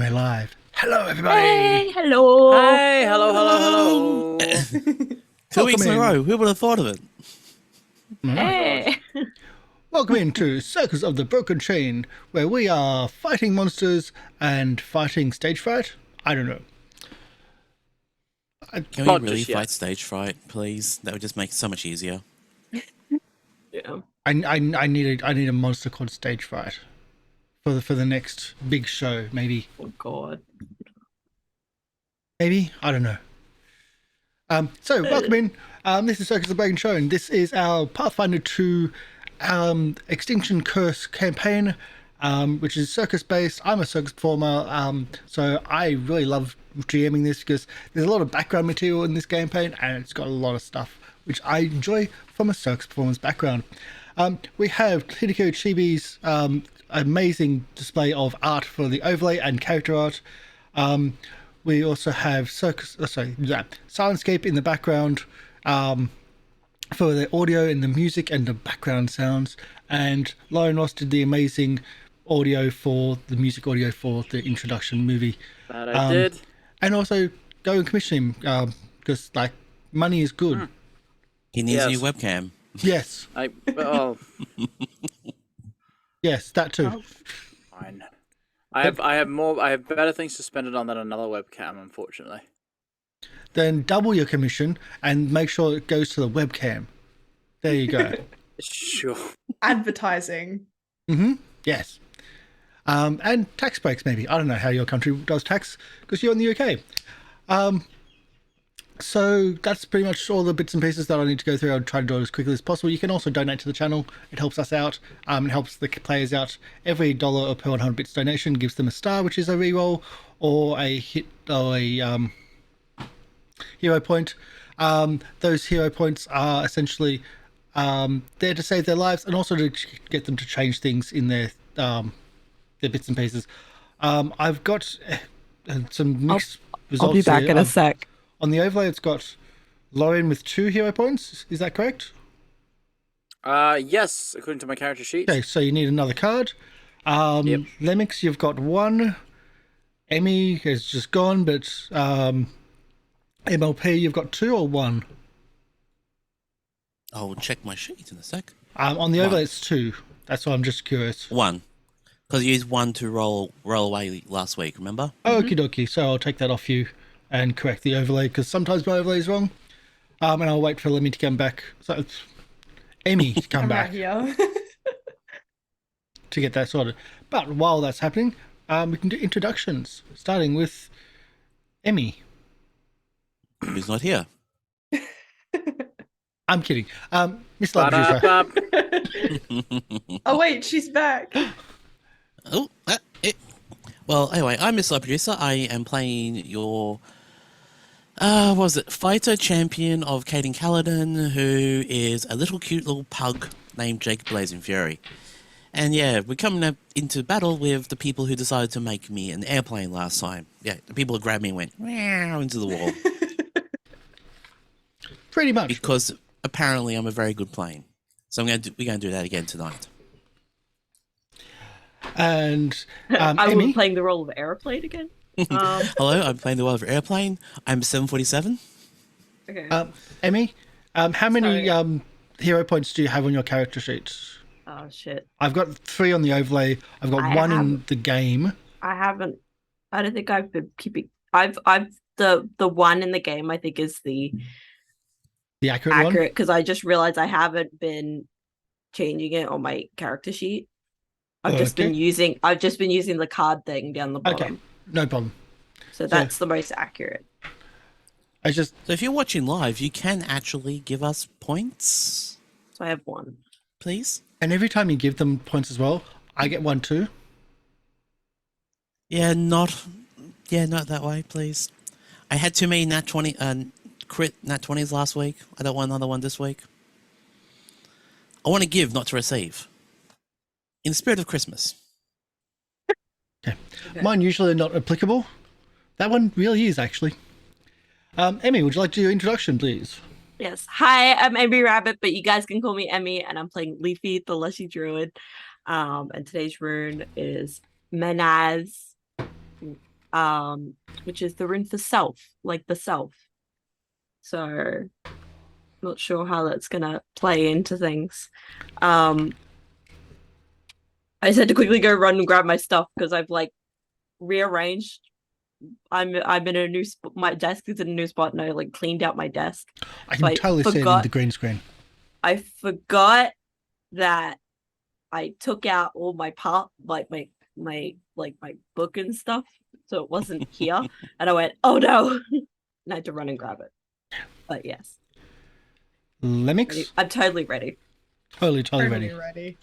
we're live. Hello, everybody. Hey, hello. Hey, hello. 2 weeks in a in. row. Who would have thought of it? Hey. Welcome into Circus of the Broken Chain, where we are fighting monsters and fighting stage fright. I don't know. Can we Not really just yet. fight stage fright, please? That would just make it so much easier. Yeah. I need a monster called stage fright for the next big show. Maybe Oh God. I don't know. So welcome in. This is Circus of the Broken Chain. This is our Pathfinder 2 Extinction Curse campaign, which is circus based. I'm a circus performer, so I really love GMing this because there's a lot of background material in this campaign, and it's got a lot of stuff which I enjoy from a circus performance background. We have Hideko Chibi's amazing display of art for the overlay and character art. We also have Silenscape in the background for the audio and the music and the background sounds. And Lorian Ross did the amazing audio for the music audio for the introduction movie. That I did. And also go and commission him because money is good. He needs a new Yes. webcam. Yes, yes, that too. Fine. I have better things to spend it on than another webcam, unfortunately. Then double your commission and make sure it goes to the webcam. There you go. Sure. Advertising. Yes. And tax breaks, maybe. I don't know how your country does tax because you're in the UK. So that's pretty much all the bits and pieces that I need to go through. I'll try to do it as quickly as possible. You can also donate to the channel. It helps us out. It helps the players out. Every $1 per 100 bits donation gives them a star, which is a reroll, or a hit, or a hero point. Those hero points are essentially there to save their lives and also to get them to change things in their bits and pieces. I've got some mixed results. I'll be back here. in a sec. On the overlay, it's got Lorian with 2 hero points. Is that correct? Yes, according to my character sheet. Okay, so you need another card. Yep. Leamyx, you've got 1. Emi has just gone, but MLP, you've got 2 or 1? I'll check my sheet in a sec. On the overlay, it's 2. That's why I'm just curious. 1. Because you used 1 to roll away last week, remember? Okie dokie, so I'll take that off you and correct the overlay, because sometimes my overlay is wrong. And I'll wait for Lemmy to come back. So it's Emi to come I'm back right here. to get that sorted. But while that's happening, we can do introductions, starting with Emi. Who's not here? I'm kidding. Miss Producer. Ba-da-ba. Oh wait, she's back. Oh, well, anyway, I'm MrLiveProducer. I am playing your, fighter champion of Caden Caledon, who is a little cute little pug named Jake Blazing Fury. And yeah, we're coming up into battle with the people who decided to make me an airplane last time. Yeah, the people who grabbed me and went meow into the wall. Pretty much. Because apparently I'm a very good plane. So we're going to do that again tonight. And I will be Emi, playing the role of airplane again. Hello, I'm playing the world of airplane. I'm 747. Okay. Emi, how many Sorry. hero points do you have on your character sheet? Oh shit. I've got 3 on the overlay. I've got 1 in the game. I haven't. I don't think I've been keeping. I've the 1 in the game. I think is the Accurate one? accurate because I just realized I haven't been changing it on my character sheet. I've just been using the card thing down the bottom. Okay, no problem. So that's the most accurate. So if you're watching live, you can actually give us points, So I have 1. please. And every time you give them points as well, I get 1 too. Yeah, not that way, please. I had too many nat 20 crit nat 20s last week. I don't want another one this week. I want to give, not to receive. In the spirit of Christmas. Okay. Mine usually are not applicable. That one really is, actually. Emi, would you like to do your introduction, please? Yes. Hi, I'm Emi Rabbit, but you guys can call me Emi, and I'm playing Leafy, the Lushy Druid. And today's rune is Menaz. which is the rune for self, like the self. So not sure how that's gonna play into things. I just had to quickly go run and grab my stuff because I've like rearranged. I'm in a new spot. My desk is in a new spot, and I like cleaned out my desk. I can totally see it in the green screen. I forgot that I took out all my like my book and stuff, so it wasn't here. And I went, oh no, and I had to run and grab it. But yes, Leamyx? I'm totally ready. Totally ready.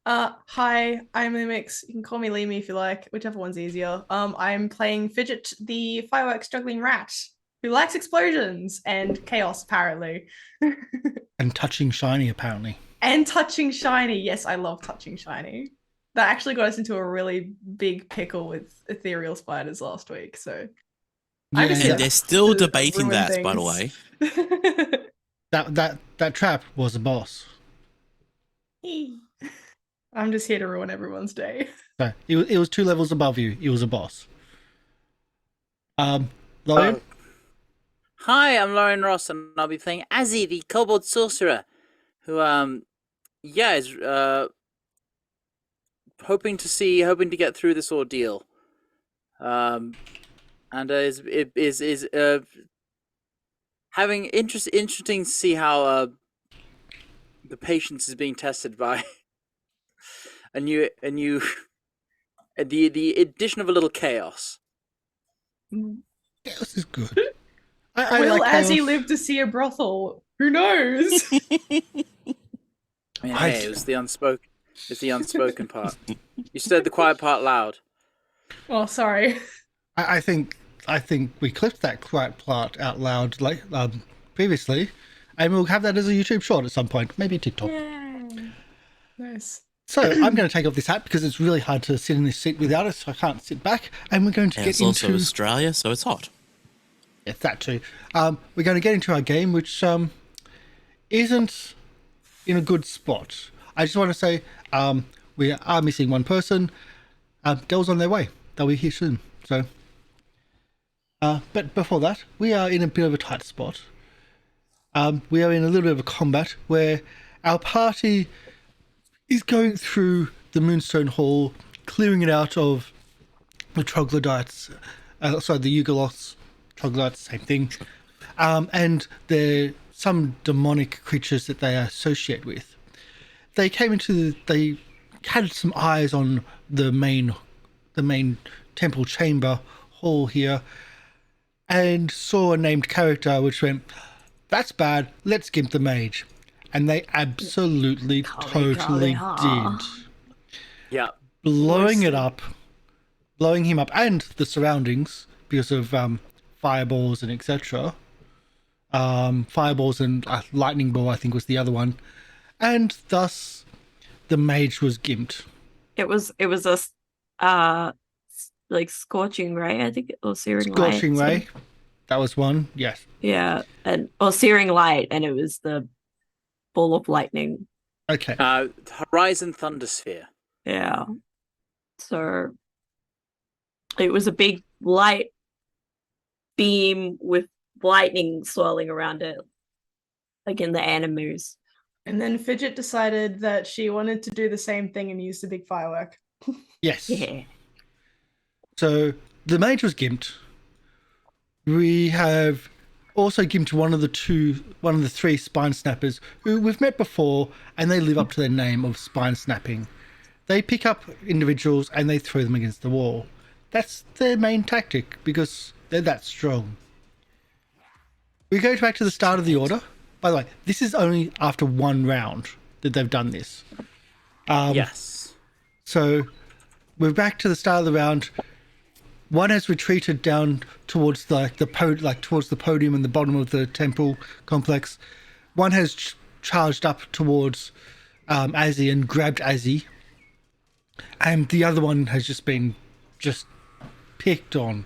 Hi, I'm Leamyx. You can call me Leamy if you like, whichever one's easier. I'm playing Fidget, the fireworks juggling rat, who likes explosions and chaos, apparently. And touching shiny, apparently. And touching shiny. Yes, I love touching shiny. That actually got us into a really big pickle with ethereal spiders last week, so... Yeah, And they're still debating ruin that, by the way. That trap was a boss. I'm just here to ruin everyone's day. So it was 2 levels above you. It was a boss. Lorian? Hi, I'm Lorian Ross, and I'll be playing Azzy, the kobold sorcerer, who is hoping to get through this ordeal. And is having interesting to see how the patience is being tested by the addition of a little chaos. Chaos is good. Will like Azzy chaos. live to see a brothel? Who knows? I mean, hey, it was the unspoken. It's the unspoken part. You said the quiet part loud. Oh, sorry. I think we clipped that quiet part out loud like previously, and we'll have that as a YouTube short at some point, maybe TikTok. Yay. Nice. So I'm going to take off this hat because it's really hard to sit in this seat without it, so I can't sit back. And we're going to And get it's into also Australia, so it's hot. yes, that too. We're going to get into our game, which isn't in a good spot. I just want to say we are missing one person. Dell's on their way. They'll be here soon. So, but before that, we are in a bit of a tight spot. We are in a little bit of a combat where our party is going through the Moonstone Hall, clearing it out of the troglodytes, the Eugoloths, troglodytes, same thing, and the some demonic creatures that they associate with. They had some eyes on the main temple chamber hall here, and saw a named character which went, "That's bad, let's gimp the mage." And they absolutely, totally did. Yeah. Blowing him up, and the surroundings because of fireballs and etc. Fireballs and lightning ball, I think, was the other one. And thus, the mage was gimped. It was a like scorching ray, I think, or searing light. Scorching ray, that was one. Yes. Yeah, or searing light, and it was the ball of lightning. Okay. Horizon Thundersphere. Yeah. So it was a big light beam with lightning swirling around it, like in the animus. And then Fidget decided that she wanted to do the same thing and use the big firework. Yes. Yeah. So the mage was gimped. We have also gimped one of the 3 spine snappers who we've met before, and they live up to their name of spine snapping. They pick up individuals and they throw them against the wall. That's their main tactic because they're that strong. We go back to the start of the order. By the way, this is only after 1 round that they've done this. Yes. So we're back to the start of the round. One has retreated down towards towards the podium in the bottom of the temple complex. One has charged up towards Azzy and grabbed Azzy, and the other one has just been picked on,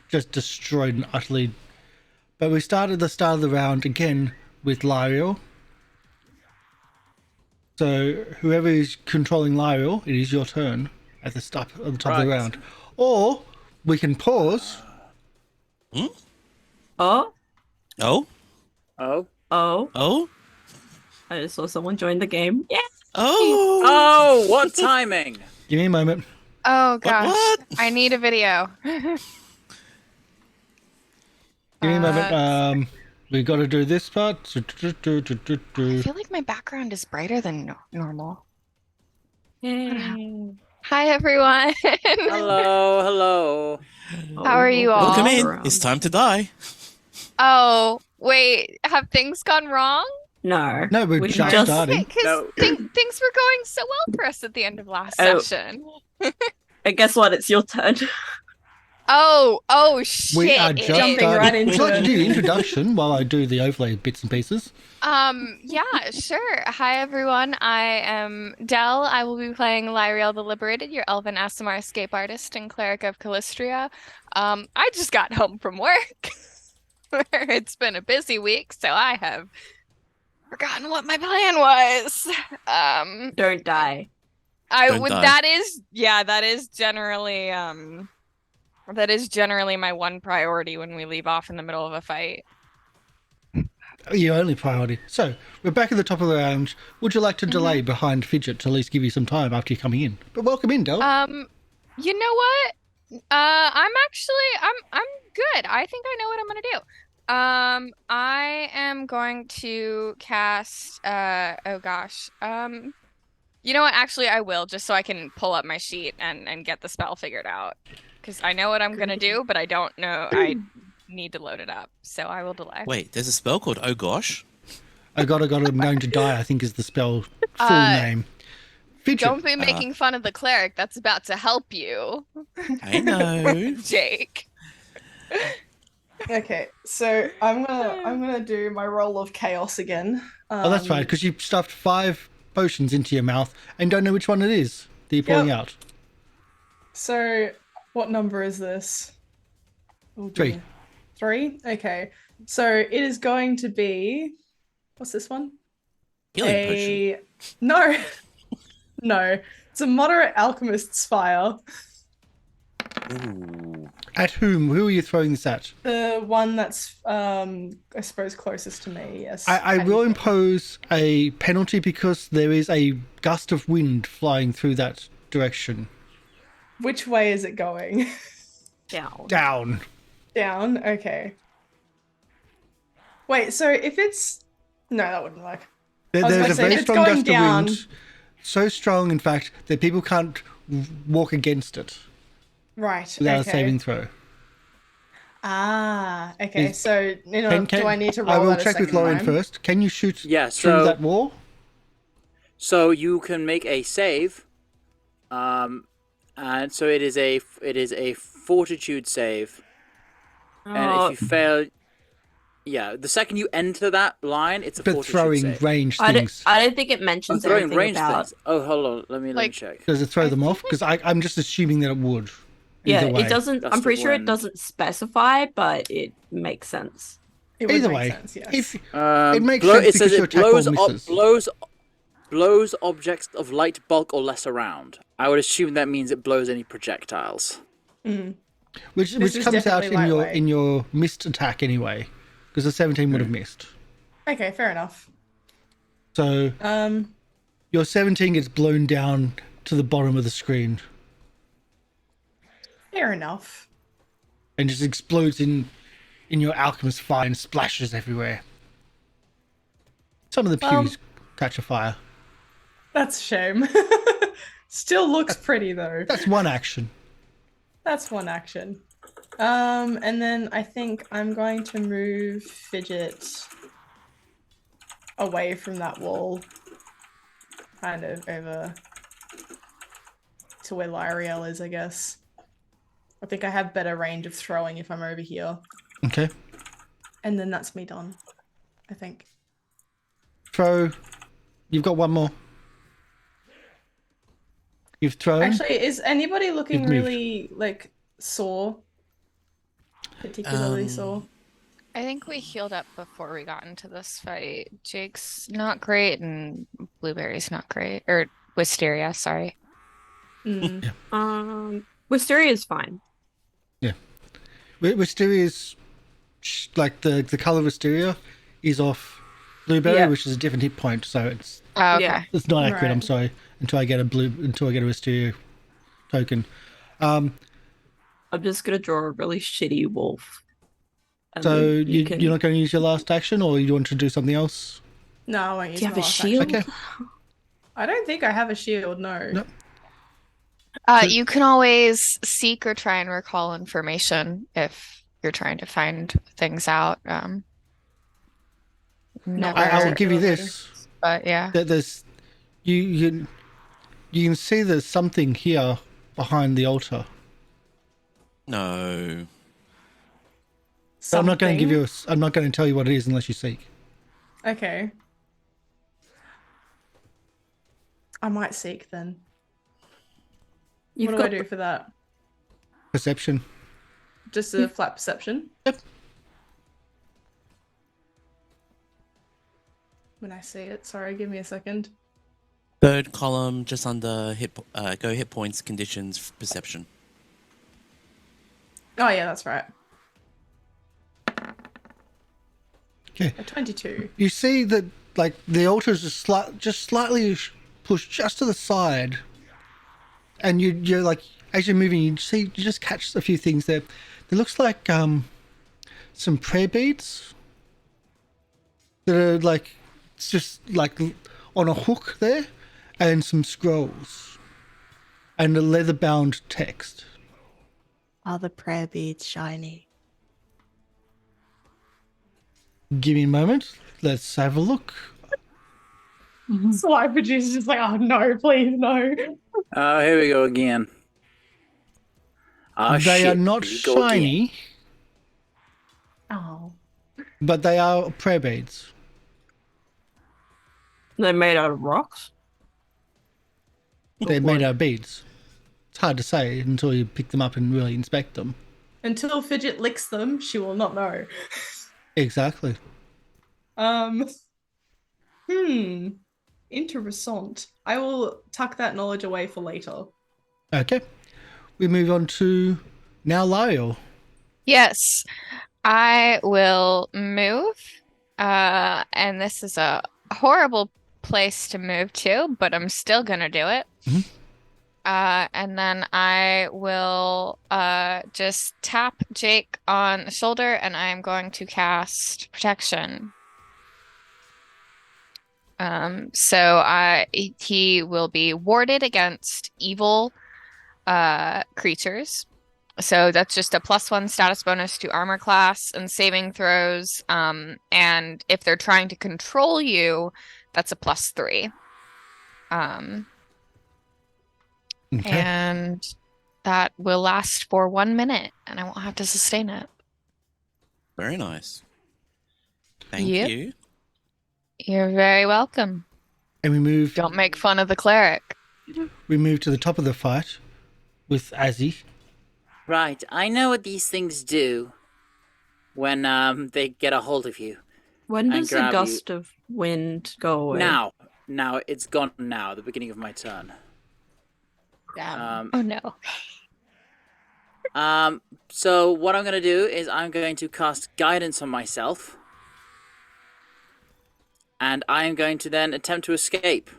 just destroyed and utterly. But we started the start of the round again with Lieriel. So whoever is controlling Lieriel, it is your turn at the top of the round. Or we can pause. Oh, Oh? Oh, oh! Oh? I just saw someone join the game. Yeah. Oh! oh, what timing? Give me a moment. Oh gosh, what? I need a video. Give me a moment. We got to do this part. I feel like my background is brighter than normal. Yay. Hi everyone. Hello, hello. How are you all? Welcome in. Around. It's time to die. Oh, wait, have things gone wrong? No. No, we're we just just starting. Because No. things were going so well for us at the end of last Oh. session. And guess what? It's your turn. Oh shit. We are it just is. Jumping starting. right Would into you like to it. do the introduction while I do the overlay bits and pieces? Yeah, sure. Hi everyone. I am Dell. I will be playing Lieriel the Liberated, your elven ASMR escape artist and cleric of Calistria. I just got home from work. It's been a busy week, so I have forgotten what my plan was. Don't die. Don't die. That is generally my one priority when we leave off in the middle of a fight. Your only priority. So, we're back at the top of the round. Would you like to delay behind Fidget to at least give you some time after you're coming in? But welcome in, Del. You know what? I'm good. I think I know what I'm gonna do. I am going to cast you know what? Actually, I will, just so I can pull up my sheet and get the spell figured out. Because I know what I'm gonna do, but I don't know. I need to load it up, so I will delay. Wait, there's a spell called Oh Gosh? I'm going to die, I think is the spell full name. Fidget. Don't be making fun of the cleric that's about to help you, I know. Jake. Okay, so I'm gonna do my roll of chaos again. Oh, that's right, because you stuffed 5 potions into your mouth and don't know which one it is that you're pulling out. So, what number is this? Oh, 3. dear. 3? Okay. So it is going to be, what's this one? Healing potion. No. No. It's a moderate alchemist's fire. Ooh. At whom? Who are you throwing this at? The one that's I suppose closest to me, yes. I will impose a penalty because there is a gust of wind flying through that direction. Which way is it going? Down. Down. Down? Okay. Wait, so if it's... No, that wouldn't work. I was There's gonna a say, very if it's strong going gust down- of wind. So strong, in fact, that people can't walk against it Right, without okay. a saving throw. Ah, okay. Is- So, do I need to roll I will that a check with second Lorian time? first. Can you shoot Yeah, through so- that wall? So you can make a save, and so it is a fortitude save, and Oh, if you fail, yeah, the second you enter that line, it's a But fortitude throwing save. range I things. don't think it I'm mentions throwing anything range about. things. Oh, hold on, let me Like- check. Does it throw I them off? think Because I'm just assuming that it would. Yeah, Either way. it doesn't. Gust I'm of pretty sure it wind. doesn't specify, but it makes sense. It would Either make way, sense, yes. if It makes sense It because says your it attack roll blows, misses. blows objects of light bulk or less around. I would assume that means it blows any projectiles. Mm. which This is comes out definitely lightweight. in your missed attack anyway, because the 17 would have missed. Okay, fair enough. So your 17 gets blown down to the bottom of the screen Fair enough. and just explodes in your alchemist fire and splashes everywhere. Some of the pews catch a fire. That's a shame. Still looks pretty though. That's one action. That's one action. And then I think I'm going to move Fidget away from that wall. Kind of over to where Lieriel is, I guess. I think I have better range of throwing if I'm over here. Okay. And then that's me done, I think. Throw. You've got one more. You've thrown. Actually, is anybody looking You've moved. really, like, sore? Particularly sore? I think we healed up before we got into this fight. Jake's not great and Blueberry's not great. Or Wisteria, sorry. Mm. Wisteria is fine. Wisteria's like the color of Wisteria is off blueberry, Yeah. which is a different hit point, so it's Oh, okay. Yeah. not accurate. Right. I'm sorry. Until I get a Wisteria token. I'm just gonna draw a really shitty wolf. And So then you're not going to use your last action, or you want to do something else? No, I won't use Do you my have a last shield? action. Okay. I don't think I have a shield, no. No. You can always seek or try and recall information if you're trying to find things out. Never, I will give you particularly. this. but yeah. That there's you can see there's something here behind the altar. No. So I'm not going to give Something. you. I'm not going to tell you what it is unless you seek. Okay. I might seek then. You've What do I got do for that? Perception. Just a flat perception? Yep. When I see it. Sorry, give me a second. Third column, just under go hit points, conditions, perception. Oh yeah, that's right. Okay. A 22. You see that like the altar is just slightly pushed just to the side, and you're like as you're moving, you just catch a few things there. It looks like some prayer beads that are like it's just like on a hook there, and some scrolls, and a leather-bound text. Are the prayer beads shiny? Give me a moment. Let's have a look. So I producer's just like, oh no, please no. Oh, here we go again. Oh, They shit. are not Here we go again. shiny, Oh. but they are prayer beads. They're made out of rocks. They're made out of beads. It's hard to say until you pick them up and really inspect them. Until Fidget licks them, she will not know. Exactly. Interessant. I will tuck that knowledge away for later. Okay. We move on to now Lieriel. Yes, I will move. And this is a horrible place to move to, but I'm still gonna do it. Mhm. And then I will just tap Jake on the shoulder, and I'm going to cast protection. So he will be warded against evil creatures. So that's just a +1 status bonus to armor class and saving throws. And if they're trying to control you, that's a +3. Okay. And that will last for 1 minute, and I won't have to sustain it. Very nice. Thank Yep. you. You're very welcome. And we move Don't make fun of the cleric. to the top of the fight with Azzy. Right, I know what these things do when they get a hold of you. When And does the grab gust of wind go away? Now, it's gone now, the beginning of my turn. Oh no. So what I'm going to do is I'm going to cast guidance on myself. And I am going to then attempt to escape.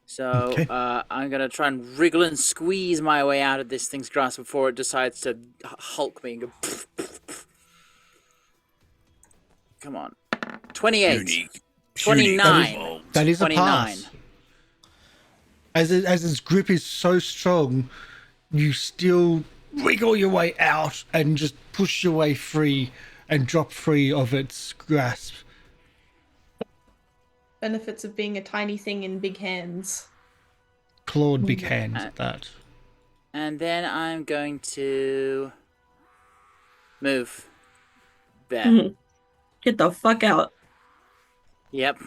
So Okay. I'm going to try and wriggle and squeeze my way out of this thing's grasp before it decides to hulk me and go... Come on. 28. 29. That is a 29. pass. As its grip is so strong, you still wiggle your way out and just push your way free and drop free of its grasp. Benefits of being a tiny thing in big hands. Clawed big hands at that. And then I'm going to move there. Mhm. Get the fuck out. Yep.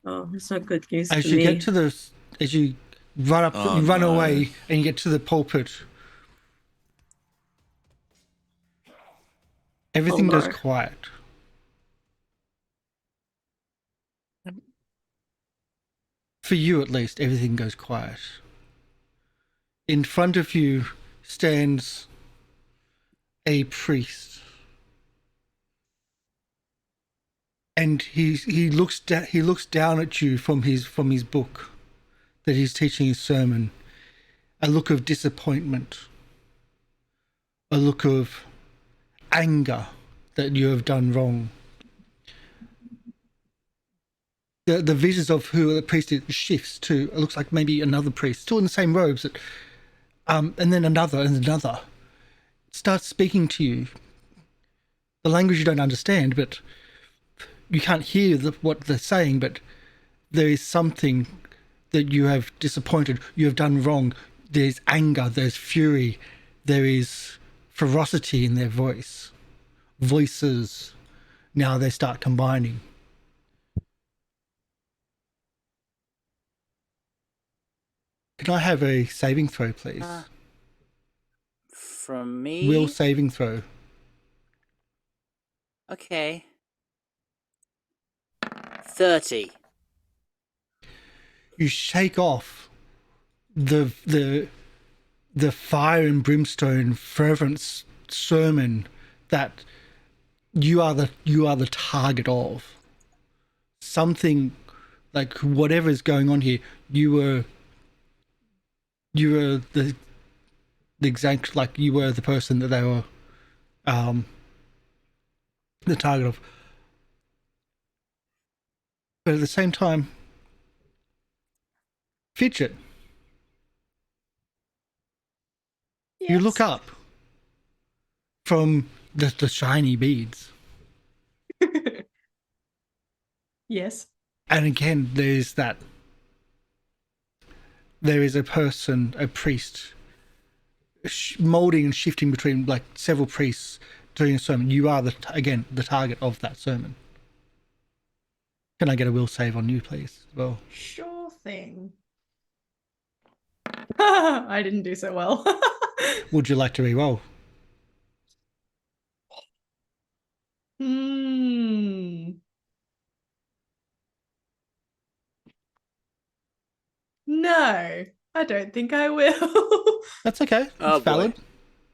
Oh, it's not good news As for you me. get to the, as you run up, Oh, you run no. away, and you get to the pulpit. Everything Oh, goes no. quiet. For you, at least, everything goes quiet. In front of you stands a priest, and he looks down at you from his book that he's teaching his sermon. A look of disappointment, a look of anger that you have done wrong. The visions of who the priest is shifts to, it looks like maybe another priest, still in the same robes, and then another and another. Starts speaking to you. The language you don't understand, but you can't hear what they're saying, but there is something that you have disappointed, you have done wrong. There's anger, there's fury, there is ferocity in their voices. Now they start combining. Can I have a saving throw, please? From me? Will saving throw. Okay. 30. You shake off the fire and brimstone fervent sermon that you are the target of. Something like whatever is going on here, you were the exact, like you were the person that they were the target of. But at the same time, Fidget, you look up from the shiny beads. Yes. And again, there is a person, a priest, molding and shifting between like several priests doing a sermon. You are the target of that sermon. Can I get a will save on you, please? Well, Sure thing. I didn't do so well. would you like to re-roll? No, I don't think I will. That's okay. Oh, It's valid. boy.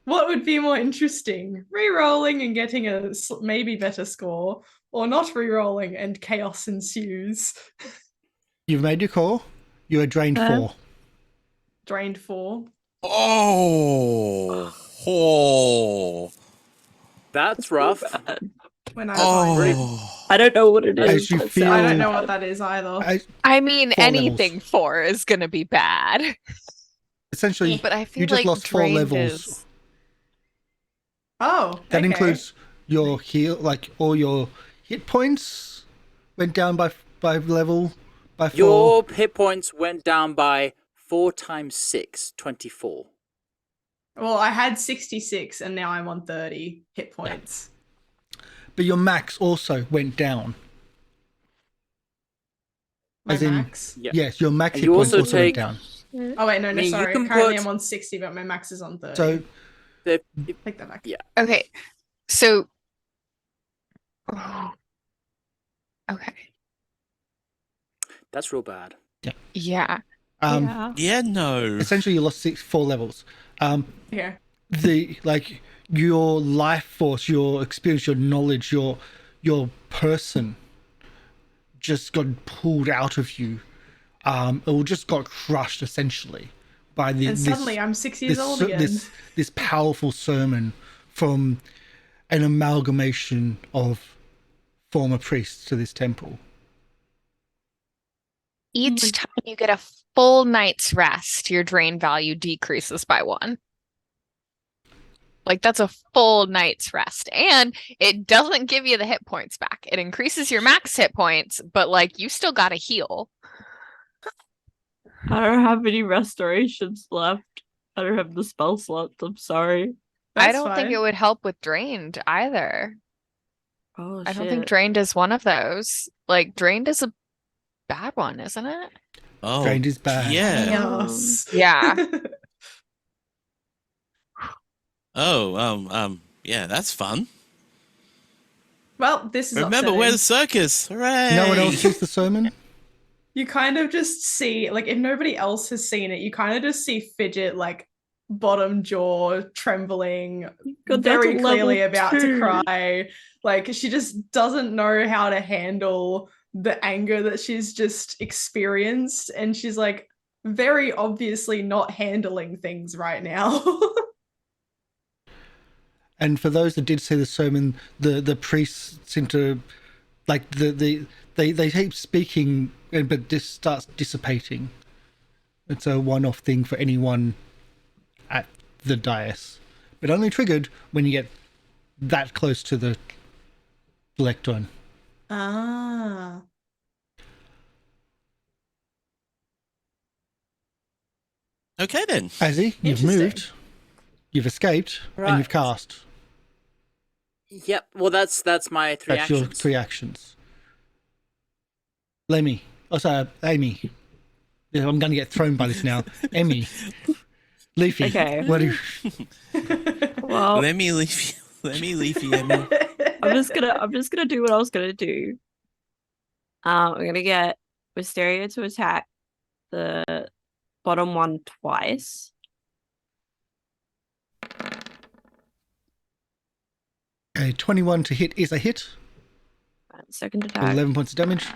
What would be more interesting? Re-rolling and getting a maybe better score, or not re-rolling and chaos ensues? You've made your call. You are drained 4. Drained 4. Oh. That's rough. When I find it. I don't know what it is. As you but feel- I don't know what that is either. I mean, 4 levels. anything 4 is gonna be bad. Essentially, But I feel you just like lost 4 drained levels. is- Oh, That okay. includes your heal, like all your hit points went down by level by 4. Your hit points went down by 4 times 6, 24. Well, I had 66 and now I'm on 30 hit points. But your max also went down. My As in- max. Yeah. Yes, your max And hit you points also also went take- down. Oh wait, no, I mean, you sorry. can Currently put- I'm on 60, but my max is on 30. So Take that back. Yeah. Okay, so. Okay. That's real bad. Yeah. Yeah, no. essentially you lost 4 levels. Yeah. Your life force, your experience, your knowledge, your person just got pulled out of you. It just got crushed essentially by And suddenly I'm 6 years old again. this powerful sermon from an amalgamation of former priests to this temple. Each time you get a full night's rest, your drain value decreases by 1. Like, that's a full night's rest. And it doesn't give you the hit points back. It increases your max hit points, but, like, you still gotta heal. I don't have any restorations left. I don't have the spell slots. I'm sorry. I That's don't think fine. it would help with drained either. Oh, I don't think drained is one of those. Like, drained is a bad one, isn't it? Oh, Drained is bad. Yeah. Yes. Yeah. Oh, yeah, that's fun. Well, this is Remember, we're the upsetting. circus. Hooray! No one else sees the sermon? you kind of just see, like, if nobody else has seen it, you kind of just see Fidget, like, bottom jaw trembling, God, very that's clearly level about to 2. cry. Like, she just doesn't know how to handle the anger that she's just experienced. And she's, like, very obviously not handling things right now. And for those that did see the sermon, the priests seem to, like, they keep speaking, but this starts dissipating. It's a one-off thing for anyone at the dais, but only triggered when you get that close to the lectern. Ah. Okay then. Azzy, you've Interesting. moved, you've escaped, and you've Right. cast. Yep. Well, that's my 3 That's your actions. 3 actions. Lemmy. Oh, sorry, Amy. Yeah, I'm going to get thrown by this now. Emi. Leafy. Okay. What do you... Well, Let me Leafy. Emmy. I'm just gonna do what I was gonna do. I'm gonna get Wisteria to attack the bottom one twice. A 21 to hit is a hit. Second For attack. 11 points of damage.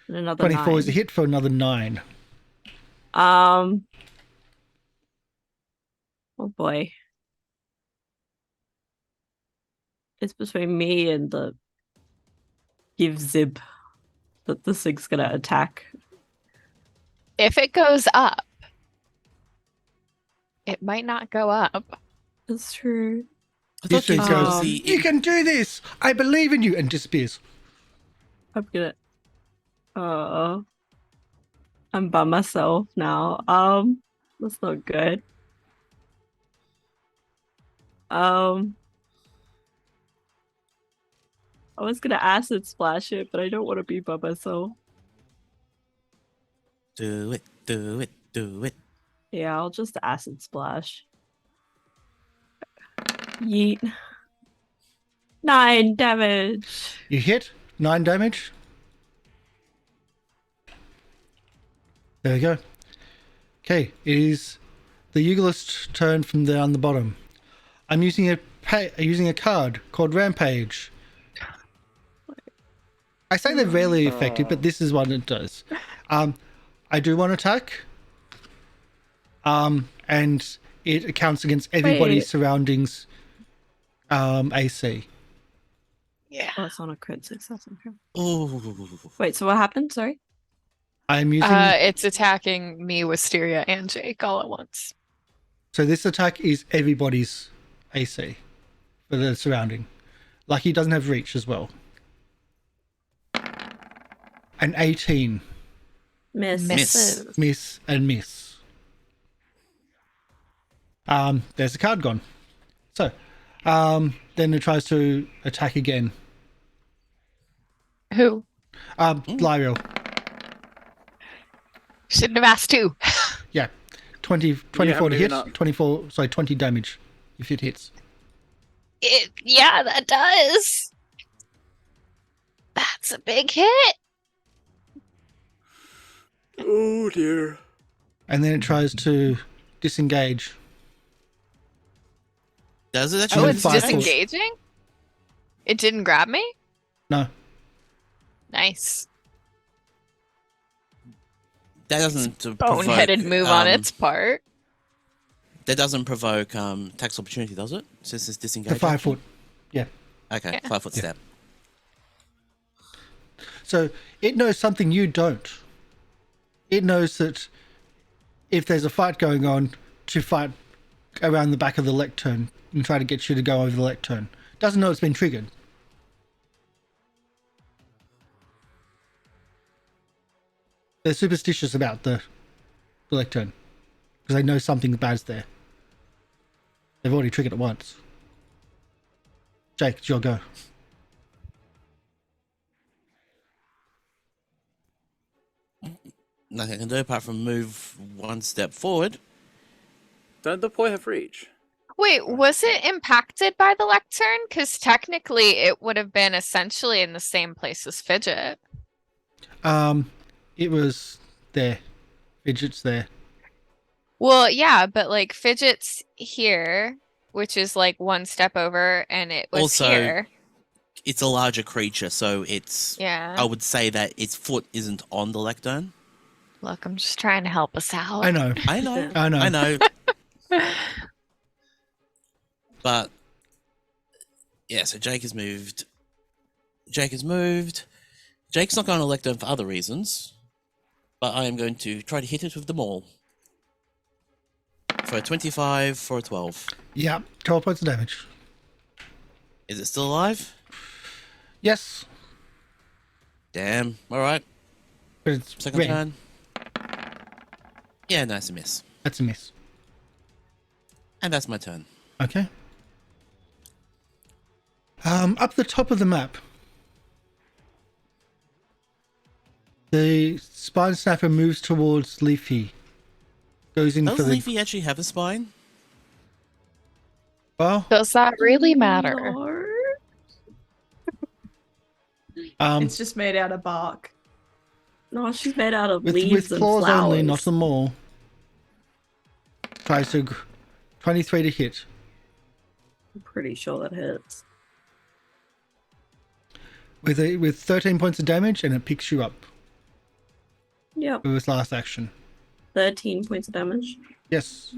And another 24 is a 9. hit for another 9. Oh boy. It's between me and the give zib that this thing's gonna attack. If it goes up, it might not go up. That's true. I This thought thing you goes, said you can do this! I believe in you! And disappears. I'm gonna I'm by myself now. That's not good. I was gonna acid splash it, but I don't want to be by myself. Do it, do it, do it. Yeah, I'll just acid splash. Yeet. 9 damage. You hit, 9 damage. There we go. Okay, it is the Euglist turn from down the bottom. I'm using a card called Rampage. I say they're rarely effective, but this is what it does. I do one attack, and it counts against everybody's Wait. surroundings AC. Yeah. Oh, it's on a crit success. Okay. Oh, Wait, so what happened? Sorry. I'm using It's attacking me, Wisteria, and Jake all at once. so this attack is everybody's AC for the surrounding. Like he doesn't have reach as well. An 18. Miss. Misses. Miss and miss. There's the card gone. So, then it tries to attack again. Who? Lieriel. Shouldn't have asked who. Yeah. 24 to maybe hit. not. 20 damage if it hits. Yeah, that does. That's a big hit. Oh dear. And then it tries to disengage. does it Oh, actually? it's 5 foot. disengaging? It didn't grab me? No. Nice. That doesn't provoke, Boneheaded move on its part. That doesn't provoke tax opportunity, does it? Since it's The disengaged. 5 foot. Yeah. Okay, Yeah. 5 foot step. So it knows something you don't. It knows that if there's a fight going on, to fight around the back of the lectern and try to get you to go over the lectern. Doesn't know it's been triggered. They're superstitious about the lectern because they know something bad's there. They've already triggered it once. Jake, it's your go. Nothing I can do apart from move 1 step forward. Don't the boy have reach? Wait, was it impacted by the lectern? Because technically it would have been essentially in the same place as Fidget. It was there. Fidget's there. Well, yeah, but like Fidget's here, which is like one step over, and it was Also, here. It's a larger creature, so it's. Yeah. I would say that its foot isn't on the lectern. Look, I'm just trying to help us out. I know. I know. I know. I know. But yeah, so Jake has moved. Jake's not going to lectern for other reasons, but I am going to try to hit it with the maul. For a 25 for a 12. Yeah, 12 points of damage. Is it still alive? Yes. Damn. Alright. But it's Second red. turn. Yeah, nice, a miss. That's a miss. And that's my turn. Okay. Up the top of the map, the spine snapper moves towards Leafy. Goes in Does for the Leafy actually have a spine? well. Does that really matter? No. It's just made out of bark. No, she's made out of with leaves and claws flowers. only, not the maul. Tries to 23 to hit. I'm pretty sure that hits. With 13 points of damage, and it picks you up Yep. with its last action. 13 points of damage. Yes.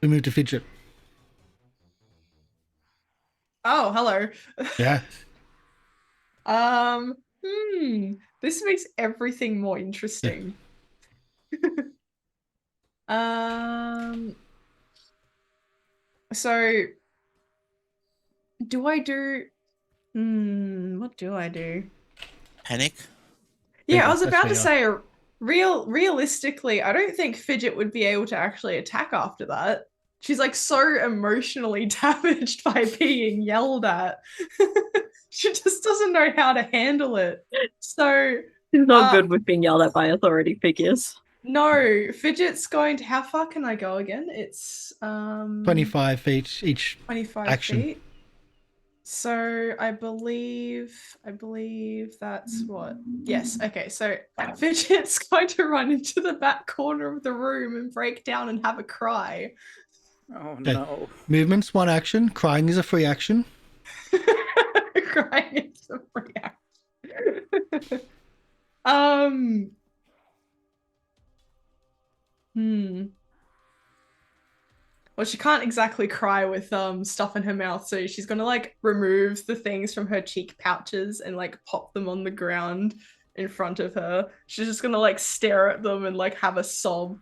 We move to Fidget. Oh, hello. Yeah. This makes everything more interesting. So do I do what do I do? Panic? Yeah, I was That's about to fair. say realistically, I don't think Fidget would be able to actually attack after that. She's like so emotionally damaged by being yelled at. She just doesn't know how to handle it. So She's not good with being yelled at by authority figures. no, Fidget's going to how far can I go again? It's 25 feet each. 25 action. feet. So I believe that's what. Yes, okay. So Fidget's going to run into the back corner of the room and break down and have a cry. Oh Okay. no. Movement's one action. Crying is a free action. Crying is a free action. Well, she can't exactly cry with stuff in her mouth, so she's gonna like remove the things from her cheek pouches and like pop them on the ground in front of her. She's just gonna like stare at them and like have a sob.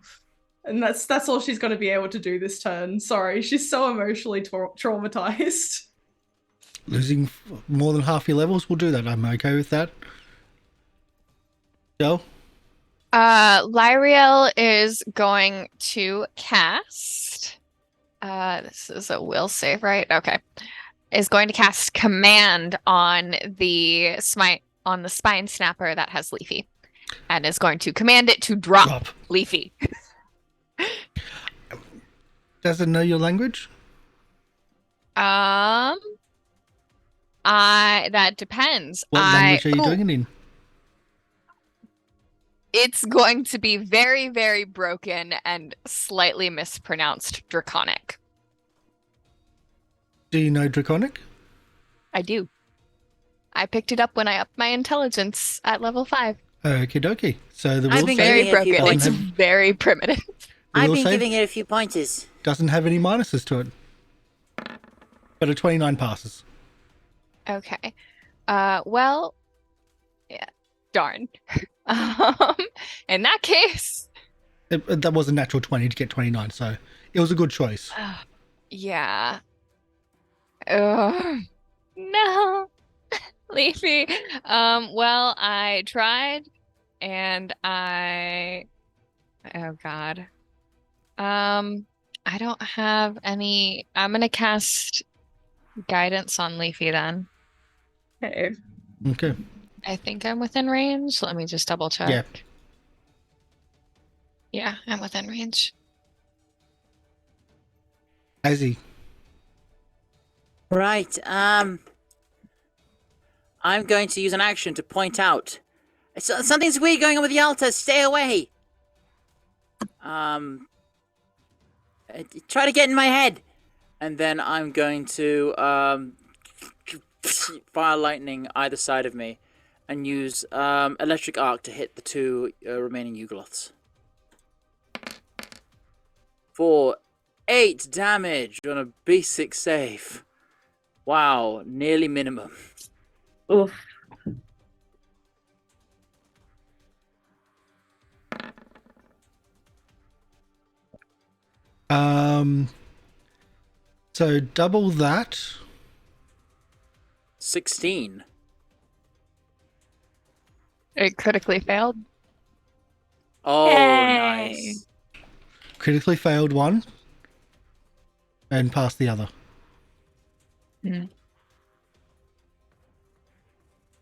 And that's all she's gonna be able to do this turn. Sorry, she's so emotionally traumatized. Losing more than half your levels will do that. I'm okay with that. Joe? Lieriel is going to cast. This is a will save, right? Okay. Is going to cast command on the spine snapper that has Leafy, and is going to command it to drop. Leafy. Does it know your language? That depends. What language are you doing it in? It's going to be very, very broken and slightly mispronounced Draconic. Do you know Draconic? I do. I picked it up when I upped my intelligence at level 5. Okie dokie. So the I've will been save giving Very it a few broken. It's points. very primitive. The I've will been save giving it a few pointers. doesn't have any minuses to it. But a 29 passes. Okay. Well, yeah. Darn. In that case, That was a natural 20 to get 29, so it was a good choice. yeah. No. Leafy. Well, I tried and oh God. I don't have any. I'm gonna cast guidance on Leafy then. Okay. Okay. I think I'm within range. Let me just double check. Yeah. Yeah, I'm within range. Azzy. Right. I'm going to use an action to point out something's weird going on with the altar. Stay away. Try to get in my head, and then I'm going to fire lightning either side of me, and use electric arc to hit the two remaining Yugoloths. For 8 damage on a basic save. Wow, nearly minimum. Oof. So double that. 16. It critically failed. Oh, Yay. nice. Critically failed one. And passed the other. Hmm. Okay.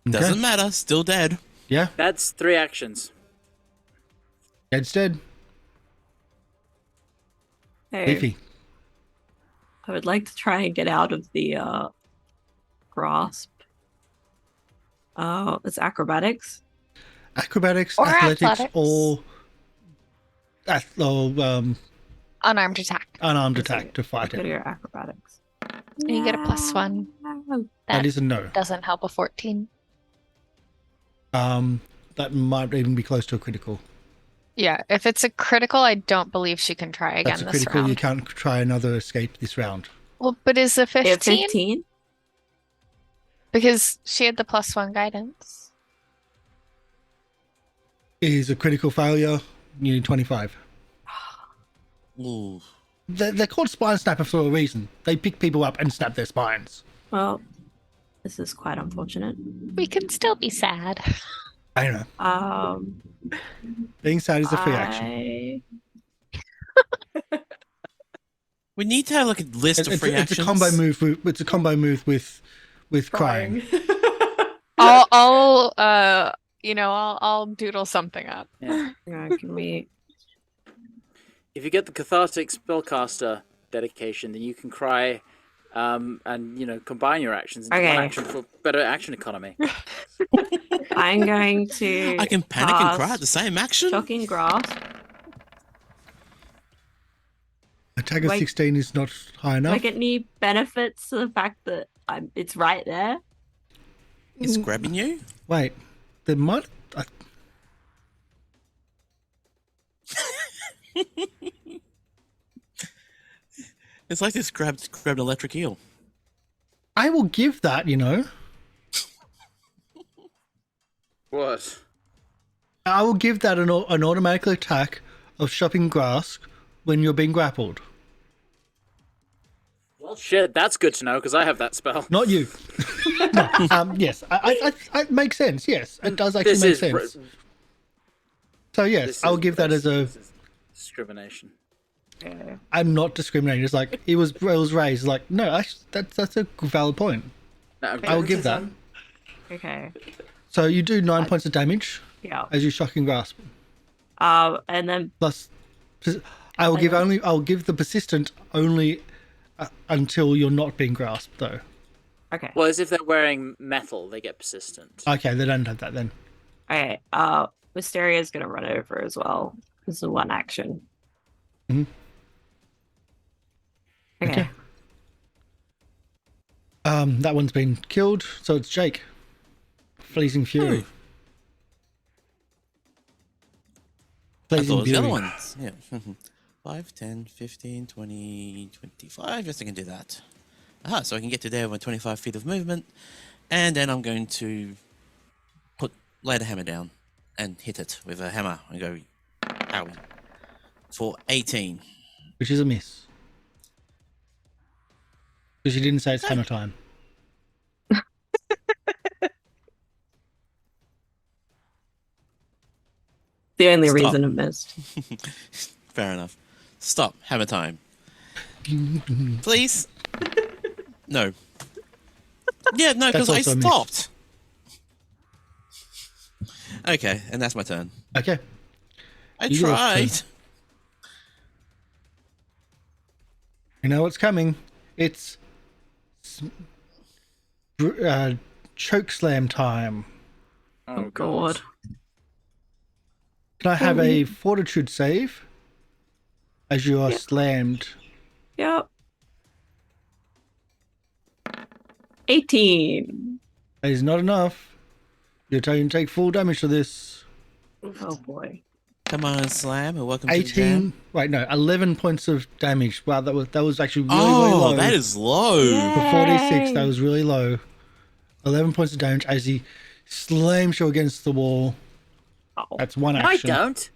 Doesn't matter. Still dead. Yeah, That's 3 actions. dead's dead. Hey, Leafy. I would like to try and get out of the grasp. It's acrobatics. Acrobatics, Or athletics, athletics. or Unarmed attack. unarmed attack to fight Go to it. your acrobatics. And you get a +1. That is a no. Doesn't help a 14. That might even be close to a critical. Yeah, if it's a critical, I don't believe she can try again That's a this critical. round. You can't try another escape this round. Well, but is a 15? Yeah, 15? Because she had the +1 guidance. Is a critical failure. You need 25. Ooh. They're called spine snapper for a reason. They pick people up and snap their spines. Well, this is quite unfortunate. We can still be sad. I don't know. Being sad is a free action. We need to have like a list of free It's actions. a combo move. It's a combo move with crying. I'll doodle something up. Yeah. Can we? If you get the cathartic spellcaster dedication, then you can cry, and combine your actions into Okay. one action for better action economy. I'm going to. I can panic and cry cast at the same action. Shocking grasp. Attack of Like- 16 is not high Do I enough. get any benefits to the fact that it's right there? It's grabbing you. Wait, there might. It's like this grabbed an electric eel. I will give that. What? I will give that an automatic attack of shopping grasp when you're being grappled. Well, shit, that's good to know because I have that spell. Not you. No, yes, I it makes sense. Yes, it does actually This make is sense. So yes, This I'll is- give that as a. this is discrimination. I'm not discriminating. It's like it was raised. Like no, that's a valid point. No, I will give that. Okay. So you do 9 points of damage Yeah. as you shocking grasp. And then Plus, I'll give the persistent only until you're not being grasped though. okay. Well, as if they're wearing metal, they get persistent. Okay, they don't have that then. Okay. Wisteria's gonna run over as well. This is one action. Mhm. Okay. Okay. That one's been killed, so it's Jake. Freezing Fury. I thought Blazing it was the other Fury. ones. Yeah. 5, 10, 15, 20, 25. Yes, I can do that. Aha, so I can get to there with 25 feet of movement. And then I'm going to lay the hammer down and hit it with a hammer and go, ow, for 18. Which is a miss. Because you didn't say it's hammer time. The only Stop. reason it missed. Fair enough. Stop. Hammer time. Please? No. Yeah, no, That's because I also a miss. stopped. Okay, and that's my turn. Okay. I You go, tried. turn. You know what's coming. It's it's choke slam time. Oh god. Can I have a fortitude save as you are slammed? Yep. 18. That is not enough. You're going to take full damage to this. Oh boy. Come on, Slam, and welcome to the 18. jam. Wait, no, 11 points of damage. Wow, that was actually really, really low. Oh, that is low. For 46, that was really low. 11 points of damage as he slams you against the wall. Oh. That's one I action. don't.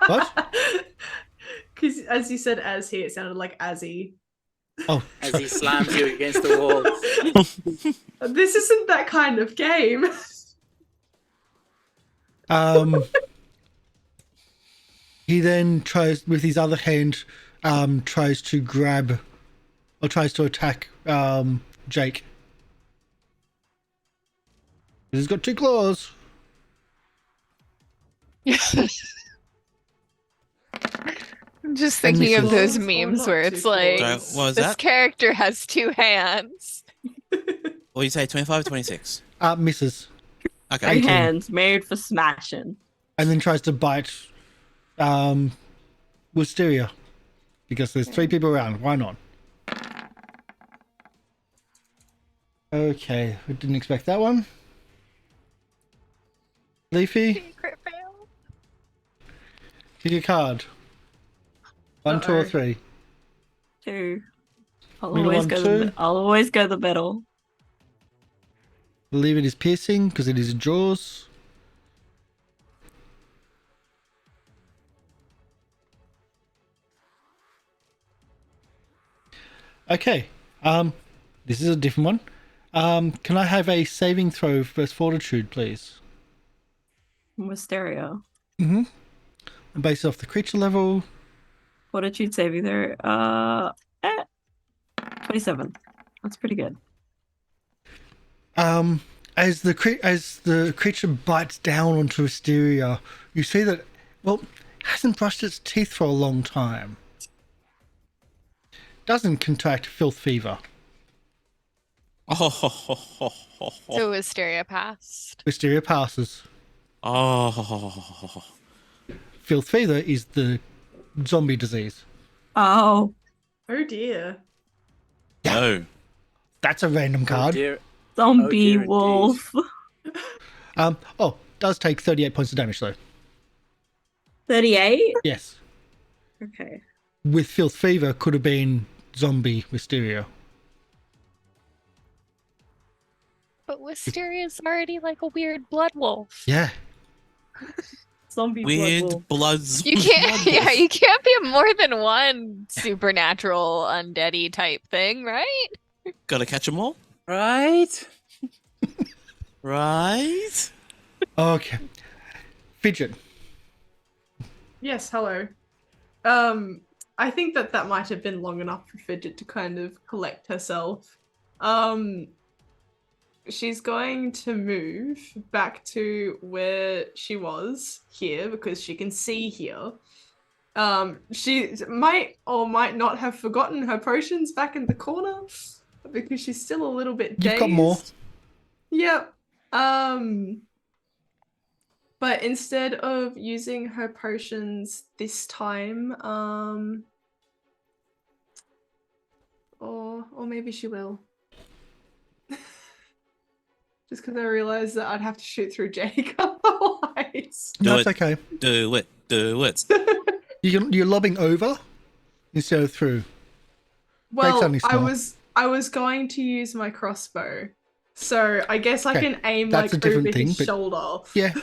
What? Because as you said as it sounded like Azzy. Oh, As he slams you against the wall. This isn't that kind of game. He then tries with his other hand, tries to grab or tries to attack Jake. He's got 2 claws. I'm just And thinking of misses. those Oh, memes not where it's too like, close. What was this that? character has 2 hands. What do you say, 25 or 26? Misses. Okay. 18. Hands made for smashing. And then tries to bite Wisteria. Because there's 3 people around. Why not? Okay, we didn't expect that one. Leafy, Crit fail. pick a card. 1, 2, or Uh-oh. 3. 2. I'll Middle always one, go. 2. I'll always go the middle. I believe it is piercing because it is jaws. Okay. This is a different one. Can I have a saving throw versus fortitude, please? Wisteria. Mm-hmm. Based off the creature level. Fortitude saving there. 27. That's pretty good. As the creature bites down onto Wisteria, you see that hasn't brushed its teeth for a long time. Doesn't contract filth fever. So Wisteria passed. Wisteria passes. Oh. Filth fever is the zombie disease. Oh, Oh dear. No. That's a random Oh, card. dear. zombie dear, indeed. wolf. Does take 38 points of damage though. 38. Yes. Okay. With filth fever could have been zombie Wisteria. But Wisteria's already like a weird blood wolf. Yeah. Zombie Weird blood wolf. bloods. You can't, yeah, you can't be more than one supernatural undeady type thing, right? Gotta catch them all. Right? Right? Okay. Fidget. Yes, hello. I think that might have been long enough for Fidget to kind of collect herself. She's going to move back to where she was here because she can see here. She might or might not have forgotten her potions back in the corner because she's still a little bit dazed. You've got more. Yep. But instead of using her potions this time, or maybe she will. Just because I realized that I'd have to shoot through Jake otherwise. Do That's it. okay. Do it. Do it. You're lobbing over instead of through. Well, only I small. was going to use my crossbow, so I guess I Okay, can aim that's like a different over thing, his but- shoulder. Yeah.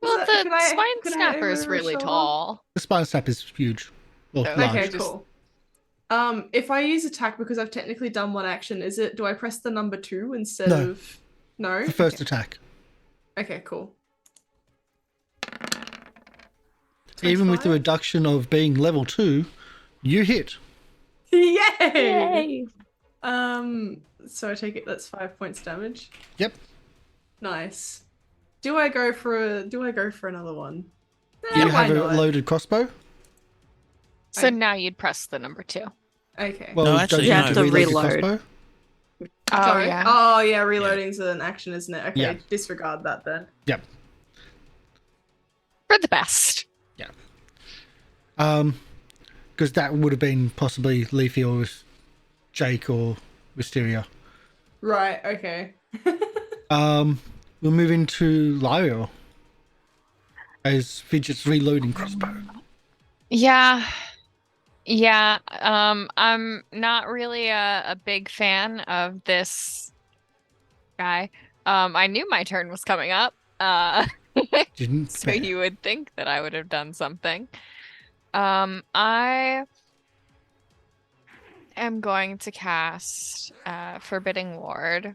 Well, that- the could I- spine could I aim snapper's over his really shoulder? tall. The spine snap is huge. Well, Okay, large. Okay, just- cool. If I use attack because I've technically done one action, do I press the number 2 instead No. of no? The first Okay. attack. Okay, cool. Even with the 25? reduction of being level 2, you hit. Yay! Yay! So I take it that's 5 points damage. Yep. Nice. Do I go for another one? You why have a not? loaded crossbow. So I- now you'd press the number 2. Okay. Well, No, actually, don't You you have have to to reload your reload. crossbow? Oh Sorry? yeah. Oh yeah, reloading's an action, isn't it? Okay, Yeah. disregard that then. Yep. For the best. Because that would have been possibly Leafy or Jake or Wisteria. Right, okay. We'll move into Lieriel as Fidget's reloading crossbow. Yeah. Yeah. I'm not really a big fan of this guy. I knew my turn was coming up. Didn't So prepare. you would think that I would have done something. I am going to cast Forbidding Ward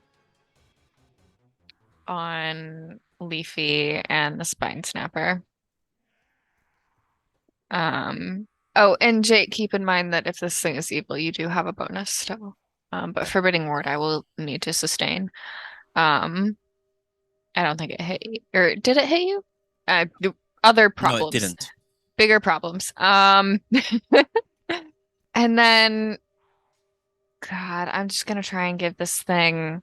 on Leafy and the Spine Snapper. Oh, and Jake, keep in mind that if this thing is evil, you do have a bonus still. But Forbidding Ward, I will need to sustain. I don't think it hit you. Or did it hit you? Other problems. No, it didn't. Bigger problems. And then, God, I'm just gonna try and give this thing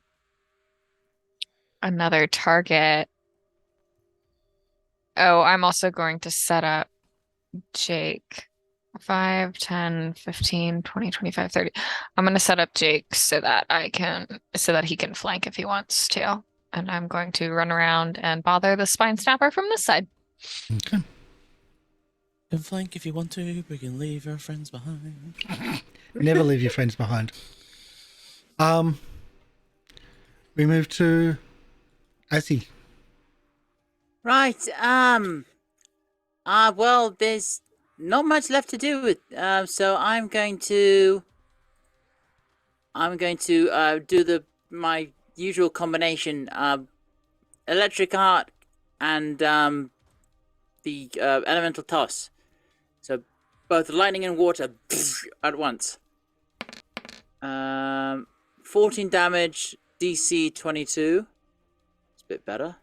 another target. Oh, I'm also going to set up Jake. 5, 10, 15, 20, 25, 30. I'm going to set up Jake so that he can flank if he wants to. And I'm going to run around and bother the Spine Snapper from this side. Okay. You can flank if you want to, but you can leave your friends behind. Never leave your friends behind. We move to Azzy. Right. Well, there's not much left to do. So I'm going to do my usual combination: electric art and the elemental toss. So both lightning and water at once. 14 damage, DC 22. It's a bit better.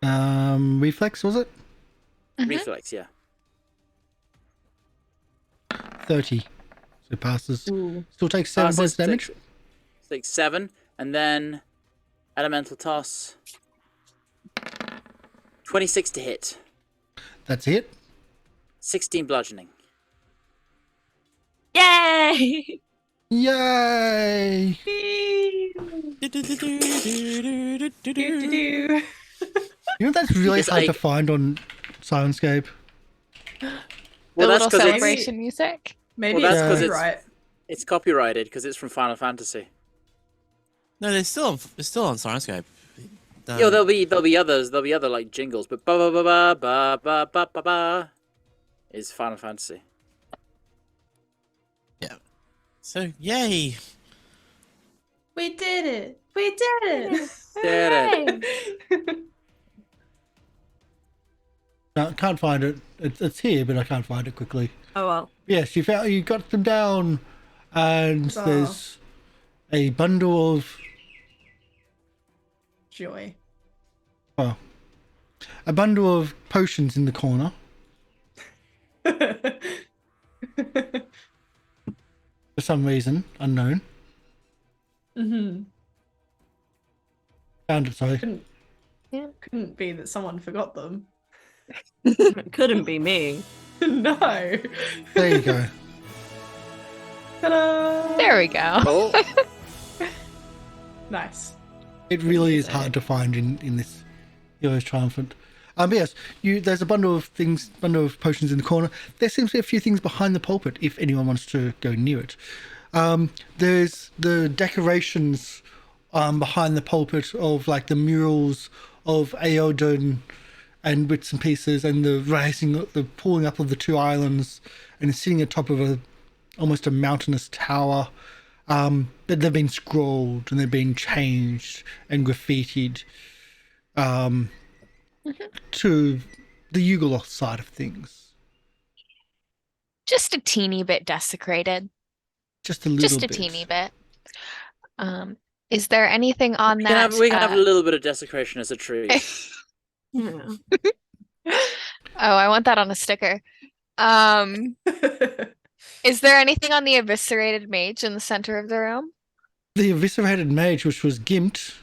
Reflex, was it? Reflex, yeah. 30. So passes. Ooh. Still takes 7 points damage. Takes 7, and then elemental toss. 26 to hit. That's it. 16 bludgeoning. Yay! Yay! Do-do-do. You know that's really Because hard I- to find on Sirenscape. The Well, that's little 'cause it's- celebration music. Maybe Well, it's that's 'cause it's- copyright. It's copyrighted because it's from Final Fantasy. No, they're still on Sirenscape. Yo, there'll be others. There'll be other like jingles, but ba ba ba ba ba ba ba ba ba is Final Fantasy. Yeah. So, yay! We did it. We did it. Did it. No, I can't find it. It's here, but I can't find it quickly. Oh well. Yes, you got them down, and Huzzah. there's a bundle of Joy. a bundle of potions in the corner. For some reason unknown. Found it. Sorry. Couldn't be that someone forgot them. It couldn't be me. No. There you go. Ta-da! There we go. Oh, Nice. It really is hard to find in this Heroes Triumphant. Yes, there's a bundle of potions in the corner. There seems to be a few things behind the pulpit if anyone wants to go near it. There's the decorations behind the pulpit of like the murals of Aeodon and bits and pieces, and the pulling up of the two islands, and sitting atop of almost a mountainous tower. But they've been scrolled and they've been changed and graffitied to the Yugoloth side of things. Just a teeny bit desecrated. Just a little Just a bit. teeny bit. Is there anything on we that? can have a little bit of desecration as a treat. Yeah. Oh, I want that on a sticker. Is there anything on the eviscerated mage in the center of the room? The eviscerated mage, which was gimped,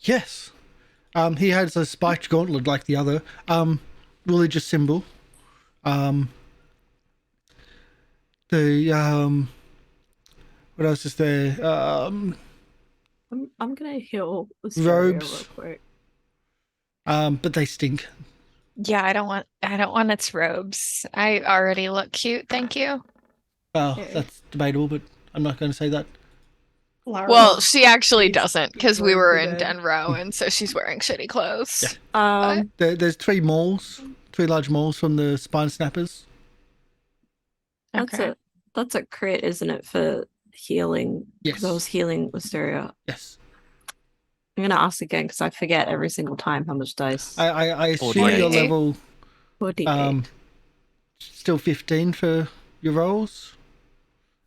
yes. He has a spiked gauntlet like the other. Religious symbol. What else is there? I'm gonna heal Wisteria Robes. real quick. But they stink. Yeah, I don't want its robes. I already look cute, thank you. Well, Okay. that's debatable, but I'm not going to say that. Lara, Well, she actually please doesn't, keep because we going were to in bed. Denro, and so she's wearing shitty clothes. Yeah. There's three large mauls from the spine snappers. Okay. That's a crit, isn't it, for healing? Yes. Because I was healing Wisteria. Yes. I'm gonna ask again because I forget every single time how much dice. I assume 48. you're level 48. still 15 for your rolls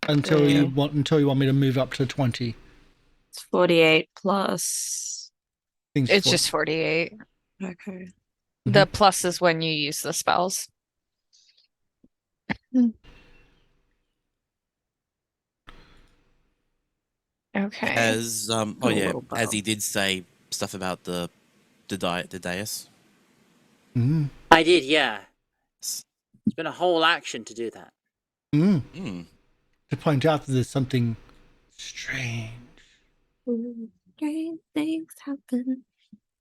until you want me to move up to 20. It's 48 plus. I think It's just 48. Okay. The plus is when you use the spells. Okay. As A little as bow. he did say stuff about the dais. Mm. I did, yeah. It's been a whole action to do that. Mm. Hmm. To point out that there's something strange Strange things happen.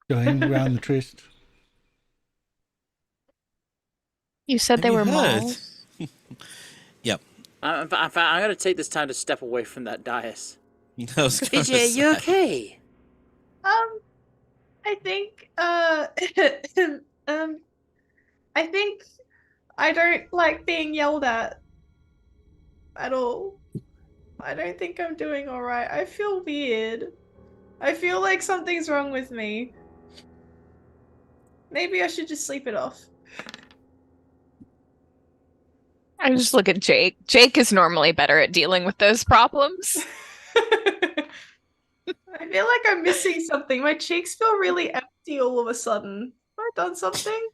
going around the tryst. You said Have they you were heard? malls. Yep. In fact, I'm going to take this time to step away from that dais. I was gonna Fidget, you say. okay? I think I think I don't like being yelled at all. I don't think I'm doing all right. I feel weird. I feel like something's wrong with me. Maybe I should just sleep it off. I just look at Jake. Jake is normally better at dealing with those problems. I feel like I'm missing something. My cheeks feel really empty all of a sudden. Have I done something?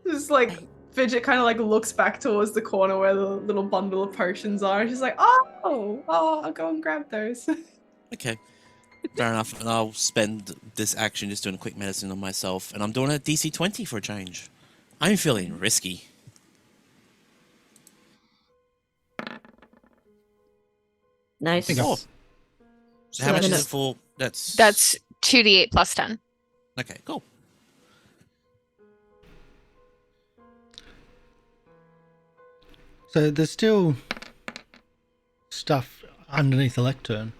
Just like Fidget kind of like looks back towards the corner where the little bundle of potions are. And she's like, oh, I'll go and grab those. Okay. Fair enough. And I'll spend this action just doing a quick medicine on myself, and I'm doing a DC 20 for a change. I'm feeling risky. Nice. Oh. So how much is Seven. it for? That's 2d8 plus 10. okay. Cool. So there's still stuff underneath the lectern.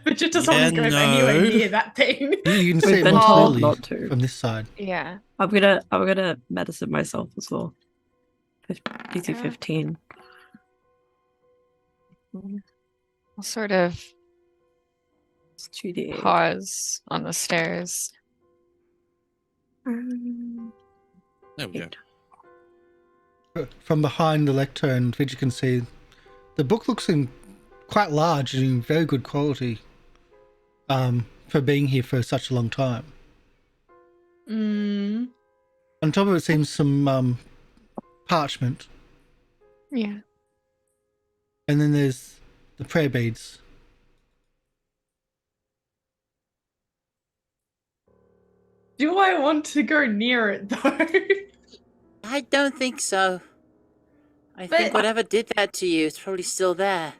Fidget doesn't Yeah, want to go anywhere no. near that thing. You can see We've it been more told clearly not to. from this side. Yeah. I'm gonna medicine myself as well. DC Yeah. 15. I'll sort of It's 2d8. pause on the stairs. There we go. From behind the lectern, Fidget can see the book looks quite large and in very good quality for being here for such a long time. Mm. On top of it seems some parchment, Yeah. and then there's the prayer beads. Do I want to go near it though? I don't think so. I think But- whatever did that to you is probably still there.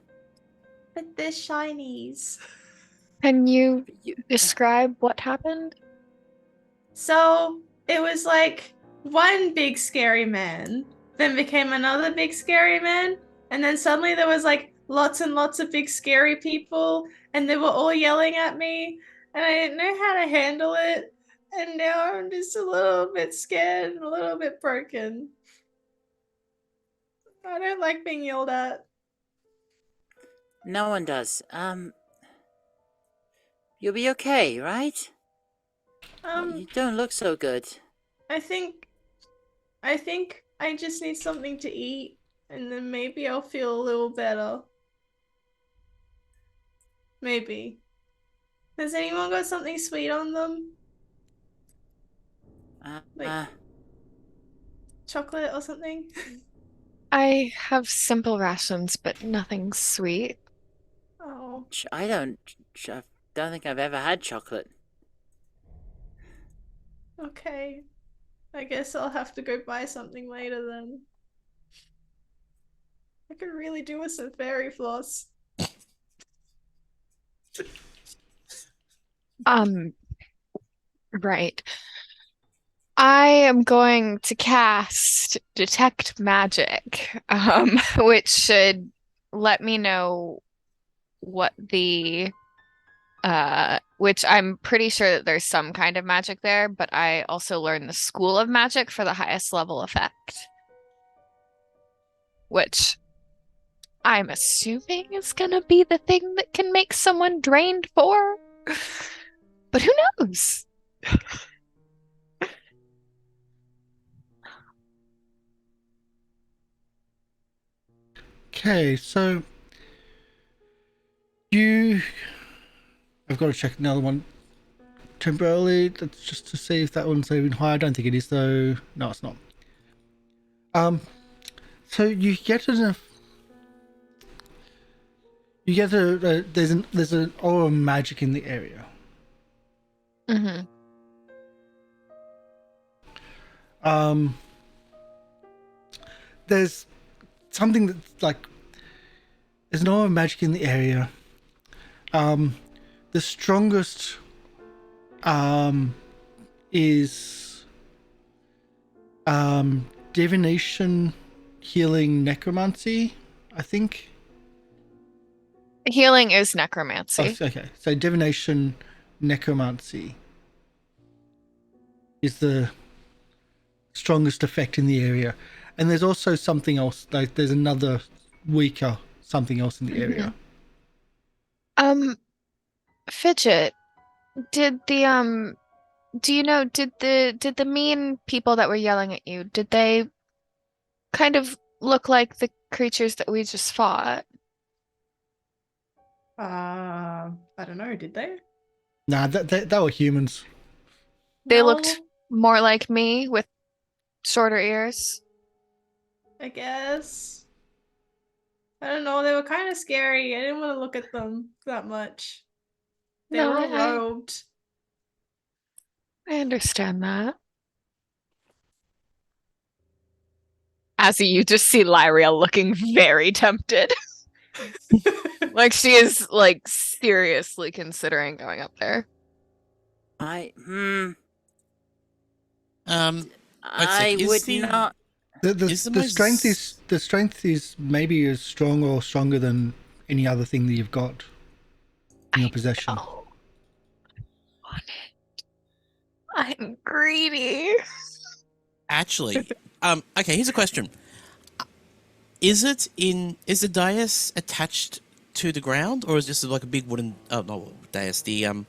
But they're shinies. Can you You- describe what happened? So it was like one big scary man, then became another big scary man, and then suddenly there was like lots and lots of big scary people, and they were all yelling at me, and I didn't know how to handle it, and now I'm just a little bit scared and a little bit broken. I don't like being yelled at. No one does. You'll be okay, right? You don't look so good. I think I just need something to eat, and then maybe I'll feel a little better. Maybe. Has anyone got something sweet on them? Uh, Like- uh, chocolate or something? I have simple rations, but nothing sweet. Oh, I don't think I've ever had chocolate. okay. I guess I'll have to go buy something later then. I could really do with some fairy floss. Right. I am going to cast Detect Magic, which should let me know what the which I'm pretty sure that there's some kind of magic there, but I also learned the School of Magic for the highest level effect, which I'm assuming is gonna be the thing that can make someone drained 4. But who knows? Okay, so I've got to check another one temporarily. That's just to see if that one's even higher. I don't think it is though. No, it's not. So you get enough. You get there's an aura of magic in the area. Mm-hmm. There's something that's like there's an aura of magic in the area. The strongest is divination, healing, necromancy, I think. Healing is necromancy. Oh, okay, so divination, necromancy is the strongest effect in the area, and there's also something else. Like there's another weaker something else in the area. Fidget, did the do you know, did the mean people that were yelling at you, did they kind of look like the creatures that we just fought? I don't know, did they? Nah, that were humans. They No, looked more like me with shorter ears. I guess. I don't know, they were kind of scary. I didn't want to look at them that much. They No, were all robed. I understand that. Azzy, you just see Lieriel looking very tempted. Like she is like seriously considering going up there. I is would the- not. The strength is maybe as strong or stronger than any other thing that you've got in your possession. Oh, I want it. I'm greedy. Actually, okay, here's a question. Is the dais attached to the ground, or is this like a big wooden not dais, the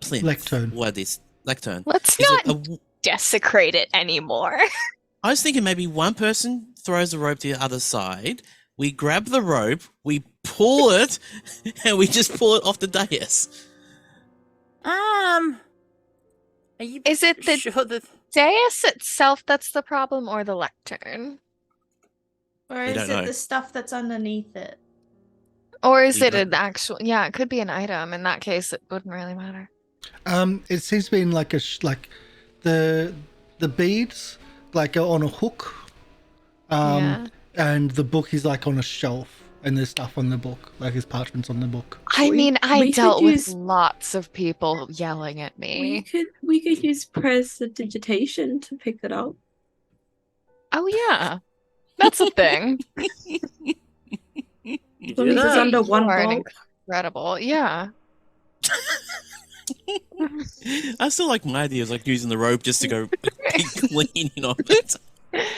plinth? Lectern. What is lectern? Let's Is not it desecrate it anymore. I was thinking maybe one person throws the rope to the other side, we grab the rope, we pull it, and we just pull it off the dais. Are you Is it the sure that dais itself that's the problem, or the lectern? Or You is don't it know. the stuff that's underneath it? Or is You it don't- an actual? Yeah, it could be an item. In that case, it wouldn't really matter. It seems to be in like like the beads like are on a hook. Yeah. And the book is like on a shelf, and there's stuff on the book, like there's parchments on the book. I mean, I we could dealt with use- lots of people yelling at me. We could use prestidigitation to pick it up. Oh yeah, that's a thing. you As do long as it's that? under one You are an block. incredible, yeah. I still like my idea of like using the rope just to go cleaning on it.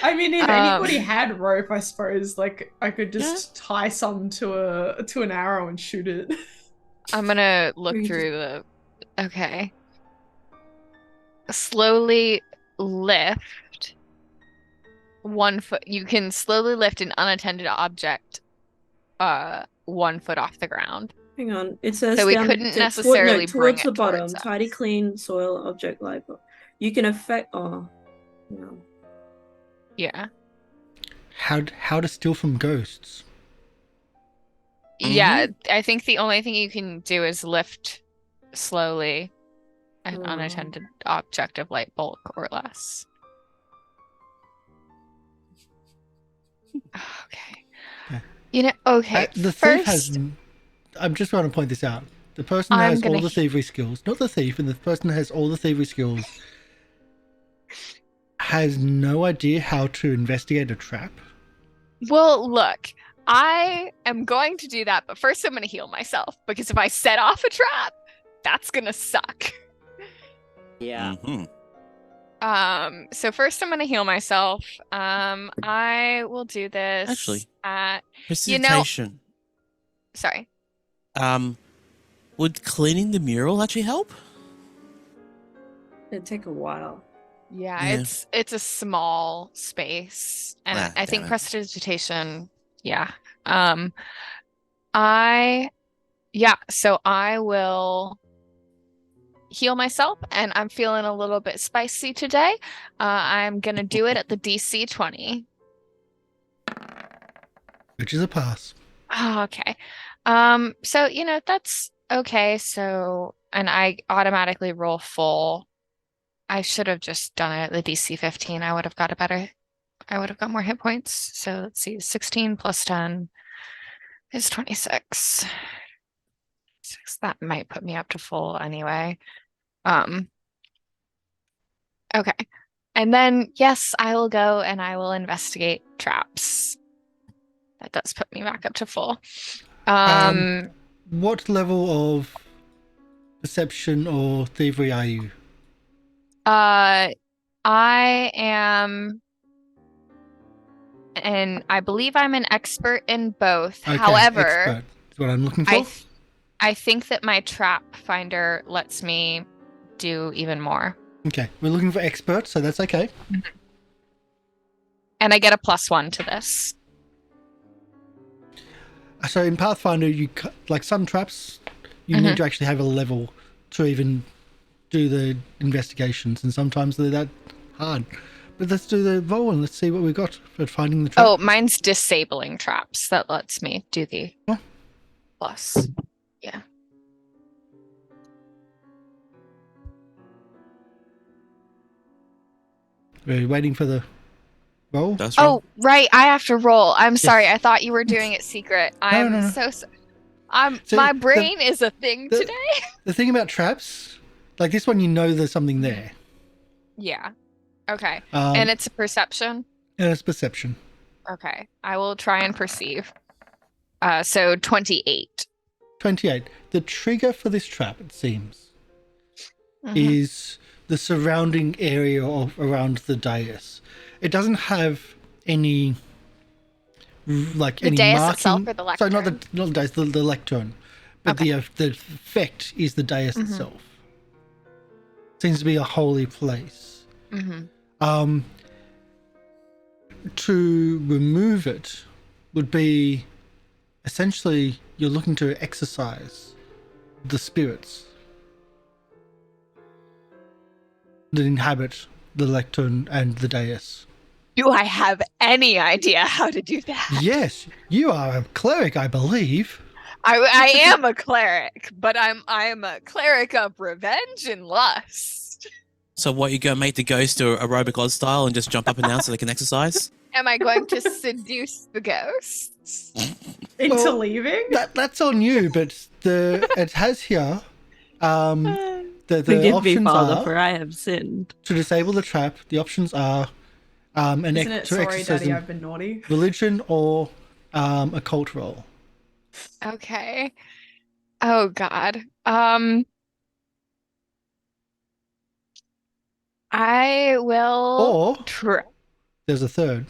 I mean, if Um, anybody had rope, I suppose, like I could just tie some to an arrow and shoot it. I'm gonna look Or you through the. Okay. Slowly lift 1 foot. You can slowly lift an unattended object 1 foot off the ground. Hang on. It says So we down couldn't to- necessarily bring towards the it bottom. towards us. Tidy, clean soil object library. You can affect. Oh no. Yeah. How to steal from ghosts? Yeah, I think the only thing you can do is lift slowly an Oh. unattended object of light bulk or less. Okay. Okay. You know, okay. The thief First, has. I'm just trying to point this out. The person who I'm has all gonna the thievery skills, not the thief, and the person who has all the thievery skills has no idea how to investigate a trap. well, look, I am going to do that, but first I'm going to heal myself because if I set off a trap, that's going to suck. Yeah. So first I'm going to heal myself. I will do this Actually, at, Precipitation. sorry. Would cleaning the mural actually help? It'd take a while. Yeah, it's a small space, and Ah, I think damn it. prestidigitation. Yeah. So I will heal myself, and I'm feeling a little bit spicy today. I'm gonna do it at the DC 20. Which is a pass. Oh, okay. So that's okay. So, and I automatically roll full. I should have just done it at the DC 15. I would have got more hit points. So let's see, 16 plus 10 is 26. That might put me up to full anyway. Okay. And then, yes, I will go and I will investigate traps. That does put me back up to full. What level of perception or thievery are you? I am, and I believe I'm an expert in both. Okay, However, expert is what I'm looking for. I think that my trap finder lets me do even more. Okay, we're looking for expert, so that's okay. And I get a +1 to this. So in Pathfinder, like some traps, you need to actually have a level to even do the investigations, and sometimes they're that hard. But let's do the roll and let's see what we got for finding the trap. Oh, mine's disabling traps. That lets me do the plus. Yeah. We're waiting for the roll. That's right. Oh, right. I have to roll. I'm sorry. I thought you were doing it secret. I'm no. so sorry. See, My brain is a thing the- today. The thing about traps, like this one, you know there's something there. Yeah. Okay. And And it's a perception. it's perception. Okay. I will try and perceive. So 28. 28. The trigger for this trap, it seems, Mhm. is the surrounding area around the dais. It doesn't have any The any dais marking. itself or the lectern? Sorry, not the dais, the lectern. But the effect is the dais itself. Seems to be a holy place. Mm-hmm. To remove it would be essentially you're looking to exorcise the spirits that inhabit the lectern and the dais. Do I have any idea how to do that? Yes, you are a cleric, I believe. I am a cleric, but I'm a cleric of revenge and lust. So what, you go make the ghost do aerobic odd style and just jump up and down so they can exercise? Am I going to seduce the ghosts? Into Well, leaving? That's on you, but it has here the Forgive me, options Father, are for I have sinned. to disable the trap. The options are Isn't it to sorry, Daddy, exorcism, I've been naughty? religion, or occult roll. Okay. Oh God. I will Or there's a third.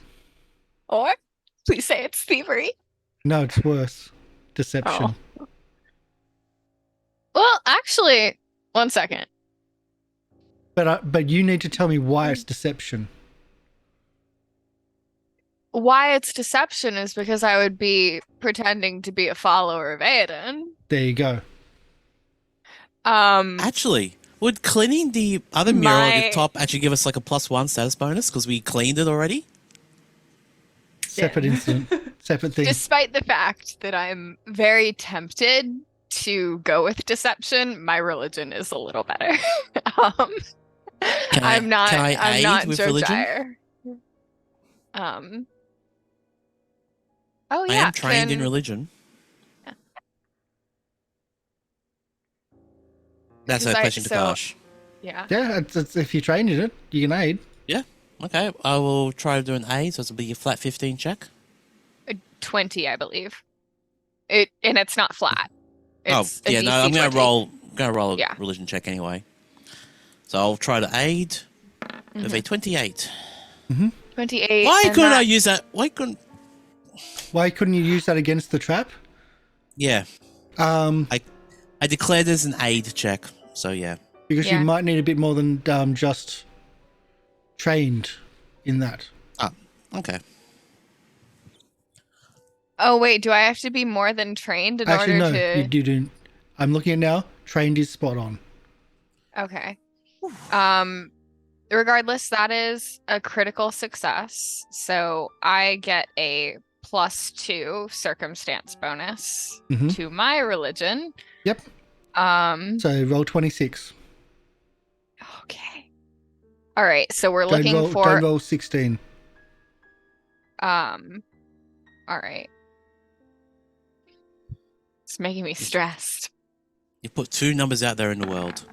or please say it's thievery. No, it's worse. Deception. Oh. Well, actually, one second. But you need to tell me why it's deception. Why it's deception is because I would be pretending to be a follower of Aiden. There you go. Actually, would cleaning the other mural at My- the top actually give us like a +1 status bonus because we cleaned it already? Separate incident. Separate thing. Despite the fact that I'm very tempted to go with deception, my religion is a little better. um, Can I I'm not. I'm aid not with religion? Jojyre. Oh I yeah. am trained in can- religion. Yeah. That's a Because question to Karsh. Yeah. Yeah, it's, if you're trained in it, you can aid. Okay, I will try to do an aid, so it'll be a flat 15 check. 20, I believe. It's not flat. It's a yeah, no, DC I'm gonna 20. roll a Yeah. religion check anyway. So I'll try to aid with a 28. 28. Why and couldn't I that- use that? Why couldn't? Why couldn't you use that against the trap? Yeah, I declared as an aid check. So yeah. Because Yeah. you might need a bit more than just trained in that. Okay. Oh wait, do I have to be more than trained in Actually, order no, to? you didn't. I'm looking at now. Trained is spot on. Okay. Regardless, that is a critical success. So I get a +2 circumstance bonus Mhm. to my religion. Yep. Um. So roll 26. Okay. All right. So we're Don't looking roll, for. don't roll 16. All right. It's making me stressed. You put two numbers out there in the world.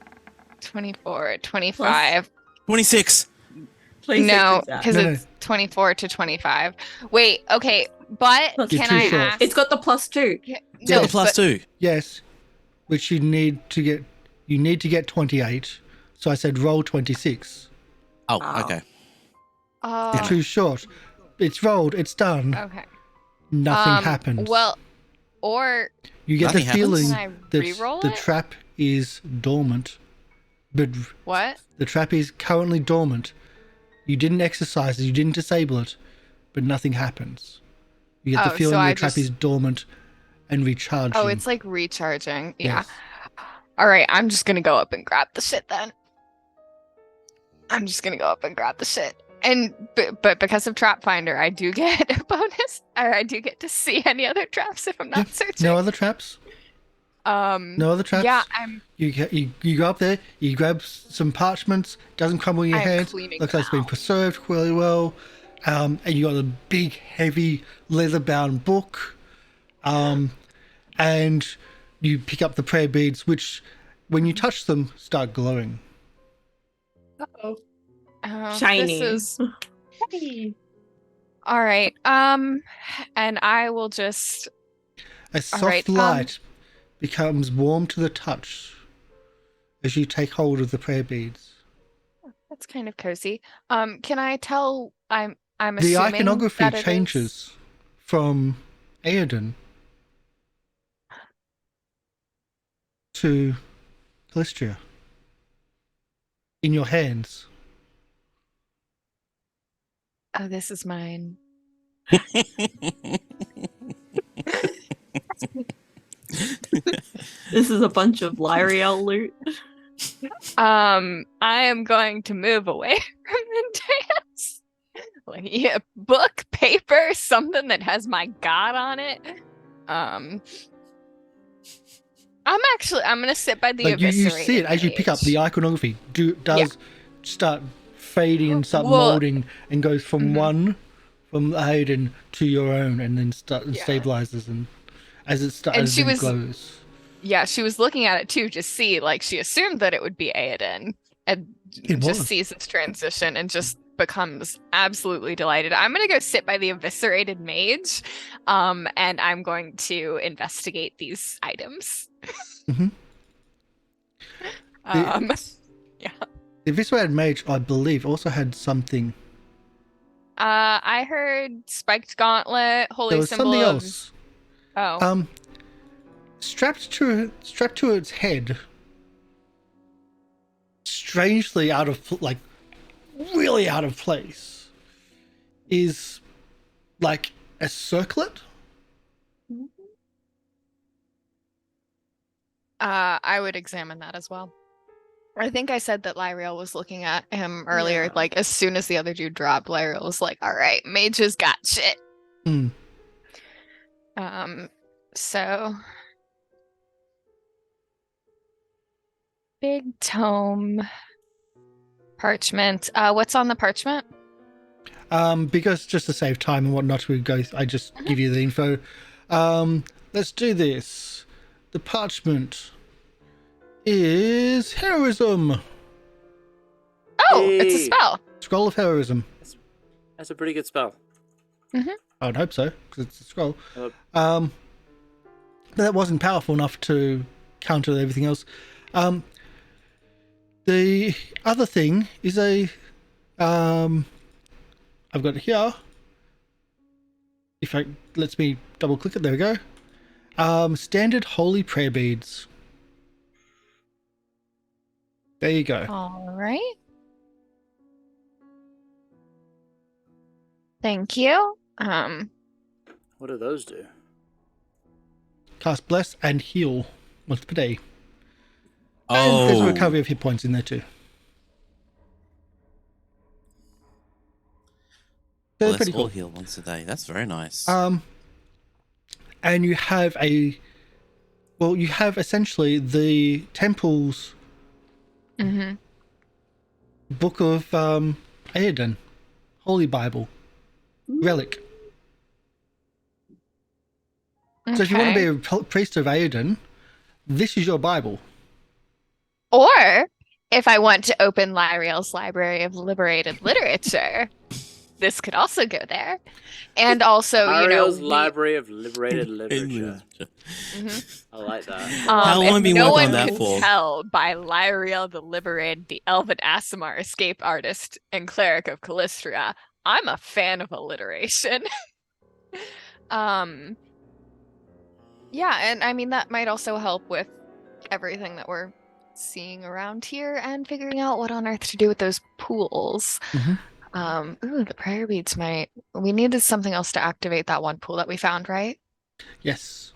24, 25. 26. Please say No, exact. because No, no. it's 24 to 25. Wait, okay, but You're can too I short. ask? It's got the +2. Yeah, It's got no, the plus but- 2. Yes. Which you need to get. You need to get 28. So I said roll 26. Oh, Oh. okay. You're too short. It's rolled. It's done. Okay. Nothing happens. Well, or you get Nothing the happens? feeling Can I that re-roll the it? trap is dormant. But what? the trap is currently dormant. You didn't exercise it. You didn't disable it. But nothing happens. You get Oh, the feeling so the I trap just- is dormant and recharging. Oh, it's like recharging. Yeah. Yes. All right, I'm just gonna go up and grab the shit then. I'm just gonna go up and grab the shit. And but because of Trap Finder, I do get a bonus, or I do get to see any other traps if I'm not searching. No other traps? No other traps? Yeah, You go up there, you grab some parchments, doesn't crumble in your I'm hands, cleaning looks like it's them been out. preserved really well, and you got a big, heavy, leather-bound book, and you pick up the prayer beads, which, when you touch them, start glowing. Uh-oh. Shiny. This is all right. And I will just. A All soft right, light becomes warm to the touch as you take hold of the prayer beads. That's kind of cozy. Can I tell? I'm The assuming iconography that it is- changes from Aedan to Calistria in your hands. Oh, this is mine. This is a bunch of Lieriel loot. I am going to move away from the dance. Like, yeah, book, paper, something that has my god on it. I'm gonna sit by the Like you see it eviscerated as you pick up the mage. iconography does start fading and start Well, molding and goes from mhm. from Aedan to your own and then Yeah. stabilizes and as it starts And she and was- glows. Yeah, she was looking at it too, just see, like, she assumed that it would be Aedan, and It just was. sees its transition and just becomes absolutely delighted. I'm gonna go sit by the eviscerated mage, and I'm going to investigate these items. Mhm. Um, The eviscerated mage, I believe, also had something. I heard spiked gauntlet, holy There was symbol something of. else. Oh, Strapped to its head, strangely out of really out of place, is like a circlet. I would examine that as well. I think I said that Lieriel was looking at him earlier. Yeah. Like, as soon as the other dude dropped, Lieriel was like, "All right, mage has got shit." Hmm. So big tome, parchment. What's on the parchment? Because just to save time and whatnot, I just give you the info. Let's do this. The parchment is heroism. Oh, it's a Hey. spell. Scroll of heroism. That's a pretty good spell. I would hope so, because it's a scroll. Uh, But that wasn't powerful enough to counter everything else. The other thing is I've got it here. If I lets me double click it, there we go. Standard holy prayer beads. There you go. All right. Thank you. What do those do? Cast bless and heal once per day. And there's a recovery of hit points in there too. So Well, pretty let's all cool. heal once a day. That's very nice. And you have you have essentially the temple's book of Aedan, Holy Bible, relic. So if you want to be a priest of Aedan, this is your Bible. Or if I want to open Lieriel's Library of Liberated Literature, this could also go there. And also, Ariel's Library of Liberated Literature. I like that. How long have you if been no working on one that could for? tell by Lieriel the Liberated, the Elven Aasimar escape artist and cleric of Calistria, I'm a fan of alliteration. Yeah, and I mean that might also help with everything that we're seeing around here and figuring out what on earth to do with those pools. Ooh, the prayer beads we needed something else to activate that one pool that we found, right? Yes.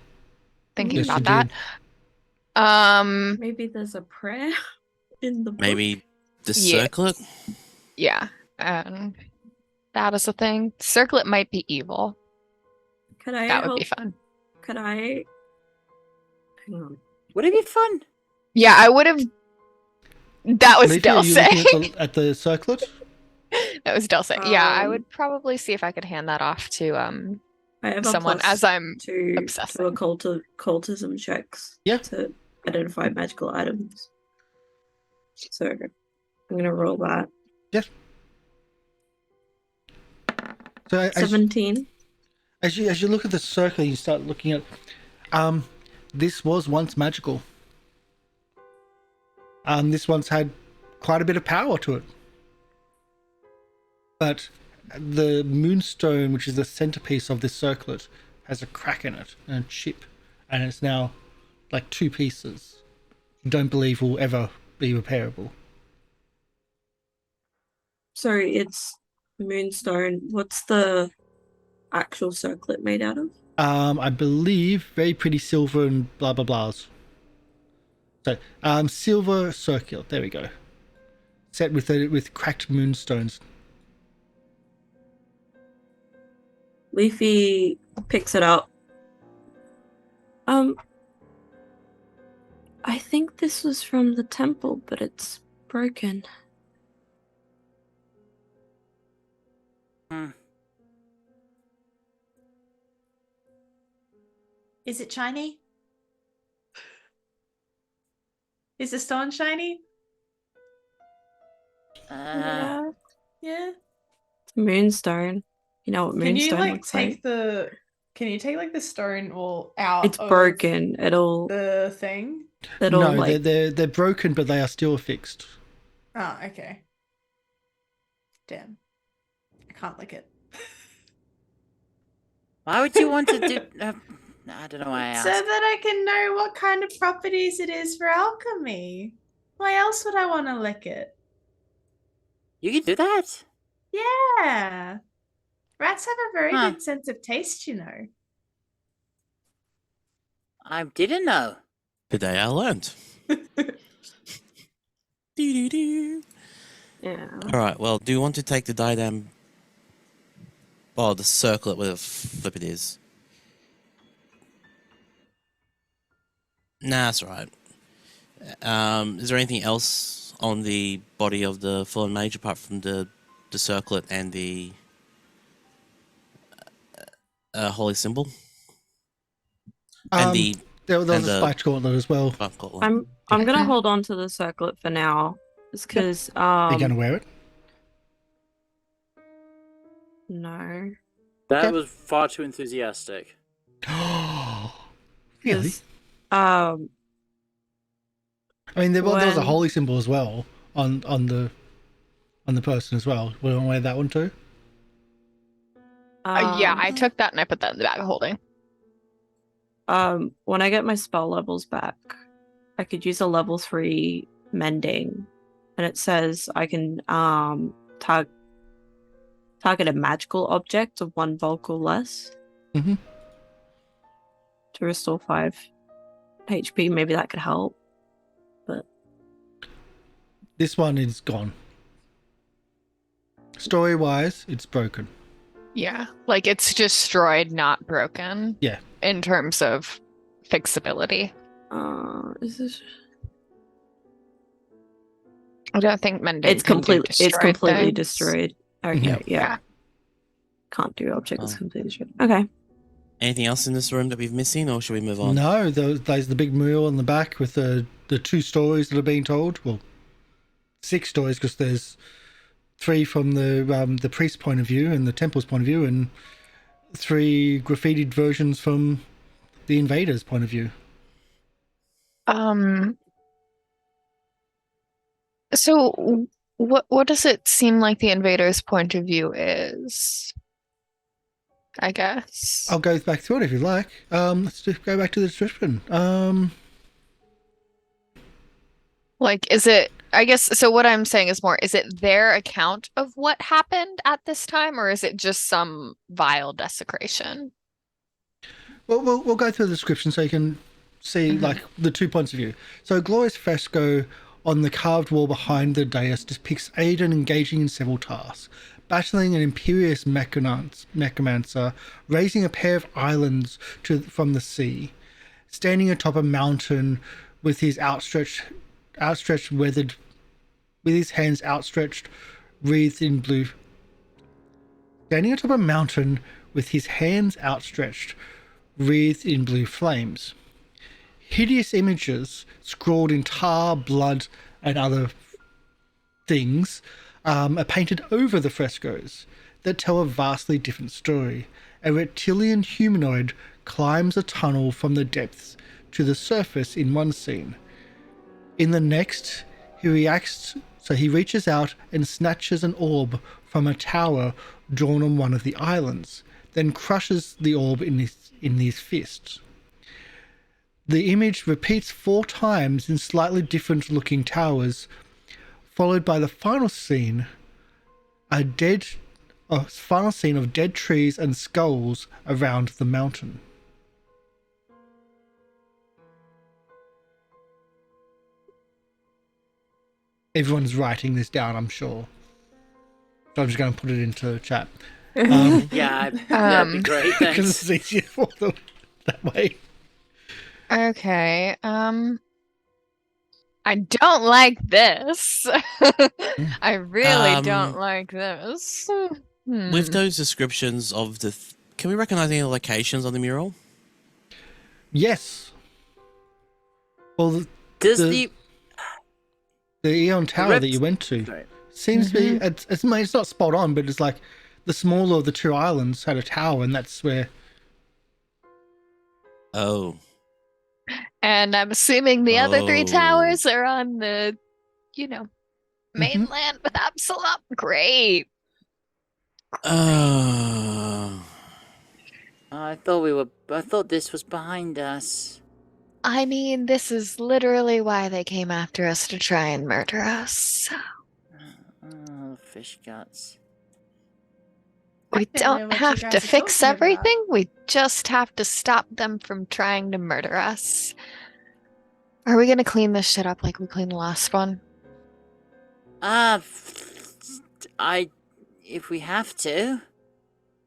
Thinking Yes, you about that. Maybe there's a prayer in the book. Maybe the Yeah. circlet? Yeah. That is a thing. Circlet might be evil. Could I That would be help? fun. Could I? Hang on. Would it be fun? Yeah, I would have. That was Leafy, Del are you saying. looking at the circlet? That was Del saying. Yeah, I Um, would probably see if I could hand that off to I have someone a plus as I'm to obsessing. occultism checks. Yeah. To identify magical items. So I'm gonna roll that. Yes. So 17. as you look at the circle, you start looking at. This was once magical. This once had quite a bit of power to it. But the moonstone, which is the centerpiece of this circlet, has a crack in it and a chip, and it's now like 2 pieces. Don't believe will ever be repairable. So it's moonstone. What's the actual circlet made out of? I believe very pretty silver and blah blah blahs. So silver circular. There we go. Set with cracked moonstones. Leafy picks it up. I think this was from the temple, but it's broken. Is it shiny? Is the stone shiny? Yeah. Yeah. It's moonstone. You know what Can you moonstone like looks take like? the? Can you take like the stone all out? It's of broken. It'll The thing. No, like they're broken, but they are still fixed. Oh, okay. Damn. I can't lick it. Why would you want to do? I don't know why I So asked. that I can know what kind of properties it is for alchemy. Why else would I want to lick it? You can do that. Yeah. Rats have a very Huh. good sense of taste, you know. I didn't know. Today I learned. Doo-doo-doo. yeah. All right. Well, do you want to take the diadem Oh, the circlet where the flip it is. Nah, that's all right. Is there anything else on the body of the fallen mage apart from the circlet and the holy symbol? And the there was and a the spiked gauntlet as well. I'm gonna hold on to the circlet for now, just because Are you going to wear it? no, That Okay. was far too enthusiastic. Really? 'cause, I mean, there was a when- holy symbol as well on the person as well. We want to wear that one too. Yeah, I took that and I put that in the bag of holding. When I get my spell levels back, I could use a level 3 mending, and it says I can target a magical object of 1 bulk or less Mhm. to restore 5 HP. Maybe that could help. But This one is gone. Story-wise, it's broken. Yeah, like it's destroyed, not broken. Yeah. In terms of fixability. is this? I don't think mending It's can do completely. It's completely things. destroyed. Okay. Yeah. Yeah. Can't do object that's Oh. completely destroyed. Okay. Anything else in this room that we've missing, or should we move on? No, there's the big mural on the back with the 2 stories that are being told. Well, 6 stories because there's 3 from the priest's point of view and the temple's point of view, and 3 graffitied versions from the invaders' point of view. So what does it seem like the invader's point of view is? I guess. I'll go back through it if you like. Let's just go back to the description. Like, is it, I guess, so what I'm saying is more, is it their account of what happened at this time, or is it just some vile desecration? Well, we'll go through the description so you can see like the 2 points of view. So, a glorious fresco on the carved wall behind the dais depicts Aiden engaging in several tasks, battling an imperious necromancer, raising a pair of islands from the sea, standing atop a mountain with his with his hands outstretched, wreathed in blue. Standing atop a mountain with his hands outstretched, wreathed in blue flames. Hideous images scrawled in tar, blood, and other things are painted over the frescoes that tell a vastly different story. A reptilian humanoid climbs a tunnel from the depths to the surface in one scene. In the next, he reaches out and snatches an orb from a tower drawn on one of the islands, then crushes the orb in his fists. The image repeats 4 times in slightly different looking towers, followed by the final scene, a final scene of dead trees and skulls around the mountain. Everyone's writing this down, I'm sure. So I'm just going to put it into chat. Yeah, that'd be great. Because Thanks. it's easier for them that way. Okay, I don't like this. I really don't like this. With those descriptions of the, can we recognize any locations on the mural? Yes. Well, Does the Eon Tower that you went to Right. seems to be, it's not spot on, but it's like the smaller of the 2 islands had a tower, and that's where. Oh. And I'm assuming the other 3 Oh. towers are on the, mainland with Absalom. Great. Oh. I thought this was behind us. I mean, this is literally why they came after us to try and murder us. Oh, fish guts. We Can't don't know what you have guys to are fix talking about. everything. We just have to stop them from trying to murder us. Are we gonna clean this shit up like we cleaned the last one? If we have to.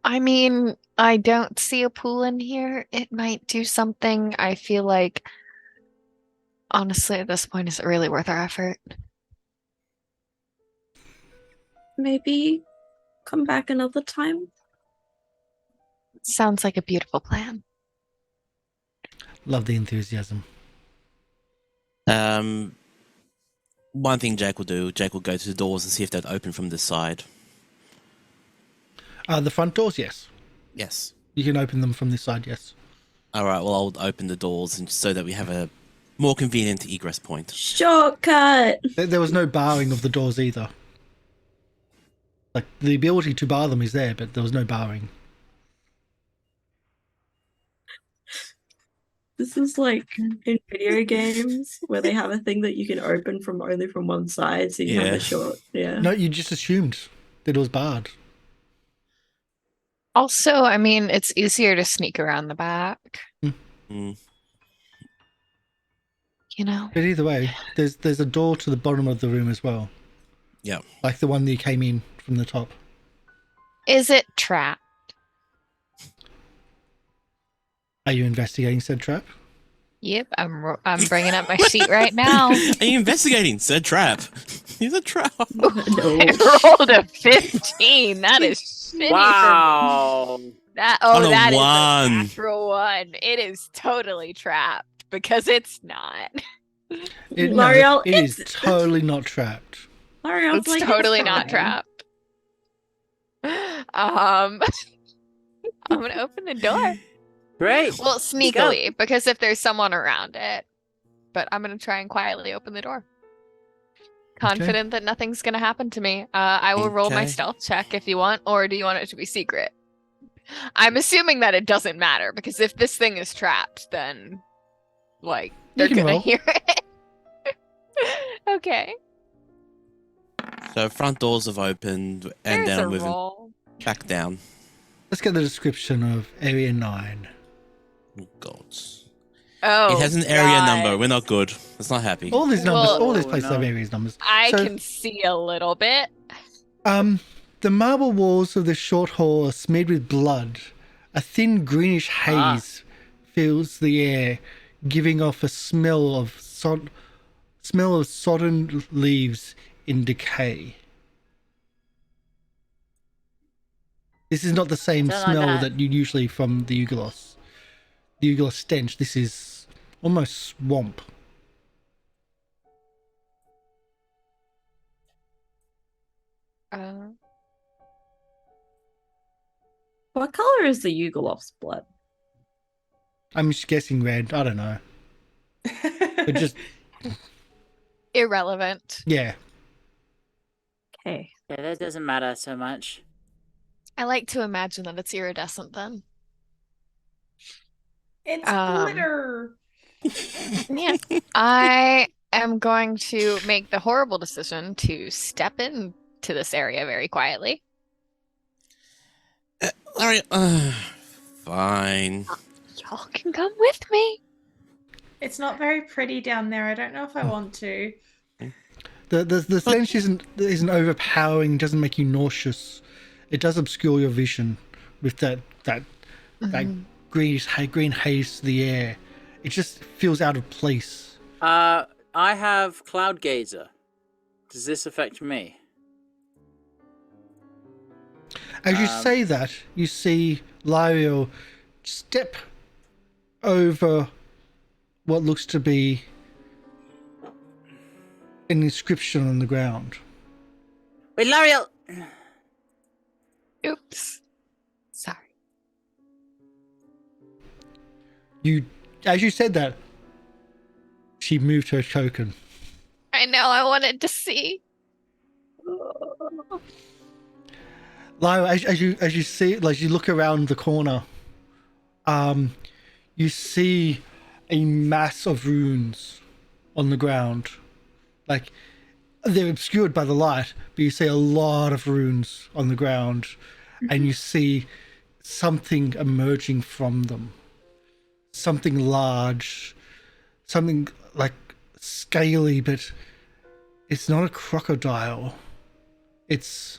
I mean, I don't see a pool in here. It might do something. I feel like, honestly, at this point, is it really worth our effort? Maybe come back another time. Sounds like a beautiful plan. Love the enthusiasm. One thing Jack will do, Jack will go to the doors and see if they'd open from this side. The front doors, yes. Yes. You can open them from this side, yes. All right, well, I'll open the doors and so that we have a more convenient egress point. Shortcut! There was no barring of the doors either. Like, the ability to bar them is there, but there was no barring. This is like in video games where they have a thing that you can open from only from one side, so you have a short. Yeah. No, you just assumed that it was barred. Also, I mean, it's easier to sneak around the back. Mm. You know? But either way, there's a door to the bottom of the room as well. Yeah. Like the one that you came in from the top. Is it trapped? Are you investigating said trap? Yep, I'm bringing up my seat right now. Are you investigating? Said trap. He's a trap. No. I rolled a 15. That is shitty Wow. for me. That On a is one. a natural one. It is totally trapped because it's not. L'Oreal, it is totally not trapped. L'Oreal's It's like, totally it's not fine. trapped. I'm gonna open the door. Great. Well, sneakily, because if there's someone around it. But I'm gonna try and quietly open the door. Confident that nothing's gonna happen to me. I will roll my Okay. stealth check if you want, or do you want it to be secret? I'm assuming that it doesn't matter, because if this thing is trapped, then like they're can gonna roll. hear it. Okay. So front doors have opened and There's then a we've roll. back down. Let's get the description of Area 9. Oh, gods. Oh, It has an area God. number. We're not good. It's not happy. All these numbers, Well- all these places Oh, have no. areas numbers. I So- can see a little bit. The marble walls of this short hall are smeared with blood. A thin greenish haze fills the air, giving off a smell of sodden leaves in decay. This is not the same Don't like smell that. that you usually from the Ugalos. The Ugalos stench. This is almost swamp. What color is the Yugolov's blood? I'm just guessing red. I don't know. But just Irrelevant. yeah. Okay. Yeah, that doesn't matter so much. I like to imagine that it's iridescent then. It's Um, glitter. Yeah. I am going to make the horrible decision to step into this area very quietly. Larry, fine. Y'all can come with me. It's not very pretty down there. I don't know if I want to. The stench isn't overpowering. Doesn't make you nauseous. It does obscure your vision with that green haze to the air. It just feels out of place. I have Cloud Gazer. Does this affect me? As you say that, you see Lieriel step over what looks to be an inscription on the ground. Wait, L'Oreal! Oops. Sorry. As you said that, she moved her token. I know, I wanted to see. Lyra, as you see, like you look around the corner, you see a mass of runes on the ground. Like they're obscured by the light, but you see a lot of runes on the ground, and you see something emerging from them. Something large, something like scaly, but it's not a crocodile. It's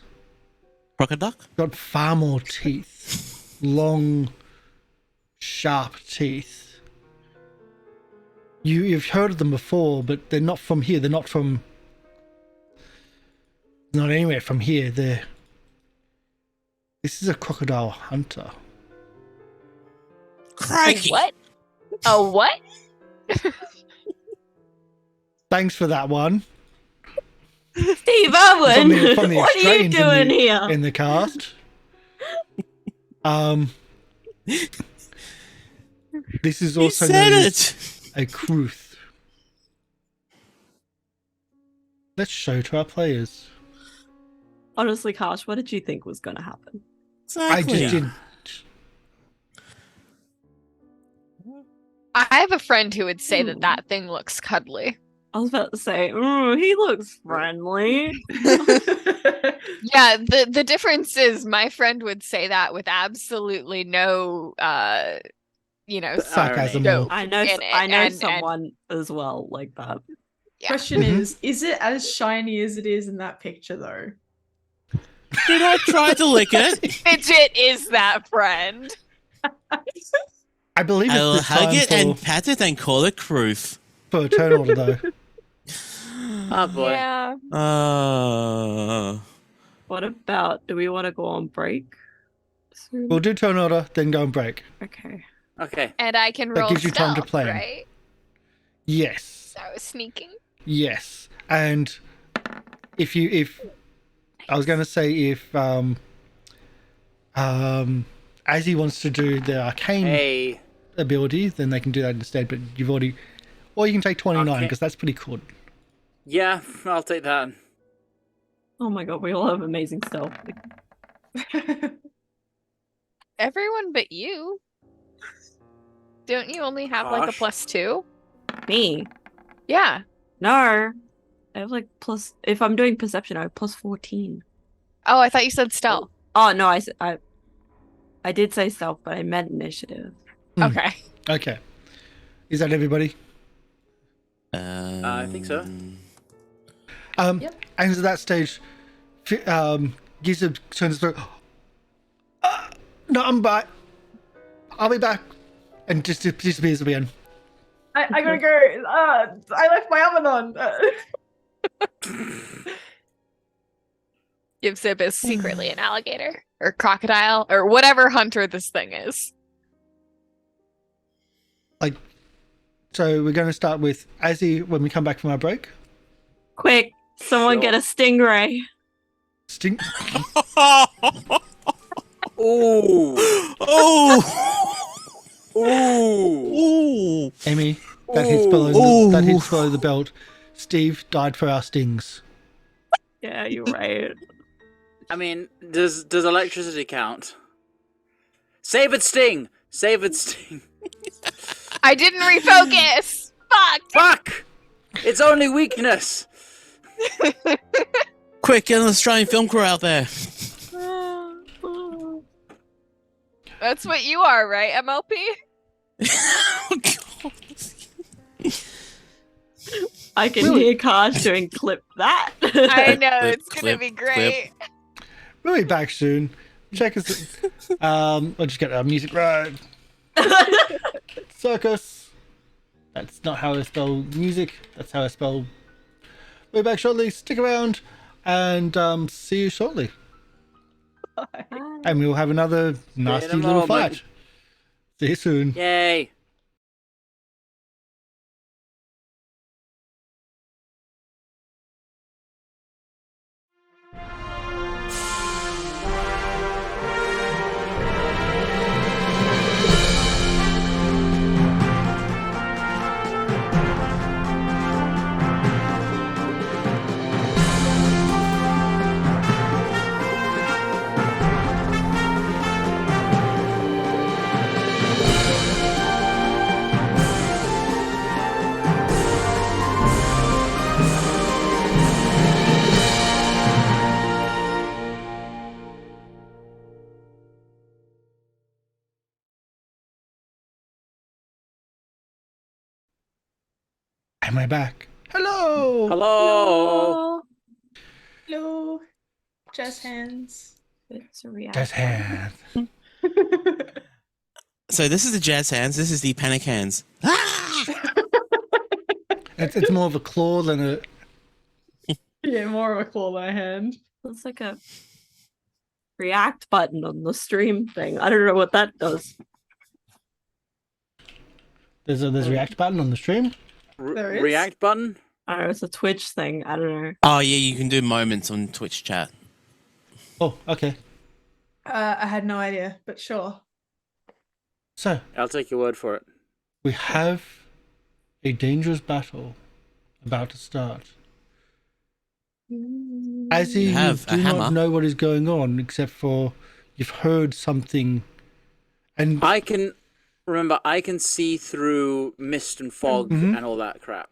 Crocodile? got far more teeth. Long, sharp teeth. You've heard of them before, but they're not from here. They're not anywhere from here. This is a crocodile hunter. Crikey! What? Oh, what? Thanks for that one. Steve Owen, From the what are you Australians doing here? in the cast. This is You also said known it! as a Kruth. Let's show to our players. Honestly, Karsh, what did you think was going to happen? I Exactly. just didn't. I have a friend who would say that that thing looks cuddly. I was about to say, he looks friendly. Yeah, the difference is my friend would say that with absolutely no Sarcasm. no. I know, And- I know and- someone as well like that. Yeah. Question Mhm. is it as shiny as it is in that picture though? Did I try to lick it? Fidget is that friend. I believe it's I'll this hug time it for, and pat it and call it Kruth. for a turn order, though. Oh boy. Yeah. What about, do we want to go on break soon? We'll do turn order, then go and break. Okay. Okay. And I can That roll gives you time to stealth, plan. right? Yes. So I was sneaking. Yes. And if I was going to say if Azzy wants to do the arcane Hey. ability, then they can do that instead. But you've already, or you can take 29 Okay. because that's pretty cool. Yeah, I'll take that. Oh my god, we all have amazing stealth. Everyone but you. Don't you only have like a Gosh. +2? Me? Yeah. No. I have like plus, if I'm doing perception, I have plus 14. Oh, I thought you said stealth. Oh, no, I did say stealth, but I meant initiative. Okay. Okay. Is that everybody? I think so. Yep. And at that stage, Gizzard turns through. No, I'm back. I'll be back. And just disappears again. I gotta go. I left my oven on. Yip is secretly an alligator or crocodile or whatever hunter this thing is. So we're going to start with Azzy when we come back from our break. Quick, someone Sure. get a stingray. Stink. Ooh. Oh! Ooh. Ooh! Emi, that hits below the belt. Steve died for our stings. Yeah, you're right. I mean, does electricity count? Save it, sting. Save it, sting. I didn't refocus. Fuck. Fuck! It's only weakness. Quick, get an Australian film crew out there. That's what you are, right, MLP? Oh, God. I can hear Karsh doing clip that. I know, Clip, it's gonna clip, be clip. great. We'll be back soon. Check us. I'll just get our music right. Circus. That's not how I spell music. That's how I spell. We'll be back shortly. Stick around, and see you shortly. And we will have another nasty little moment. fight. See you soon. Yay. Am I back? Hello. Hello. Hello. Jazz hands. It's a react. Jazz hands. So this is the jazz hands. This is the panic hands. It's more of a claw than a. Yeah, more of a claw than a hand. It's like a react button on the stream thing. I don't know what that does. There's a react button on the stream. There is? React button? I don't know, it's a Twitch thing. I don't know. Oh yeah, you can do moments on Twitch chat. Oh, okay. I had no idea, but sure. So I'll take your word for it. we have a dangerous battle about to start. Azzy, you have a do not hammer. know what is going on except for you've heard something, and I can see through mist and fog and all that crap.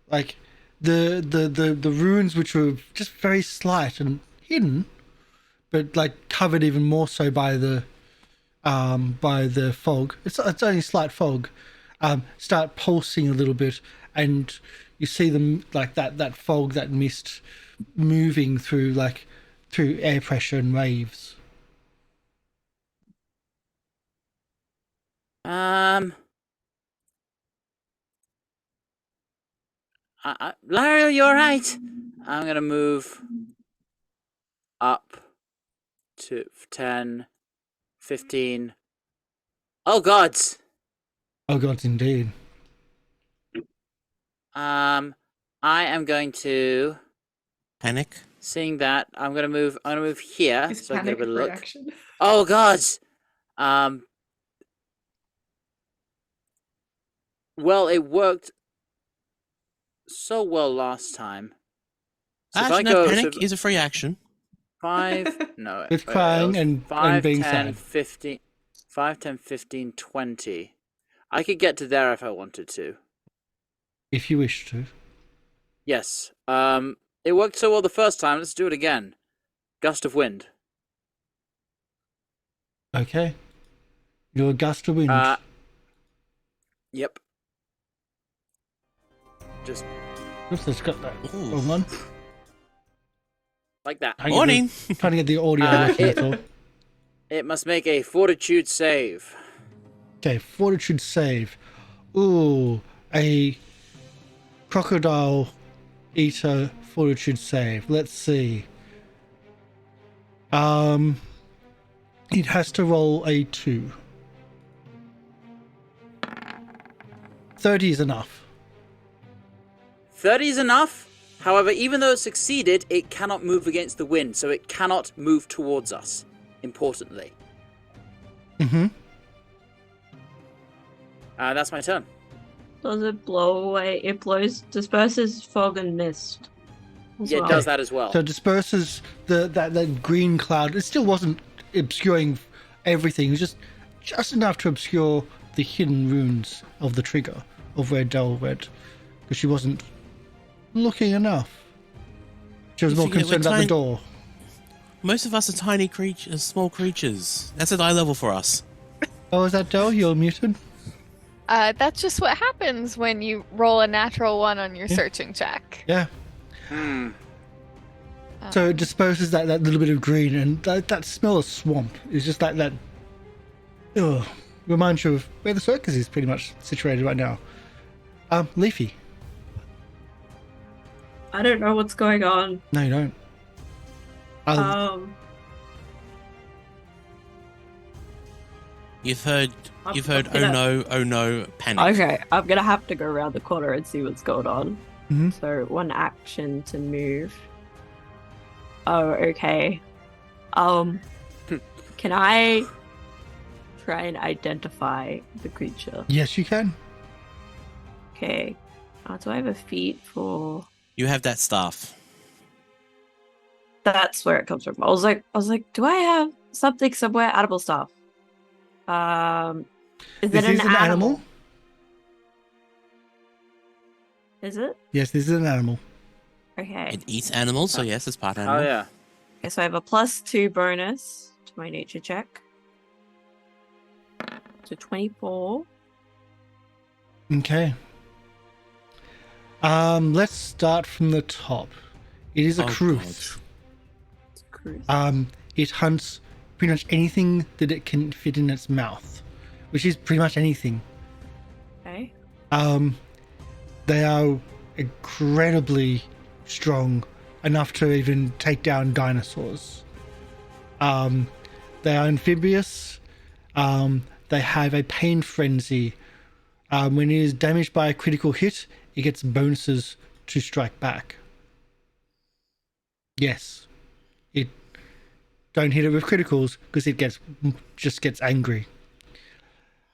like the runes which were just very slight and hidden, but like covered even more so by the fog. It's only slight fog. Start pulsing a little bit, and you see them like that fog, that mist moving through air pressure and waves. Lieriel, you're right. I'm gonna move up to 10, 15. Oh gods. Oh gods, indeed. I am going to, Panic. seeing that, I'm gonna move here His so I can get a panic bit of look. reaction. Oh gods. Well, it worked so well last time. So if I Actually, no, go panic so is a free action. 5, no. With wait, crying it was and 5, being 10, sad. 15, 5, 10, 15, 20. I could get to there if I wanted to. If you wish to. Yes. It worked so well the first time. Let's do it again. Gust of wind. Okay. You're a gust of wind. Yep. Just Oops, it's got that Ooh. wrong one. like that. Morning. Trying to get the audio working, that's all. It must make a fortitude save. Okay, fortitude save. Ooh, a crocodile eater fortitude save. Let's see. It has to roll a 2. 30 is enough. 30 is enough. However, even though it succeeded, it cannot move against the wind, so it cannot move towards us. Importantly. Mm-hmm. That's my turn. Does it blow away? It disperses fog and mist. as Yeah, it well. does that as well. So it disperses that green cloud. It still wasn't obscuring everything. It was just enough to obscure the hidden runes of the trigger of where Del read, because she wasn't looking enough. She was You more forget concerned we're about the tiny- door. Most of us are tiny creatures, small creatures. That's at eye level for us. Oh, is that Del? You're muted? That's just what happens when you roll a natural one on your searching check. Yeah. So it disperses that little bit of green, and that smell of swamp is just that. Ugh, reminds you of where the circus is pretty much situated right now. Leafy. I don't know what's going on. No, you don't. You've heard I'm oh no, panic. Okay, I'm gonna have to go around the corner and see what's going on. Mhm. So one action to move. Oh, okay. Can I try and identify the creature? Yes, you can. Okay. Do I have a feat for? You have that staff. That's where it comes from. I was like, do I have something somewhere? Edible stuff. Is This it is an an animal? animal. Is it? Yes, this is an animal. Okay. It eats animals, so yes, it's part animal. Oh yeah. Okay, so I have a +2 bonus to my nature check. So 24. Okay. Let's start from the top. It is a Oh, Kruth. It hunts pretty much anything that it can fit in its mouth, which is pretty much anything. Okay. They are incredibly strong, enough to even take down dinosaurs. They are amphibious. They have a pain frenzy. When it is damaged by a critical hit, it gets bonuses to strike back. Yes. Don't hit it with criticals because it just gets angry.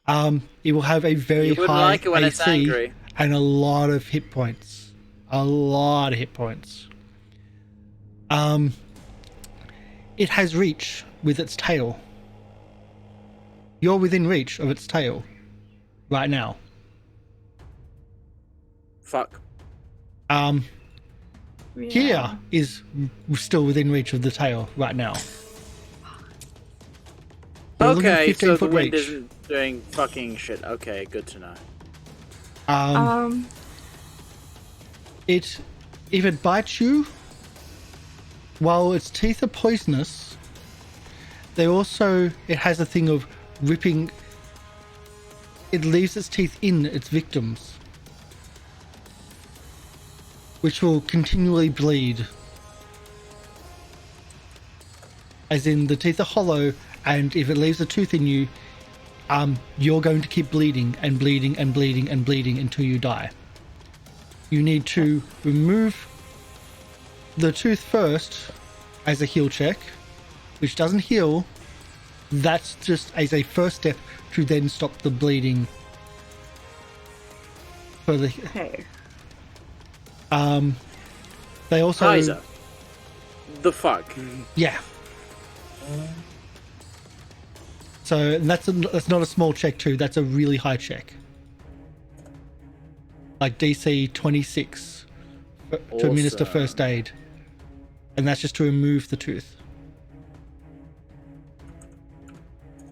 It will have a very high like it when it's AC angry. and a lot of hit points. It has reach with its tail. You're within reach of its tail right now. Fuck. Here is still within reach of the tail right now. We're looking at Okay, so the 15-foot wind reach. isn't doing fucking shit. Okay, good to know. If it bites you, while its teeth are poisonous, it has a thing of ripping. It leaves its teeth in its victims, which will continually bleed. As in, the teeth are hollow, and if it leaves a tooth in you, you're going to keep bleeding and bleeding and bleeding and bleeding until you die. You need to remove the tooth first as a heal check, which doesn't heal. That's just as a first step to then stop the bleeding. Okay. They also Kaiser. The fuck? Yeah. So that's not a small check too. That's a really high check, like DC 26 to administer Awesome. first aid, and that's just to remove the tooth.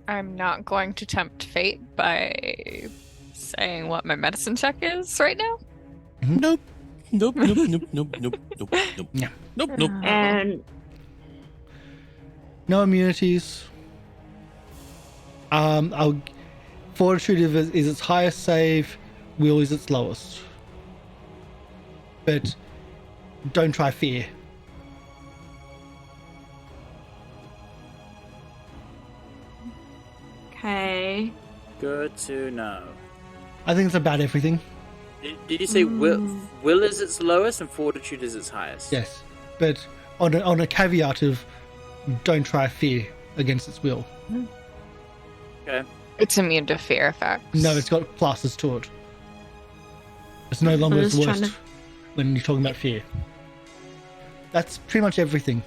I'm not going to tempt fate by saying what my medicine check is right now. Nope. Nope. Nope. Nope. Nope. Nope. Nope. Nope. Yeah. Nope. Nope. And No immunities. Fortitude is its highest save. Will is its lowest. But don't try fear. okay. Good to know. I think it's about everything. Did you say will is its lowest and fortitude is its highest? Yes, but on a caveat of don't try fear against its will. Okay. It's immune to fear effects. No, it's got pluses to it. It's no longer its just worst trying when you're talking about fear. That's pretty much everything.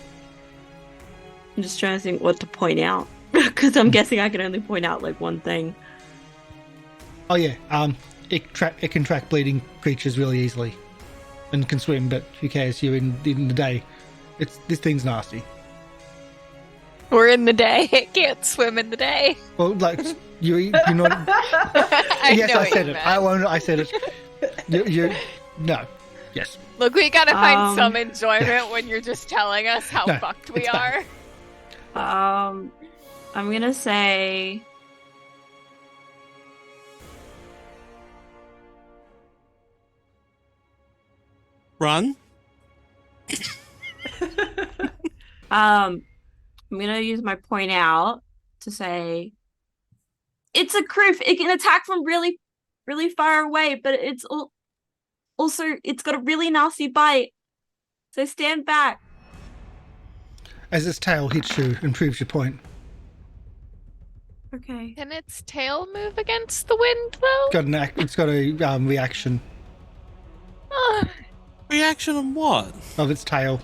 I'm just trying to think what to point out. Because I'm guessing I can only point out like one thing. Oh yeah, it can track bleeding creatures really easily, and can swim. But who cares? You're in the day. This thing's nasty. We're in the day. It can't swim in the day. Well, like you're not. Yes, know I what said you it. meant. I won't. I said it. You no. Yes. Look, we gotta find Um, some enjoyment when you're just telling us how No, fucked we it's fine. are. I'm gonna say Run. I'm gonna use my point out to say it's a criff. It can attack from really, really far away, but it's also it's got a really nasty bite. So stand back. As its tail hits you and proves your point. Okay. Can its tail move against the wind, though? It's got a reaction Ugh. Reaction on what? of its tail.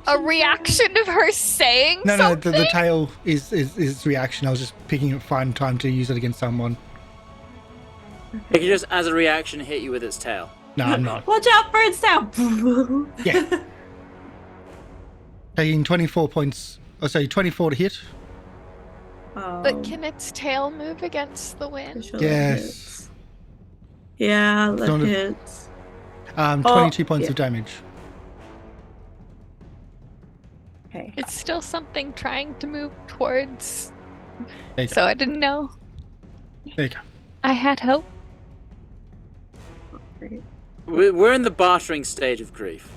A reaction of her saying No, something? the tail is its reaction. I was just picking a fine time to use it against someone. It can just, as a reaction, hit you with its tail. No, I'm not. Watch out for its tail. Yeah. Taking 24 points. Oh, sorry, 24 to hit. But can its tail move against the wind? Yes. Yeah, not that a- hits. 22 points yeah. of damage. Okay. It's still something trying to move towards. There you go. So I didn't know. There you go. I had hope. We're in the bartering stage of grief.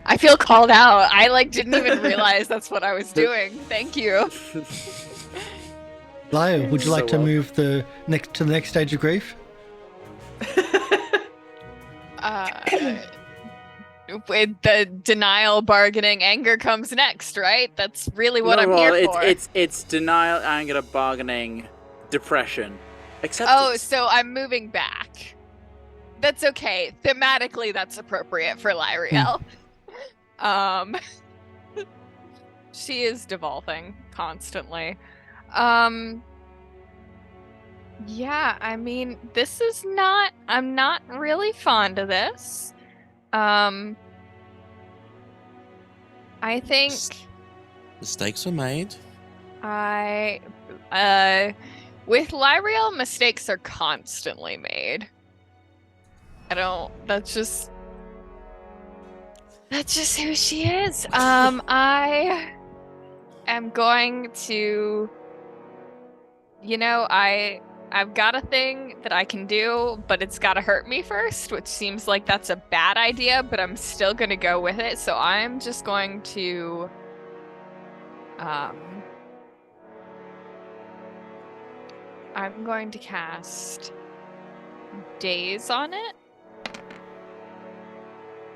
I feel called out. I didn't even realize that's what I was doing. Thank you. Lyle, would you like to So move to the next stage of grief? With the denial, bargaining, anger comes next, right? That's really what I'm here for. It's denial, anger, bargaining, depression. Acceptance. Oh, so I'm moving back. That's okay. Thematically, that's appropriate for Lieriel. She is devolving constantly. Yeah, I mean, this is not. I'm not really fond of this. I think Mistakes were made. with Lieriel, mistakes are constantly made. That's just who she is. I am going to, I've got a thing that I can do, but it's got to hurt me first, which seems like that's a bad idea, but I'm still going to go with it. So I'm just going to cast Daze on it.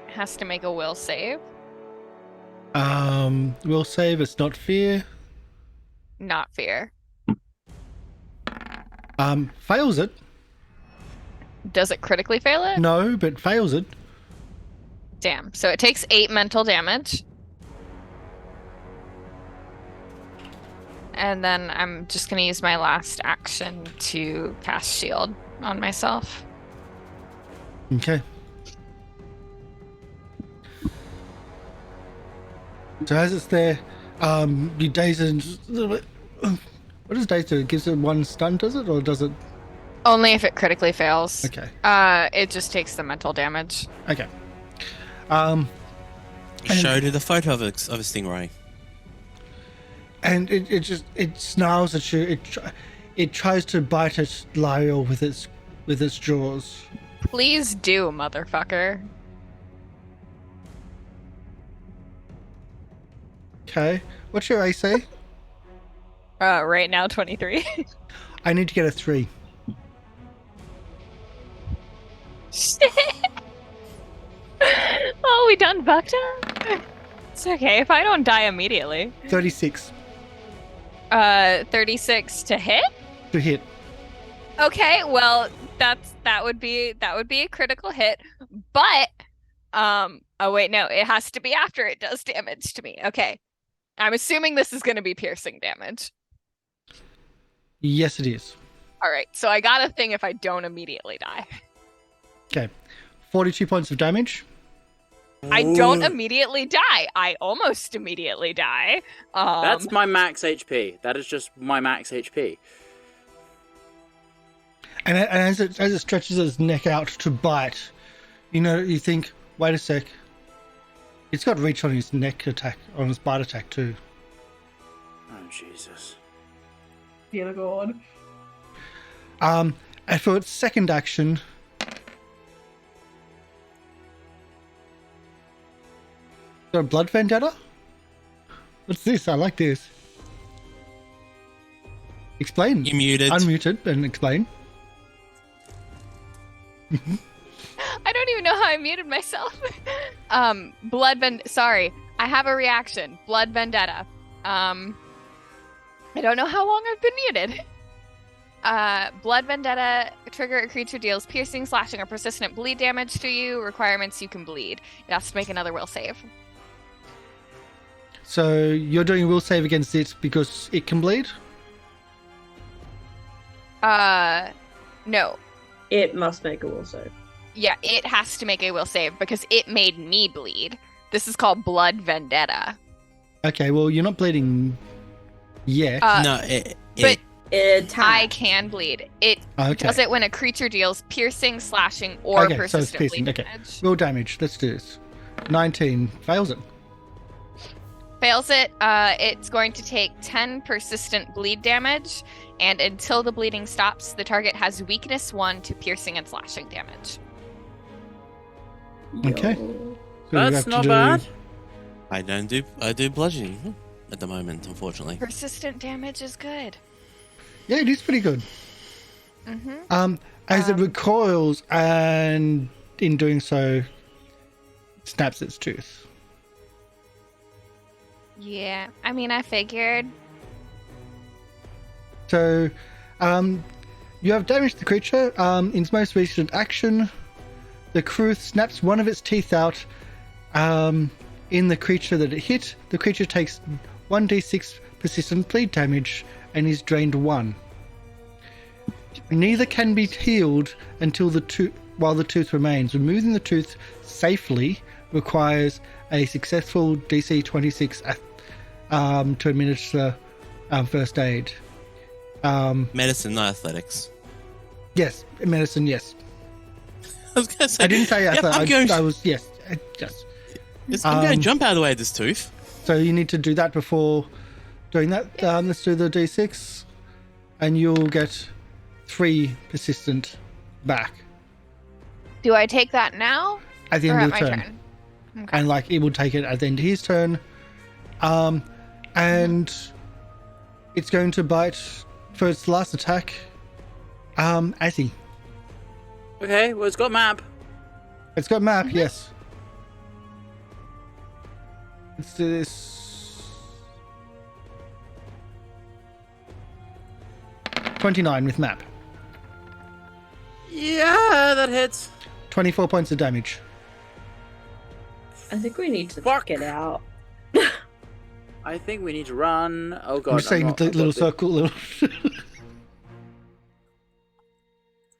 It has to make a will save. Will save. It's not fear. Not fear. Fails it. Does it critically fail it? No, but fails it. Damn. So it takes 8 mental damage. And then I'm just going to use my last action to cast shield on myself. Okay. So as it's there, you daze it. What does daze do? It gives it 1 stun, does it, or does it? Only if it critically fails. Okay. It just takes the mental damage. Okay. Showed her the photo of a stingray. And it snarls at you. It tries to bite at Lieriel with its jaws. Please do, motherfucker. Okay. What's your AC? Right now 23. I need to get a 3. Shit. Oh, we done fucked up? It's okay if I don't die immediately. 36 36 to hit? to hit. Okay, well, that would be a critical hit, but oh wait, no, it has to be after it does damage to me. Okay. I'm assuming this is going to be piercing damage. Yes, it is. All right. So I got a thing if I don't immediately die. Okay. 42 points of damage. I don't immediately die. I almost immediately die. That's my max HP. That is just my max HP. And as it stretches its neck out to bite, you think, wait a sec. It's got reach on his neck attack, on his bite attack too. Oh, Jesus. Dear God. And for its second action, got a blood vendetta? What's this? I like this. Explain. You muted. Unmuted and explain. I don't even know how I muted myself. Sorry, I have a reaction. Blood vendetta. I don't know how long I've been muted. Blood vendetta, trigger a creature deals piercing, slashing, or persistent bleed damage to you. Requirements: you can bleed. It has to make another will save. So you're doing a will save against it because it can bleed? No. It must make a will save. Yeah, it has to make a will save because it made me bleed. This is called blood vendetta. Okay, well, you're not bleeding yet. No, I can bleed. It Okay. does it when a creature deals piercing, slashing, or Okay, so it's persistent piercing. bleed Okay. damage. Roll damage. Let's do this. 19 fails it. Fails it, it's going to take 10 persistent bleed damage, and until the bleeding stops, the target has weakness 1 to piercing and slashing damage. Okay. So we have That's to not do- bad. I do bludgeoning at the moment, unfortunately. Persistent damage is good. Yeah, it is pretty good. Mm-hmm. As it recoils and in doing so, snaps its tooth. Yeah, I mean, I figured. So, you have damaged the creature. In its most recent action, the crew snaps one of its teeth out in the creature that it hit. The creature takes 1d6 persistent bleed damage and is drained 1. Neither can be healed until while the tooth remains. Removing the tooth safely requires a successful DC 26 to administer first aid. Medicine, not athletics. Yes, medicine. Yes, I was going to say. I didn't say Yep, athletics. I was yes. I'm going to jump out of the way of this tooth. So you need to do that before doing that. Let's do the D6, and you'll get 3 persistent back Do I take that now? at the Or end at of the my turn. turn? Okay. And like it will take it at the end of his turn. And it's going to bite for its last attack. Azzy. Okay, well, it's got map. It's got map, yes. Let's do this. 29 with map. Yeah, that hits. 24 points of damage. I think we need to Fuck. get out. I think we need to run. Oh god. I'm just saying not- the I've got little the- circle. Little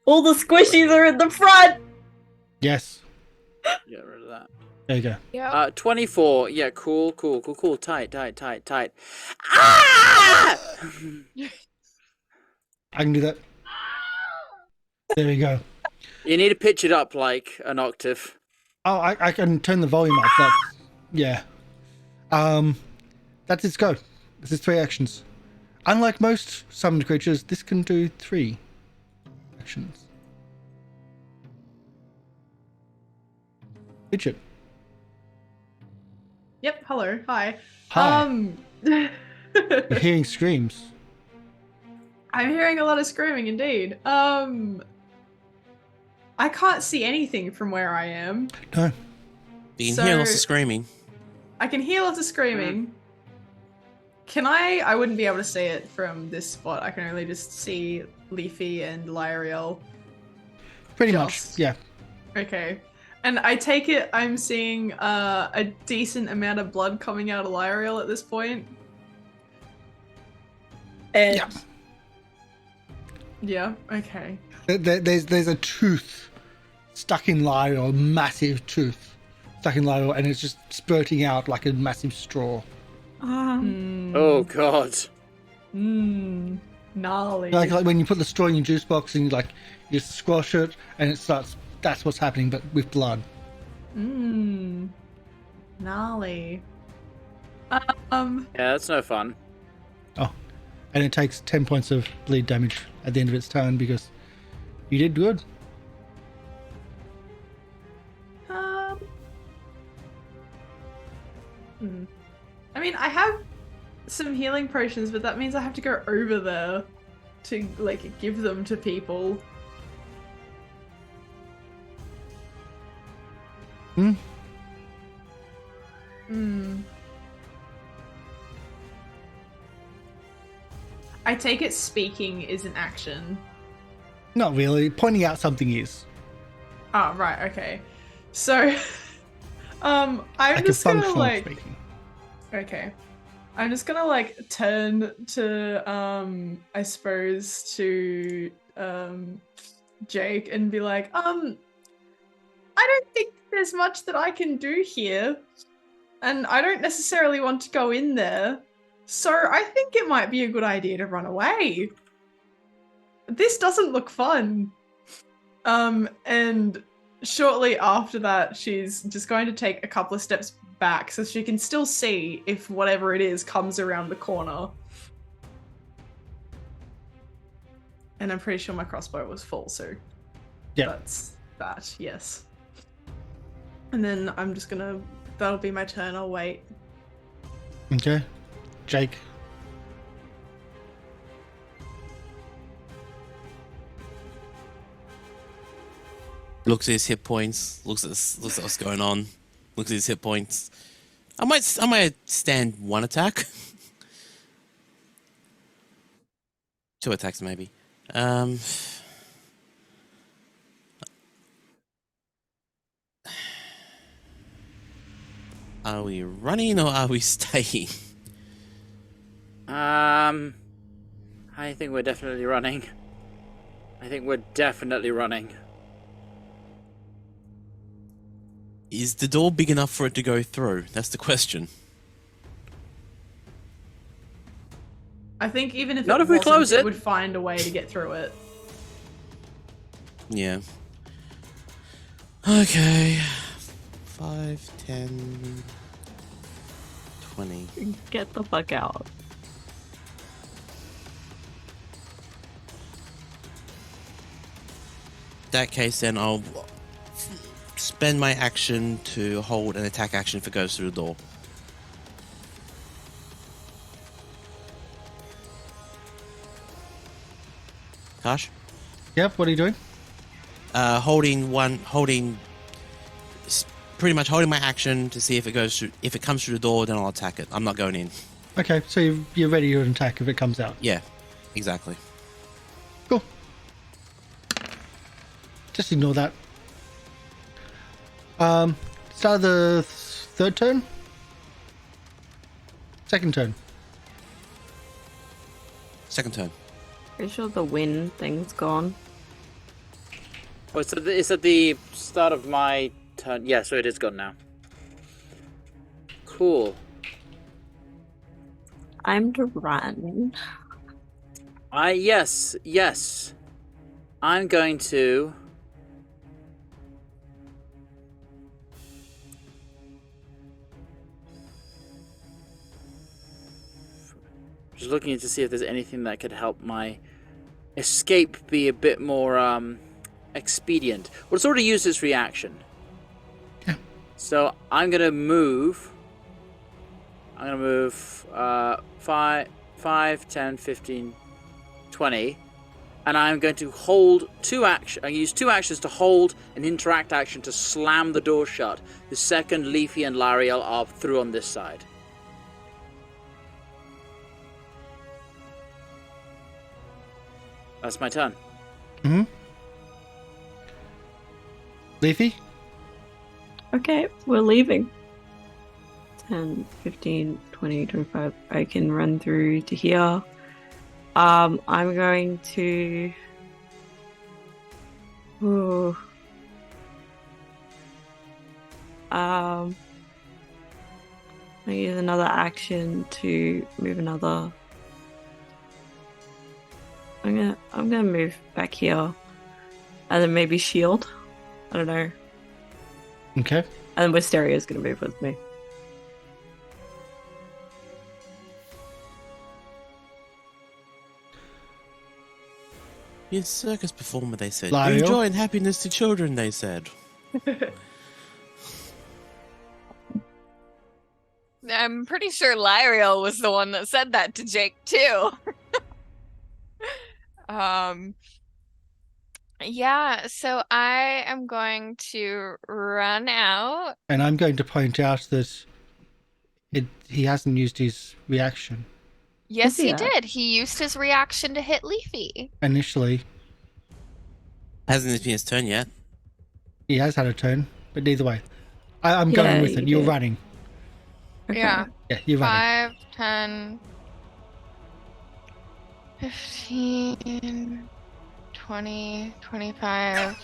All the squishies are in the front. yes. Get rid of that. There you go. Yep. 24. Yeah, cool. Tight. Ah! I can do that. There we go. You need to pitch it up like an octave. Oh, I can turn the volume up. Yeah. That's its go. This is 3 actions. Unlike most summoned creatures, this can do 3 actions. Fidget. Yep. Hello. Hi. Hi. You're hearing screams. I'm hearing a lot of screaming indeed. I can't see anything from where I am. No. You can hear lots of So- screaming. I can hear lots of screaming. Can I wouldn't be able to see it from this spot. I can only just see Leafy and Lieriel. Pretty much. Just- Yeah. Okay. And I take it I'm seeing a decent amount of blood coming out of Lieriel at this point. And Yeah. Yeah, okay. There's a tooth stuck in Lieriel, a massive tooth stuck in Lieriel, and it's just spurting out like a massive straw. Oh god. Gnarly. Like when you put the straw in your juice box and you squash it and it starts. That's what's happening, but with blood. Gnarly. Yeah, that's no fun. Oh, and it takes 10 points of bleed damage at the end of its turn because you did good. I mean, I have some healing potions, but that means I have to go over there to like give them to people. I take it speaking is an action. Not really. Pointing out something is. Oh, right, okay. So, I'm Like a just gonna functional like... speaking. Okay. I'm just gonna like turn to I suppose to Jake and be like, I don't think there's much that I can do here. And I don't necessarily want to go in there. So I think it might be a good idea to run away. this doesn't look fun. And shortly after that, she's just going to take a couple of steps back so she can still see if whatever it is comes around the corner. And I'm pretty sure my crossbow was full, so Yeah. that's that, yes. And then I'm just gonna, that'll be my turn, I'll wait. Okay. Jake. Looks at his hit points. Looks at what's going on. Looks at his hit points. I might stand one attack. 2 attacks maybe. Are we running or are we staying? I think we're definitely running. Is the door big enough for it to go through? That's the question. I think even if Not it if we wasn't, close it. would find a way to get through it. Yeah. Okay. 5, 10, 20. Get the fuck out. In that case, then I'll spend my action to hold an attack action if it goes through the door. Karsh? Yep, what are you doing? Pretty much holding my action to see if it goes through. If it comes through the door, then I'll attack it. I'm not going in. Okay, so you're ready to attack if it comes out. Yeah, exactly. Cool. Just ignore that. Start of the third turn? Second turn. Second turn. Pretty sure the wind thing's gone. Oh, it's at the start of my turn. Yeah, so it is gone now. Cool. I'm to run. Yes. I'm going to... Just looking to see if there's anything that could help my escape be a bit more expedient. Well, it's already used its reaction. Yeah. So I'm going to move... 5, 10, 15, 20. And I'm going to hold 2 actions. I use 2 actions to hold an interact action to slam the door shut. The second Leafy and Lieriel are through on this side. That's my turn. Mm-hmm. Leafy? Okay, we're leaving. 10, 15, 20, 25. I can run through to here. I'm going to... Ooh. I use another action to move another. I'm gonna move back here, and then maybe shield. I don't know. Okay. And then Wisteria's gonna move with me. You're a circus performer, they said. Lieriel? Bring joy and happiness to children, they said. I'm pretty sure Lieriel was the one that said that to Jake too. Yeah, so I am going to run out. And I'm going to point out that he hasn't used his reaction Yes, he Yeah. did. He used his reaction to hit Leafy. initially. Hasn't been his turn yet. He has had a turn, but either way. I'm going Yeah, with it. you You're did. running. Okay. Yeah. Yeah, you're running. 5, 10, 15, 20, 25,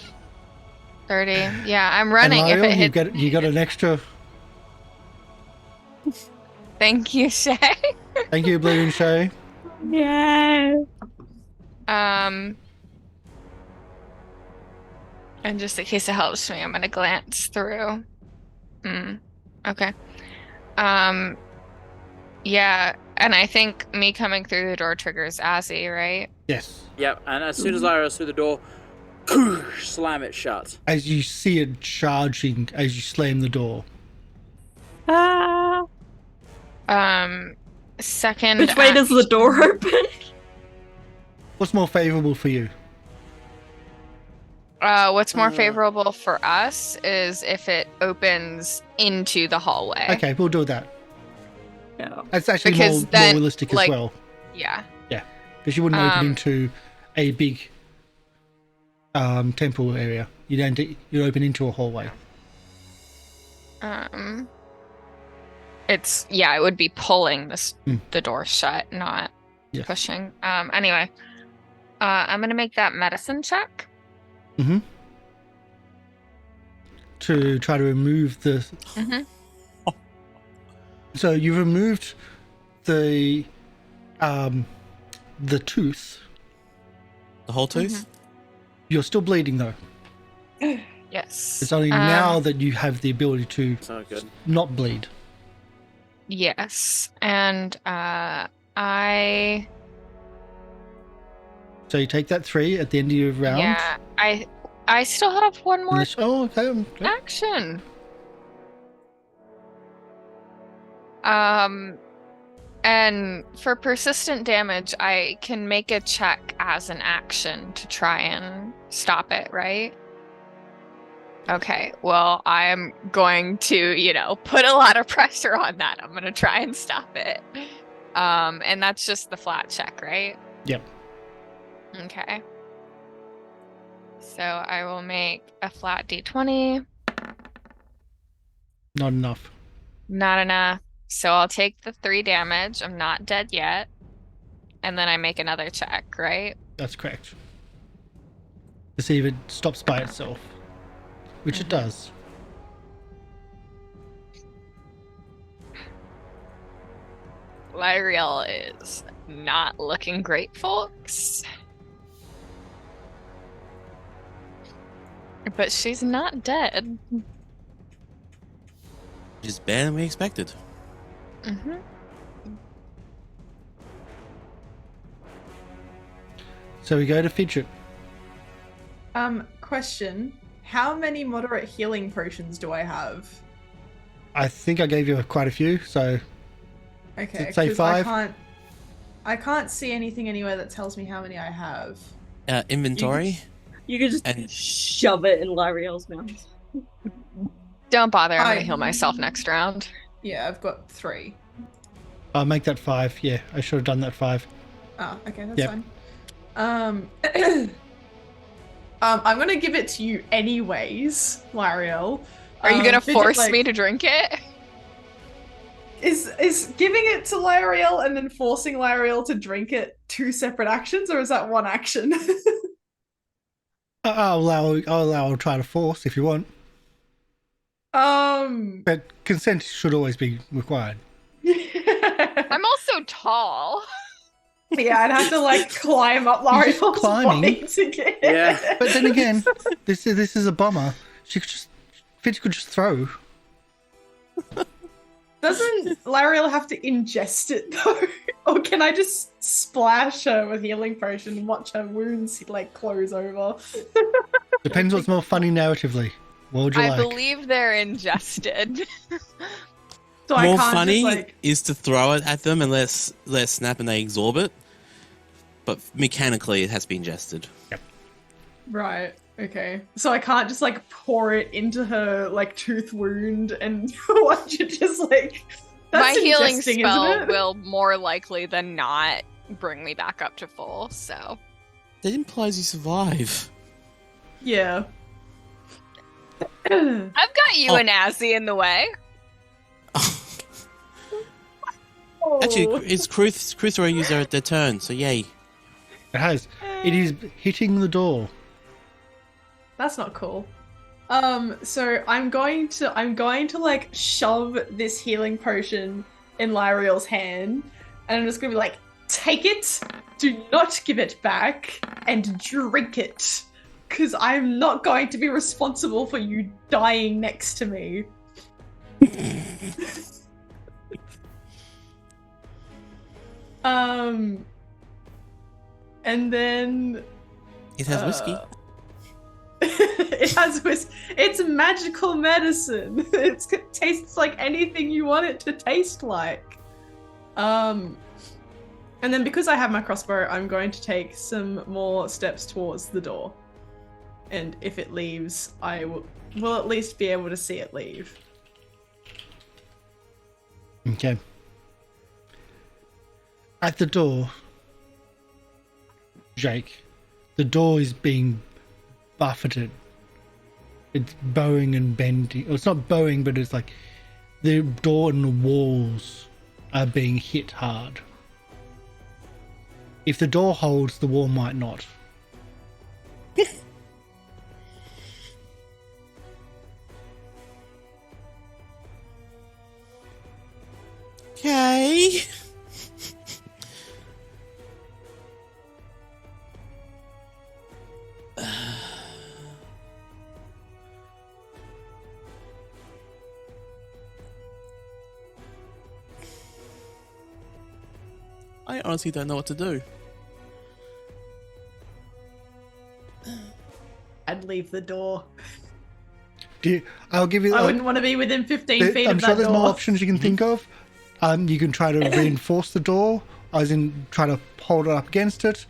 30. Yeah, I'm running if and it Lieriel, hits. you got an extra. Thank you, Shay. Thank you, Blue and Shay. Yeah. And just in case it helps me, I'm gonna glance through. Okay. Yeah, and I think me coming through the door triggers Azzy, right? Yes. Yep, and as soon as Lieriel's through the door, slam it shut. As you see it charging, as you slam the door. Second. Which way does the door open? What's more favorable for you? What's more favorable for us is if it opens into the hallway. Okay, we'll do that. Yeah. That's actually Because more then, realistic like- as well. Yeah. Yeah, because you wouldn't open into a big temple area. You'd open into a hallway. It would be pulling the door shut, not Yes. pushing. Anyway, I'm gonna make that medicine check. Mm-hmm. To try to remove the. Mm-hmm. So you removed the tooth. The whole tooth? You're still bleeding though. Yes. It's only now that you have the ability to So good. not bleed. Yes, and I So you take that 3 at the end of your round. yeah I still have one more Unless, okay. Okay. action. And for persistent damage, I can make a check as an action to try and stop it, right? Okay, well, I am going to, put a lot of pressure on that. I'm going to try and stop it. And that's just the flat check, right? Yep. Okay. So I will make a flat d20. Not enough. Not enough. So I'll take the 3 damage. I'm not dead yet. And then I make another check, right? That's correct. To see if it stops by itself. Which it does. Lieriel is not looking great, folks. But she's not dead. Just better than we expected. Mm-hmm. So we go to Fidget. Question. How many moderate healing potions do I have? I think I gave you quite a few, so Okay, say 'cause 5? I can't see anything anywhere that tells me how many I have. Inventory. You could just And- shove it in Lieriel's mouth. Don't bother. I'm I- going to heal myself next round. Yeah, I've got 3. I'll make that 5. Yeah, I should have done that 5. Oh, okay, that's Yep. fine. I'm gonna give it to you anyways, Lieriel. Are you going to Fidget, force like, me to drink it? Is giving it to Lieriel and then forcing Lieriel to drink it 2 separate actions, or is that one action? I'll allow I'll try to force if you want. But consent should always be required. I'm also tall. Yeah, I'd have to like climb up Lieriel's climbing? body to get it. Yeah. But then again, this is a bomber. Fidget could just throw. Doesn't Lieriel have to ingest it though? Or can I just splash her with healing potion and watch her wounds like close over? Depends what's more funny narratively. What would you I like? believe they're ingested. So I More can't funny just, like... is to throw it at them and let it snap and they absorb it. But mechanically, it has to be ingested. Right. Okay. So I can't just like pour it into her like tooth wound and watch it just like. My That's healing ingesting, spell isn't it? will more likely than not bring me back up to full, so. That implies you survive. Yeah. I've got you Oh. and Azzy in the way. Actually, it's Cruthero use their turn, so yay. It has. It is hitting the door. That's not cool. So I'm going to like shove this healing potion in Lieriel's hand, and I'm just gonna be like, take it, do not give it back, and drink it. Because I'm not going to be responsible for you dying next to me. And then It has whiskey. it has it's magical medicine. It tastes like anything you want it to taste like. And then because I have my crossbow, I'm going to take some more steps towards the door. And if it leaves, I will at least be able to see it leave. Okay. At the door, Jake, the door is being buffeted. It's bowing and bending. Well, it's not bowing, but it's like the door and the walls are being hit hard. If the door holds, the wall might not. Okay. I honestly don't know what to do. I'd leave the door. I'll give you. I wouldn't want to be within 15 feet I'm of sure that there's door. more options you can think of. You can try to reinforce the door, as in try to hold it up against it.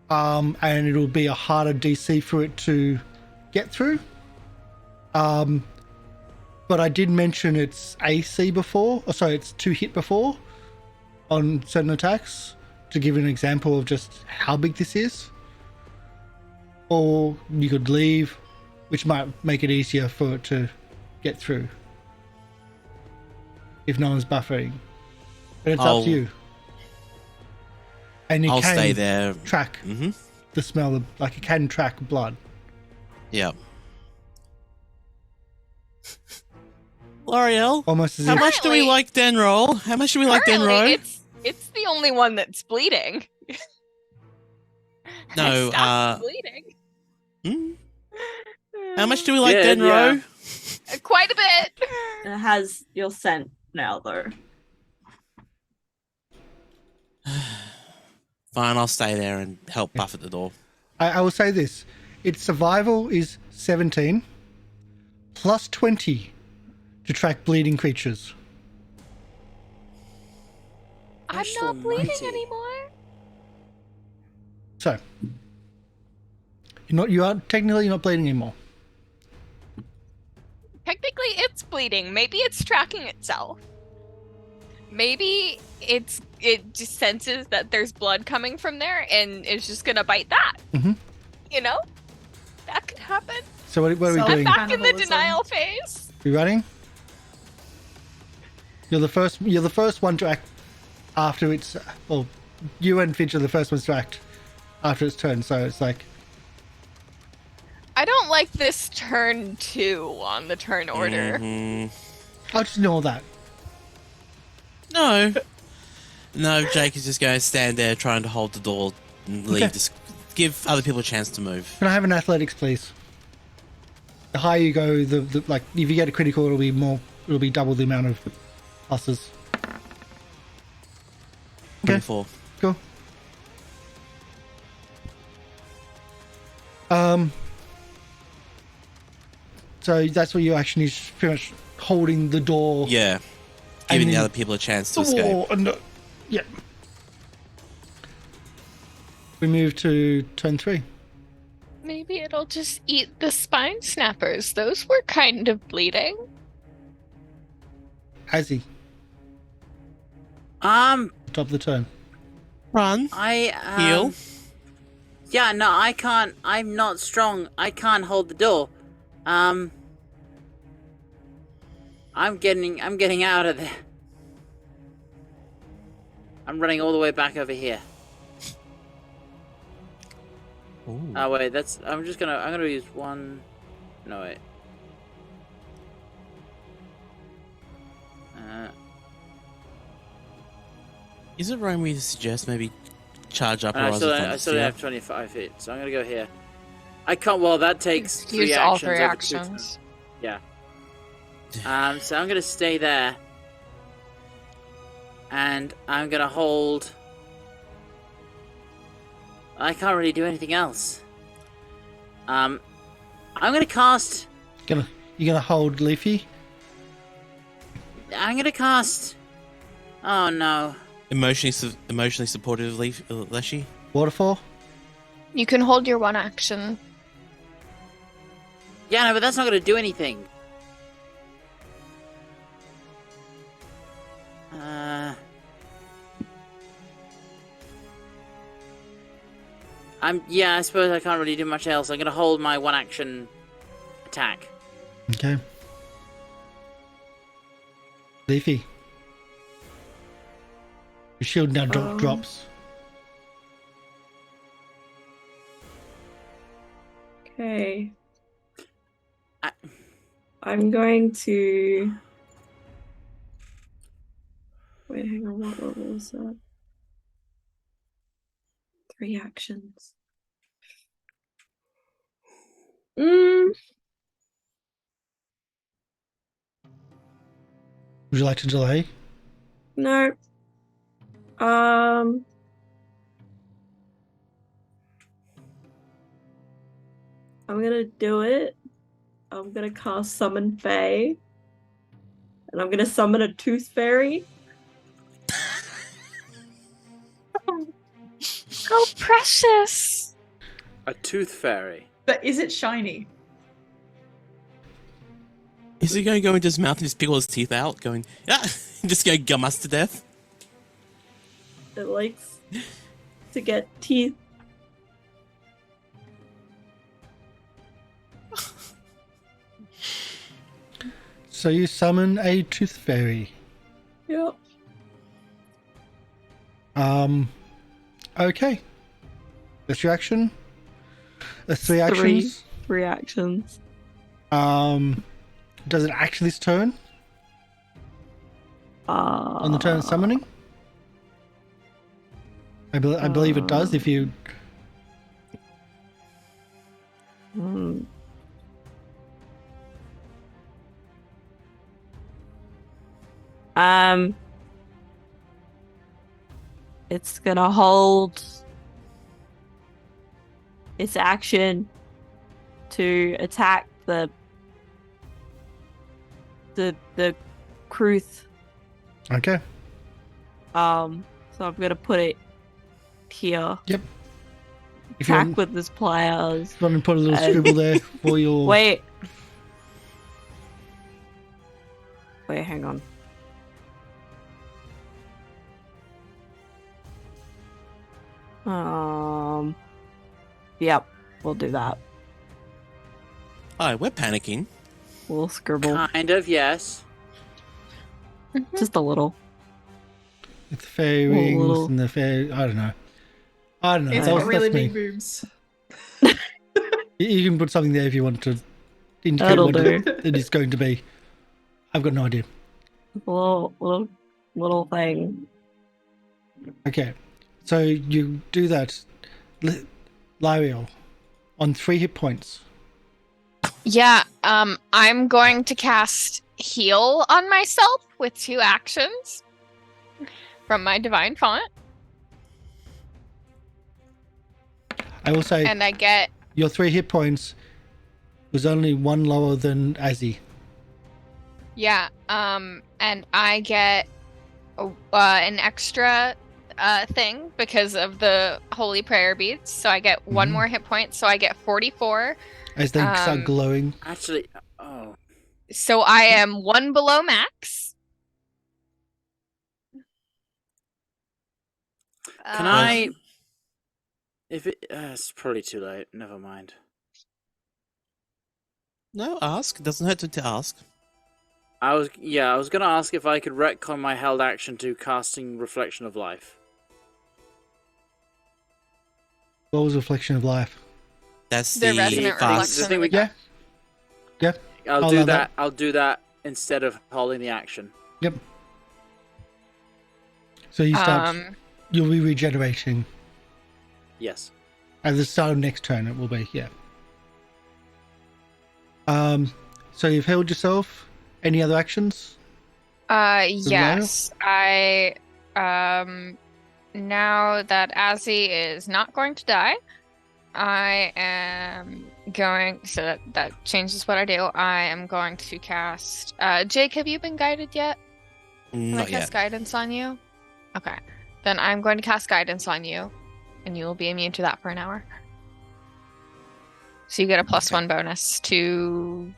And it'll be a harder DC for it to get through. But I did mention it's AC before. Oh, sorry, it's 2 hit before on certain attacks to give an example of just how big this is. Or you could leave, which might make it easier for it to get through if no one's buffering. But it's up to you. And you I'll can stay there. track the smell of, like, it can track blood. Yep. L'Oreal, Almost as how if much do we Apparently- like Denro? How much do we like Apparently, Denro? it's the only one that's bleeding. No, Stop bleeding. How much do we like Yeah, Denro? Quite a bit. It has your scent now, though. Fine, I'll stay there and help buff at the door. I will say this. Its survival is 17 plus 20 to track bleeding creatures. I'm Gosh not bleeding almighty. anymore. So you are technically not bleeding anymore. Technically, it's bleeding. Maybe it's tracking itself. Maybe it just senses that there's blood coming from there and is just gonna bite that. Mhm. You know, that could happen. So what are we So- doing? I'm back in the Cannibalism. denial phase. You running? You're the first one to act after it's, well, you and Fidget are the first ones to act after its turn, so it's like, I don't like this turn 2 on the turn order. I'll just ignore that. No. No, Jake is just going to stand there trying to hold the door and leave. Okay. Just give other people a chance to move. Can I have an athletics, please? The higher you go, the like, if you get a critical, it'll be double the amount of pluses. Okay. 24. Cool. So that's what your action is, pretty much holding the door. Yeah. Giving the then other people a chance to The escape. wall and yeah. We move to turn 3. Maybe it'll just eat the spine snappers. Those were kind of bleeding. Azzy, Um, top of the turn. Run. I Heal. Yeah, no, I can't. I'm not strong. I can't hold the door. I'm getting out of there. I'm running all the way back over here. Ooh. Oh wait, I'm gonna use one. No wait. Is it wrong me to suggest maybe charge up I Horizon still Thunder don't Sphere? have 25 feet, so I'm gonna go here. I can't. Well, that takes three Use actions. all three over 2 actions. Yeah. So I'm gonna stay there, and I'm gonna hold. I can't really do anything else. I'm gonna cast. You're gonna hold Leafy? I'm gonna cast. Oh no. Emotionally supportive Leshy. Waterfall? You can hold your one action. Yeah, no, but that's not gonna do anything. I suppose I can't really do much else. I'm gonna hold my one action attack. Okay. Leafy. Your shield now drops. Okay. I'm going to... Wait, hang on, what level was that? 3 actions. Would you like to delay? No. I'm gonna do it. I'm gonna cast Summon Fae. And I'm gonna summon a Tooth Fairy. How precious! A tooth fairy. But is it shiny? Is he going to go into his mouth and just pickle his teeth out, going, yeah, just go gum us to death? It likes to get teeth. So you summon a tooth fairy. Yep. Okay. That's your action. That's 3 actions. 3 actions. Does it action this turn? On the turn of summoning? I believe it does if you... It's gonna hold its action to attack the Kruth. Okay. So I'm gonna put it here. Yep. If you Attack want, with his pliers. want to put a little scribble there for your... Wait, hang on. Yep, we'll do that. Oh, we're panicking. We'll scribble. Kind of, yes. Just a little. With the fairy rings Little. and the fairy... I don't know. It's That's got really me. big boobs. You can put something there if you want to indicate That'll what do. it is going to be. I've got no idea. Little thing. Okay. So you do that. Lieriel, on 3 hit points. Yeah, I'm going to cast Heal on myself with 2 actions from my Divine Font. I will say And I get... your 3 hit points was only 1 lower than Azzy. Yeah, and I get an extra thing because of the Holy Prayer Beads. So I get 1 more hit point, so I get 44. As they start glowing. Actually, oh. So I am 1 below max. Can I... If it... it's probably too late. Never mind. No, ask. It doesn't hurt to ask. I was gonna ask if I could retcon my held action to casting Reflection of Life. What was Reflection of Life? That's The resonant fast. reflection. Yeah. Yeah. I'll I'll do allow that. that. I'll do that instead of holding the action. Yep. So you start... You'll be regenerating. Yes. At the start of next turn it will be, yeah. So you've healed yourself. Any other actions? Yes. I now that Azzy is not going to die, I am going so that changes what I do. I am going to cast Jake, have you been guided yet? Can I Not cast yet. guidance on you? Okay. Then I'm going to cast guidance on you, and you will be immune to that for an hour. So you get a +1 bonus to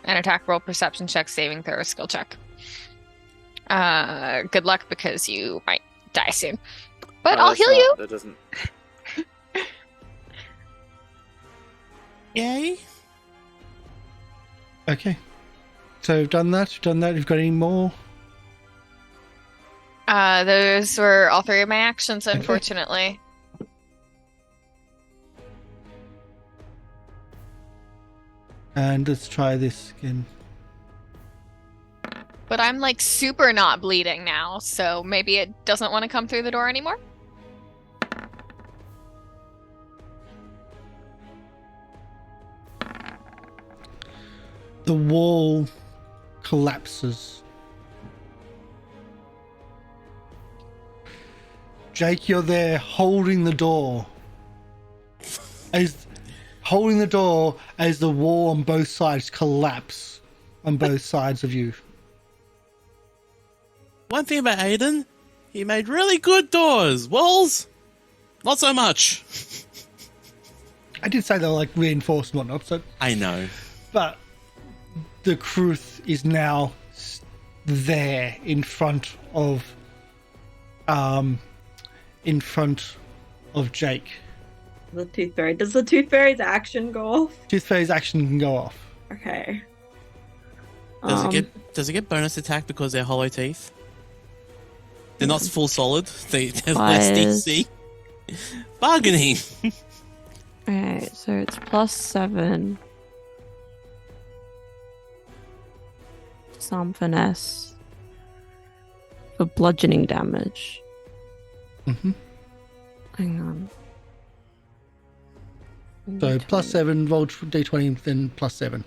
an attack roll, perception check, saving throw, or skill check. Good luck because you might die soon. But I'll heal you. That doesn't. Yay. Okay. So you've done that. You've got any more? Those were all 3 of my actions, unfortunately. And let's try this again. But I'm like super not bleeding now, so maybe it doesn't want to come through the door anymore. The wall collapses. Jake, you're there holding the door. Holding the door as the wall on both sides collapse on both sides of you. One thing about Aiden, he made really good doors. Walls, not so much. I did say they were like reinforced and whatnot, so, I know. but the Kruth is now there in front of Jake. The Tooth Fairy. Does the Tooth Fairy's action go off? Tooth Fairy's action can go off. Okay. Does it get bonus attack because they're hollow teeth? They're not full solid. They're less DC. Bargaining. Okay, so it's +7. Some finesse for bludgeoning damage. Mm-hmm. Hang on. So +7, roll d20, then +7.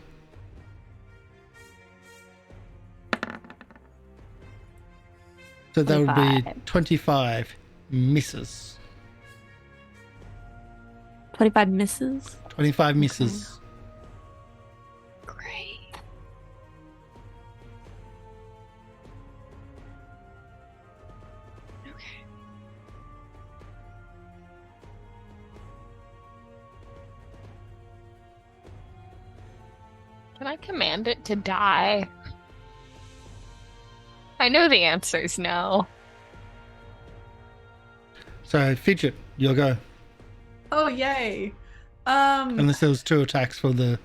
So that would be 25 misses. 25 misses? 25 misses. Great. Okay. Can I command it to die? I know the answer is no. So Fidget, you'll go. Oh yay! Unless there was 2 attacks for the...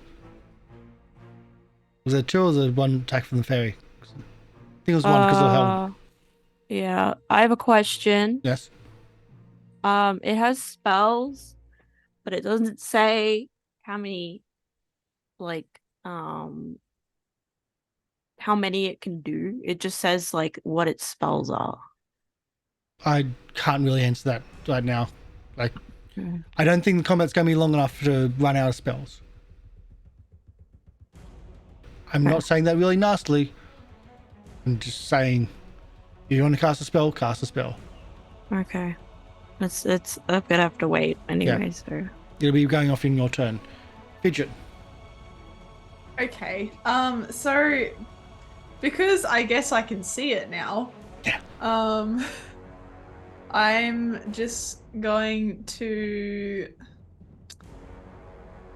Was there 2 or was there 1 attack from the fairy? I think it was 1 because of help. Yeah, I have a question. Yes. It has spells, but it doesn't say how many, like, how many it can do. It just says like what its spells are. I can't really answer that right now. Like, Okay. I don't think the combat's going to be long enough to run out of spells. I'm not saying that really nastily. I'm just saying, if you want to cast a spell, cast a spell. Okay. It's I'm gonna have to wait anyway, so It'll be going off in your turn. Fidget. Okay. So because I guess I can see it now. Yeah. I'm just going to,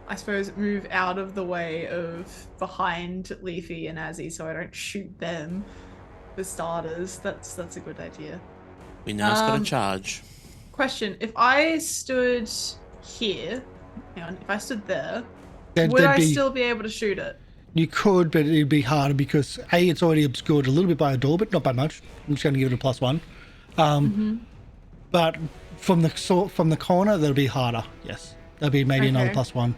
I suppose, move out of the way of behind Leafy and Azzy so I don't shoot them for starters. That's a good idea. We know it's got a charge. Question, if I stood here, hang on, if I stood there, There'd would I be- still be able to shoot it? You could, but it'd be harder because A, it's already obscured a little bit by a door, but not by much. I'm just going to give it a +1. But from the corner, that'll be harder. Yes, that'll be maybe another Okay. +1.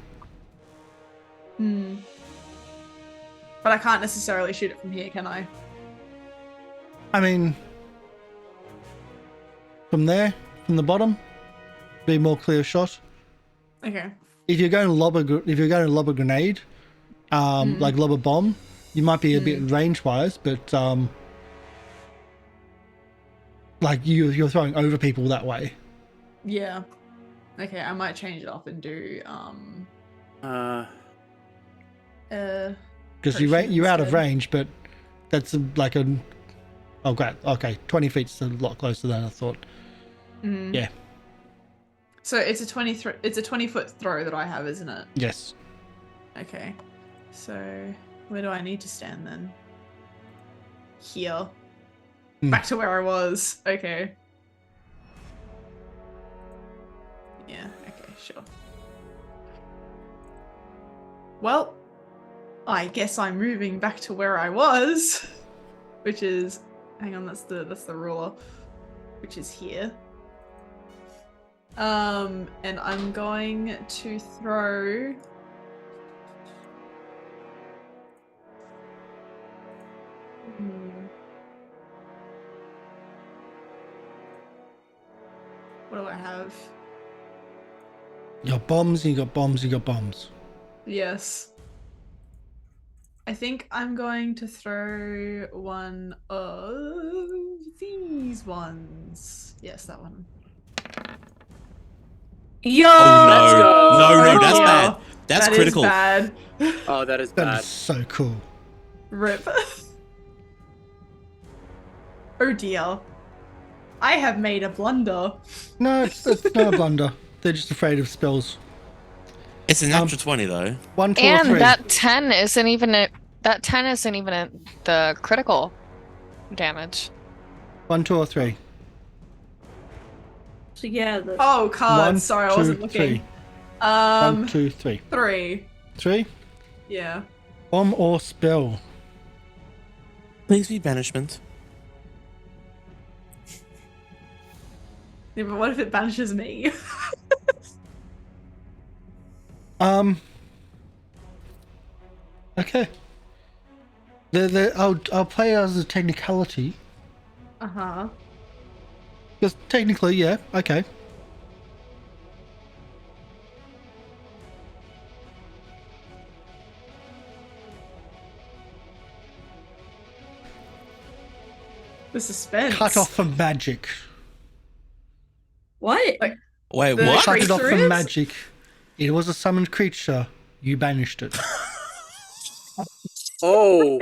But I can't necessarily shoot it from here, can I? I mean, from there, from the bottom, be more clear shot. Okay. If you're going to lob a grenade, like lob a bomb, you might be a bit range wise, but like you're throwing over people that way. Yeah. Okay, I might change it up and do Because you're out of range, but that's like a oh great, okay, 20 feet's a lot closer than I thought. Yeah. So it's a 20-foot throw that I have, isn't it? Yes. Okay. So where do I need to stand then? Here. Back to where I was. Okay. Yeah, okay, sure. Well, I guess I'm moving back to where I was, which is, hang on, that's the ruler, which is here. And I'm going to throw what do I have? You got bombs, you got bombs, you got bombs. Yes. I think I'm going to throw one of these ones. Yes, that one. Yo! Let's go. No, that's Yeah. bad. That's That critical. is bad. Oh, that is That bad. is so cool. Rip. Oh dear. I have made a blunder. No, it's not a blunder. They're just afraid of spells. It's a natural 20 though. 1, 2, or And 3. that 10 isn't even the critical damage. 1, 2, or 3. So yeah, the Oh, cards. 1, Sorry, I 2, wasn't looking. 3. 1, 2, 3. 3. 3. Yeah. Bomb or spell. Please be banishment. Yeah, but what if it banishes me? Okay. I'll play it as a technicality. Uh-huh. Because technically, yeah, okay. The suspense. Cut off from magic. what? Wait, The what? Cut it off creature from is? magic. It was a summoned creature. You banished it. Oh,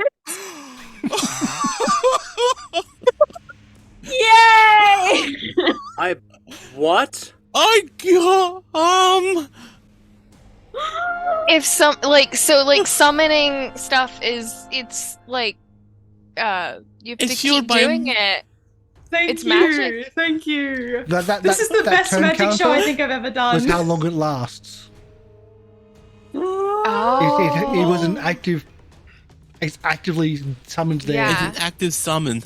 Yay! what? If summoning stuff is it's like you have It's to fueled keep by doing it. Thank It's you. magic. Thank you. That This is the that best turn magic show I counter think I've ever done. was how long it lasts. Oh. It was an active. It's actively summoned there. Yeah. It's an active summon.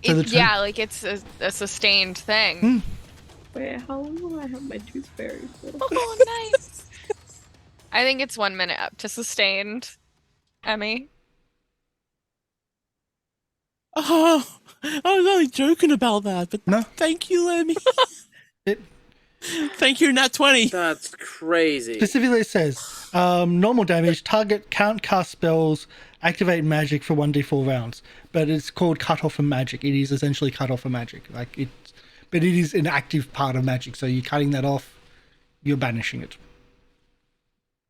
So the It, yeah, like it's a sustained thing. Wait, how long will I have my tooth fairy for? Oh, nice. I think it's 1 minute up to sustained. Emmy. Oh, I was only joking about that, but No. thank you, Lemmy. It Thank you, Nat 20. That's crazy. specifically it says normal damage. Target can't cast spells. Activate magic for 1d4 rounds. But it's called cut off from magic. It is essentially cut off from magic. Like it, but it is an active part of magic. So you're cutting that off. You're banishing it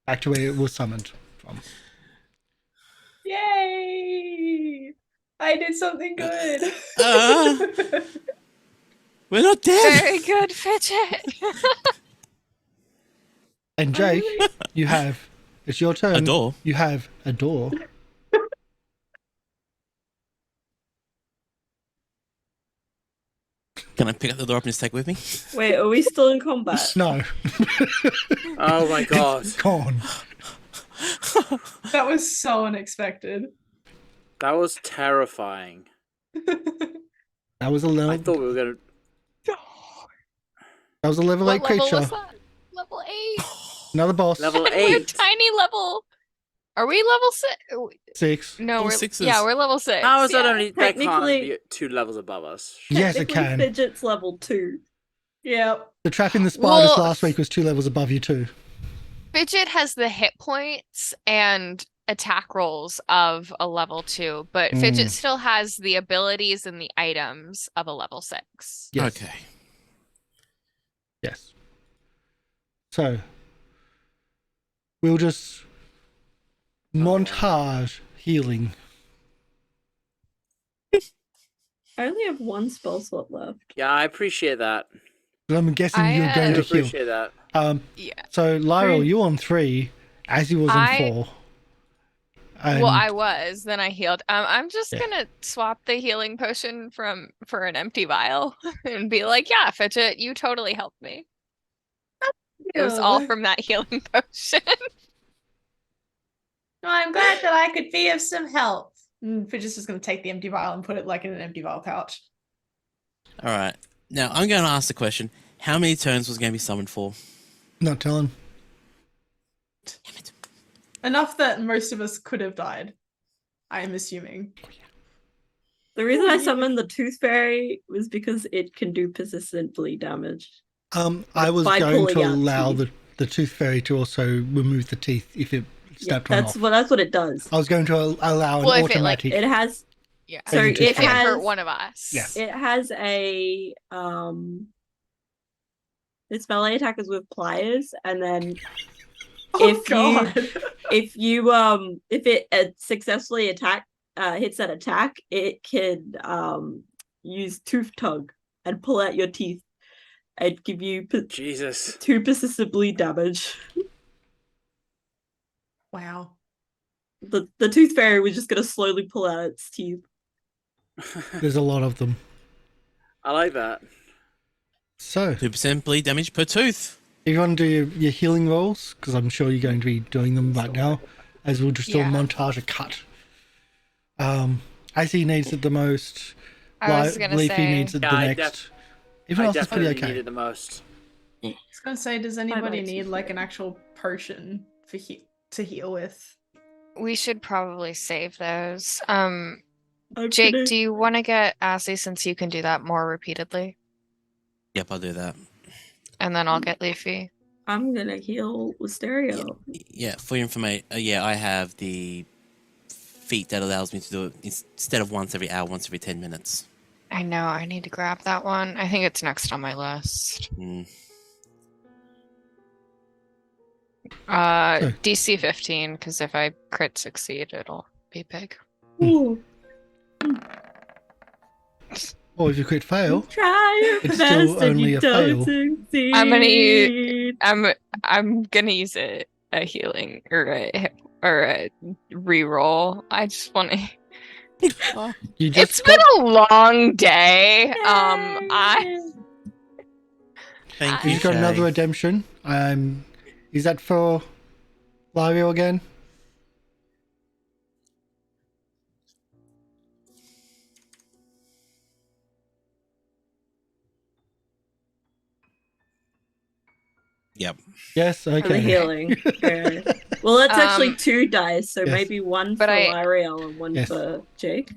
back to where it was summoned from. Yay! I did something good. We're not dead. Very good, Fidget. And Jake, you have. It's your turn. A door. You have a door. Can I pick up the door up and just take it with me? Wait, are we still in combat? No. Oh my god. It's gone. That was so unexpected. That was terrifying. That was a level. I thought we were gonna. That was a level 8 What level creature. was that? Level 8. Another boss. Level We're 8. tiny level. Are we level 6? 6. No, All we're sixes. yeah, we're level 6. How is that yeah. only? That can't Technically- be 2 levels above us. Yes, it Technically, can. Fidget's level 2. Yep. The trap in the spiders Well- last week was 2 levels above you too. Fidget has the hit points and attack rolls of a level 2, but Fidget still has the abilities and the items of a level 6. Yes. Okay. Yes. So we'll just montage healing. I only have one spell slot left. Yeah, I appreciate that. I'm guessing you're I going do to heal. appreciate that. Yeah. So Lieriel, you're on 3, Azzy was on 4. Well, I was, then I healed. I'm just Yeah. gonna swap the healing potion for an empty vial and be like, yeah, Fidget, you totally helped me. It was all from that healing potion. Well, I'm glad that I could be of some help. Fidget's just going to take the empty vial and put it like in an empty vial pouch. All right. Now I'm going to ask the question: how many turns was going to be summoned for? Not telling. Damn it. Enough that most of us could have died, I am assuming. The reason I summoned the Tooth Fairy was because it can do persistently damage. I was by going to pulling out allow teeth. the Tooth Fairy to also remove the teeth if it snapped one off. That's what it does. I was going to allow an Well, if it, like, automatic. It has Yeah. So Maybe it Tooth If it Fairy. has hurt one of us. Yeah. it has a its melee attack is with pliers, and then Oh, if God. if it successfully hits that attack, it can use Tooth Tug and pull out your teeth and give you Jesus. 2 persistent bleed damage. Wow. The Tooth Fairy was just gonna slowly pull out its teeth. There's a lot of them. I like that. So, 2% bleed damage per tooth. if you want to do your healing rolls, because I'm sure you're going to be doing them right now, as we'll just do a Yeah. montage of cut. Azzy needs it the most. I was gonna Leafy say- needs it Yeah, the I next. Everyone else is pretty definitely okay. needed the most. I was going to say, does anybody like need Tooth like an Fairy. actual potion for to heal with? We should probably save those. I'm Jake, gonna- do you want to get Azzy since you can do that more repeatedly? Yep, I'll do that. And then I'll get Leafy. I'm gonna heal Wisteria. Yeah, for your information, yeah, I have the feat that allows me to do it instead of once every hour, once every 10 minutes. I know, I need to grab that one. I think it's next on my list. Mm. So- DC 15, because if I crit succeed, it'll be big. Ooh. Or if you crit fail, Try your It's best still and only you a don't fail. succeed. I'm gonna I'm gonna use a healing or a reroll. I just want to. you It's just been got, a long day. Thank you you, just got another Shay. redemption. Is that for Lieriel again? Yep. Yes. For the Okay. healing. Okay. Well, that's actually Um, 2 dice, so yes. maybe one for But I- Lieriel and one Yes. for Jake.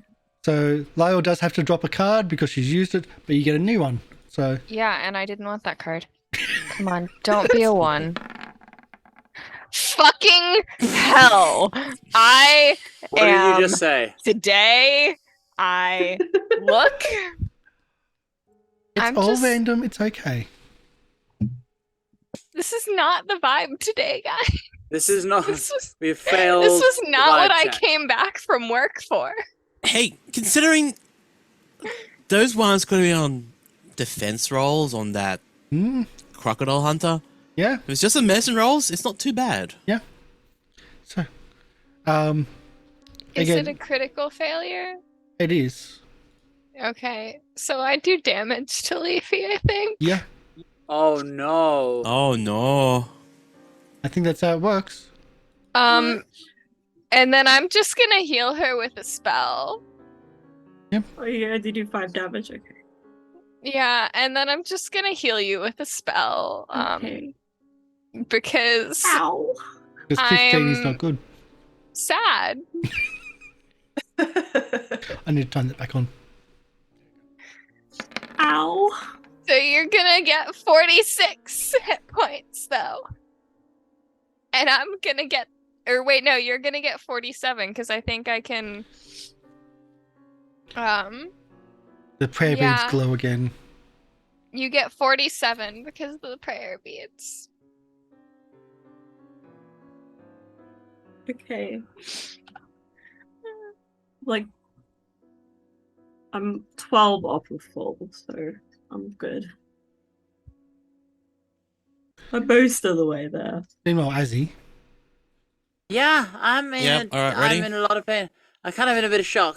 So Lieriel does have to drop a card because she's used it, but you get a new one. So Yeah, and I didn't want that card. Come on, don't be a 1. Fucking hell! What did you just say? Today. I look. it's I'm all just- random. It's okay. This is not the vibe today, guys. This is not. This was- We've failed. This was the not what vibe I check. came back from work for. Hey, considering those ones could be on defense rolls on that Hmm. Crocodile Hunter, Yeah. if it's just a medicine rolls, it's not too bad. Yeah. So, Is again, it a critical failure? it is. Okay, so I do damage to Leafy, I think. Yeah. Oh no. Oh no. I think that's how it works. And then I'm just gonna heal her with a spell. Oh, you only do 5 damage? Okay. Yeah, and then I'm just gonna heal you with a spell. Okay. Because Ow! Because 15 is I'm- not good. sad. I need to turn that back on. Ow! So you're gonna get 46 hit points though. And I'm gonna get Or wait, no, you're gonna get 47 because I think I can. The prayer beads Yeah. glow again. You get 47 because of the prayer beads. Okay. Like, I'm 12 off of full, so I'm good. I'm most of the way there. Meanwhile, Azzy. Yeah, I'm in. Yep, all right, ready? I'm in a lot of pain. I'm kind of in a bit of shock.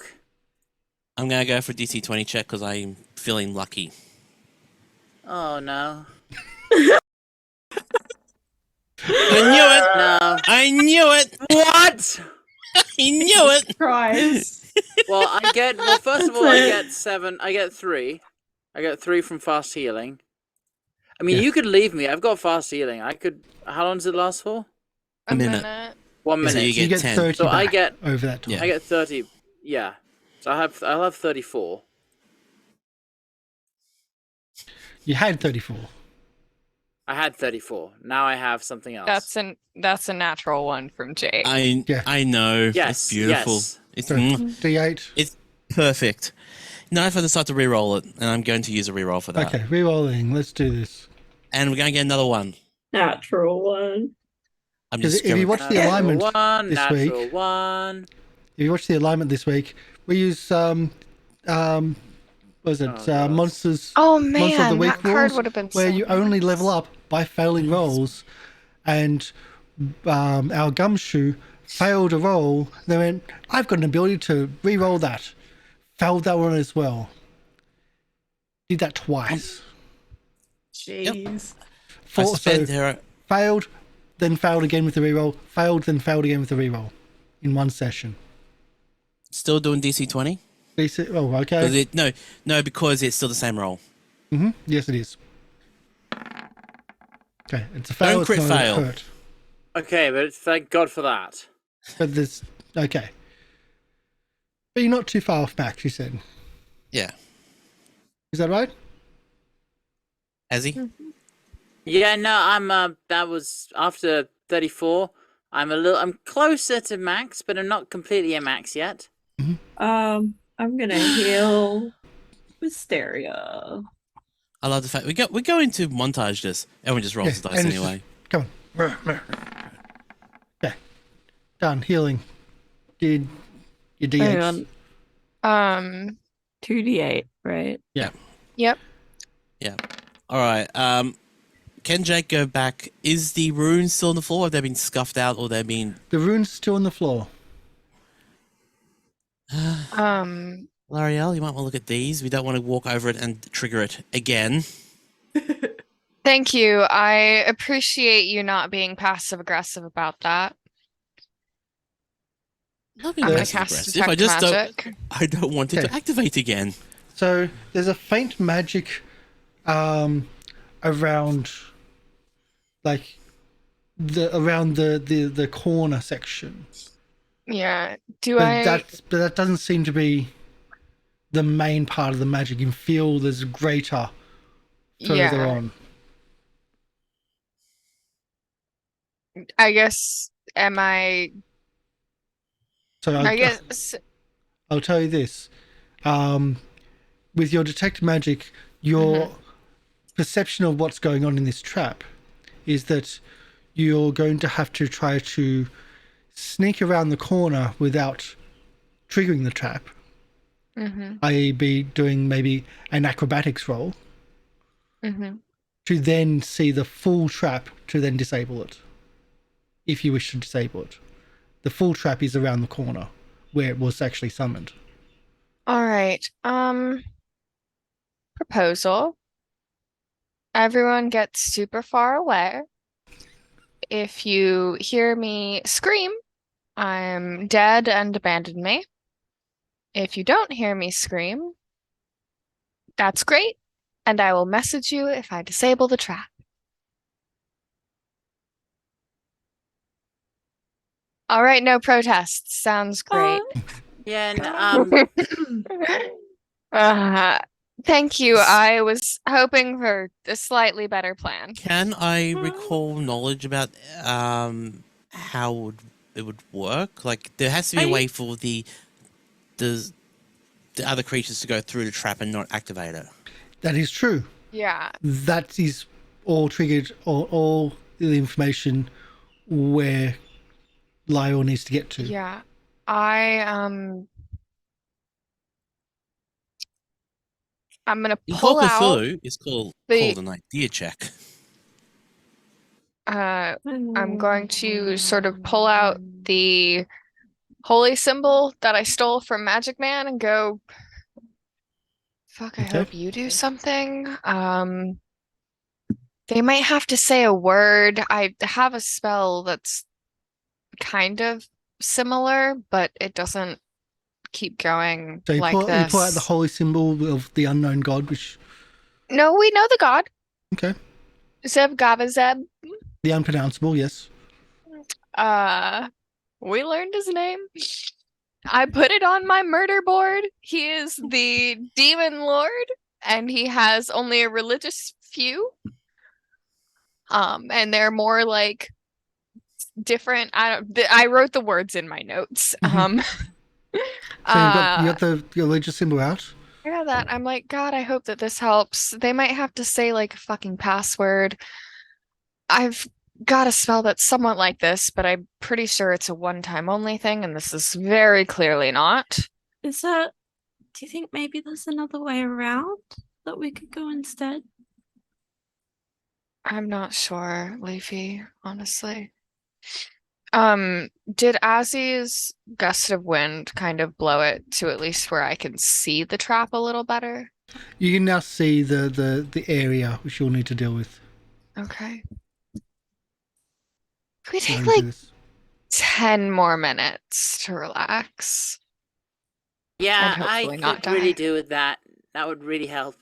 I'm gonna go for DC 20 check because I'm feeling lucky. Oh no. I knew it! No. I knew it! What? I knew it! Surprise. Well, I get. Well, first of all, That's I it. get 7. I get 3. I get 3 from fast healing. I mean, Yeah. you could leave me. I've got fast healing. I could. How long does it last for? A minute. 1 Yeah, so minute. you So you get 10. 30 So I back get- over that time. Yeah. I get 30. Yeah. So I'll have 34. You had 34. I had 34. Now I have something else. That's a natural one from Jake. Yeah. I know. Yes, It's beautiful. yes. It's So, D8. it's perfect. Now if I decide to re-roll it, and I'm going to use a re-roll for that. Okay, re-rolling. Let's do this. And we're going to get another one. Natural one. I'm Because just if you going. watch the alignment one, this natural week, one. if you watch the alignment this week, we use what was it? Oh, God. Monsters. Oh Monster of the man, Week that card rules, would have been where so you only nice. level up by failing rolls, and our gumshoe failed a roll. They went, I've got an ability to re-roll that. Failed that one as well. Did that twice. Jeez. I So suspect there are. failed, then failed again with the re-roll, failed, then failed again with the re-roll in one session. Still doing DC 20? Oh, okay. No, because it's still the same roll. Yes, it is. Okay, it's a fail. Don't It's crit not a fail. hurt. Okay, but thank God for that. But there's okay. But you're not too far off max, you said. Yeah. Is that right? Azzy? Yeah, no, I'm. That was after 34. I'm closer to max, but I'm not completely at max yet. I'm gonna heal Wisteria. I love the fact we're going to montage this. Everyone just rolls Yeah, the dice and it's anyway. Come on. Okay. Done. Healing. Did your D8. Hang on. 2 2d8, right? Yep. Yeah. All right. Can Jake go back? Is the rune still on the floor? Have they been scuffed out, or they've been? The rune's still on the floor. L'Oreal, you might want to look at these. We don't want to walk over it and trigger it again. Thank you. I appreciate you not being passive aggressive about that. Not being I'm gonna passive cast aggressive. I detect just magic. I don't want it Okay. to activate again. So there's a faint magic around like the corner section. Yeah. Do But that doesn't seem to be the main part of the magic. You can feel there's greater further Yeah. on. I guess am I So I guess I'll tell you this. With your detect magic, your perception of what's going on in this trap is that you're going to have to try to sneak around the corner without triggering the trap, i.e. be doing maybe an acrobatics roll to then see the full trap to then disable it, if you wish to disable it. The full trap is around the corner where it was actually summoned. all right. Proposal. Everyone gets super far away. If you hear me scream, I'm dead and abandon me. If you don't hear me scream, that's great, and I will message you if I disable the trap. All right, no protests. Sounds great. Yeah, and, Thank you. I was hoping for a slightly better plan. Can I recall knowledge about how it would work. Like there has to be a way for the other creatures to go through the trap and not activate it. That is true. Yeah. That is all triggered, or all the information where Lieriel needs to get to. Yeah. I'm gonna In pull Call out Cthulhu, it's called an idea check. I'm going to sort of pull out the holy symbol that I stole from Magic Man and go, fuck, I Okay. hope you do something. They might have to say a word. I have a spell that's kind of similar, but it doesn't keep going So you like pull out the this. holy symbol of the unknown god, which... No, we know the god. Okay. Zeb Gavazeb. The unpronounceable, yes. We learned his name. I put it on my murder board. He is the demon lord, and he has only a religious few. And they're more like different. I wrote the words in my notes. So you got the religious symbol out. I got that. I'm like, God, I hope that this helps. They might have to say like a fucking password. I've got a spell that's somewhat like this, but I'm pretty sure it's a one-time only thing, and this is very clearly not. Do you think maybe there's another way around that we could go instead? I'm not sure, Leafy, honestly. Did Azzy's gust of wind kind of blow it to at least where I can see the trap a little better? You can now see the area which you'll need to deal with. Okay. Can we take Going like through this. 10 more minutes to relax? Yeah, And I hopefully not could really die. do with that. That would really help.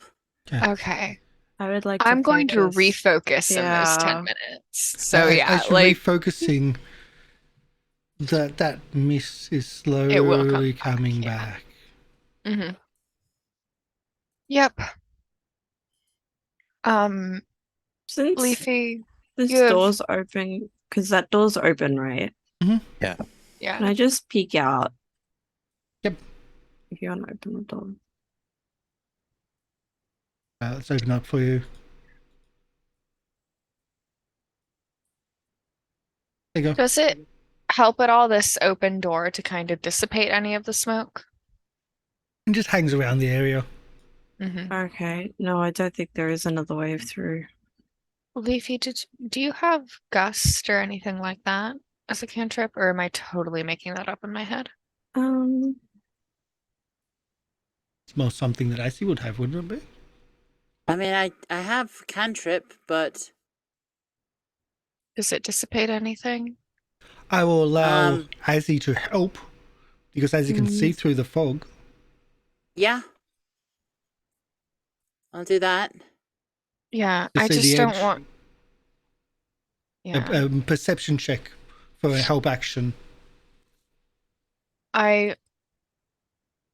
Okay. I would like to I'm going to focus. refocus in those 10 Yeah. minutes. So yeah, as you're like refocusing, that mist is it will come slowly back, coming yeah. back. Mm-hmm. Yep. Since Leafy, this you have- door's open, because that door's open, right? Yeah. Can yeah. I just peek out? Yep. If you want to open the door. Let's open up for you. There you go. Does it help at all, this open door, to kind of dissipate any of the smoke? It just hangs around the area. Mm-hmm. Okay. No, I don't think there is another way through. Leafy, do you have gust or anything like that as a cantrip, or am I totally making that up in my head? It's more something that Azzy would have, wouldn't it be? I mean, I have cantrip, but Does it dissipate anything? I will allow Azzy to help, because Azzy can see through the fog. yeah, I'll do that. Yeah, To I see just the don't edge. want. Yeah, A perception check for a help action.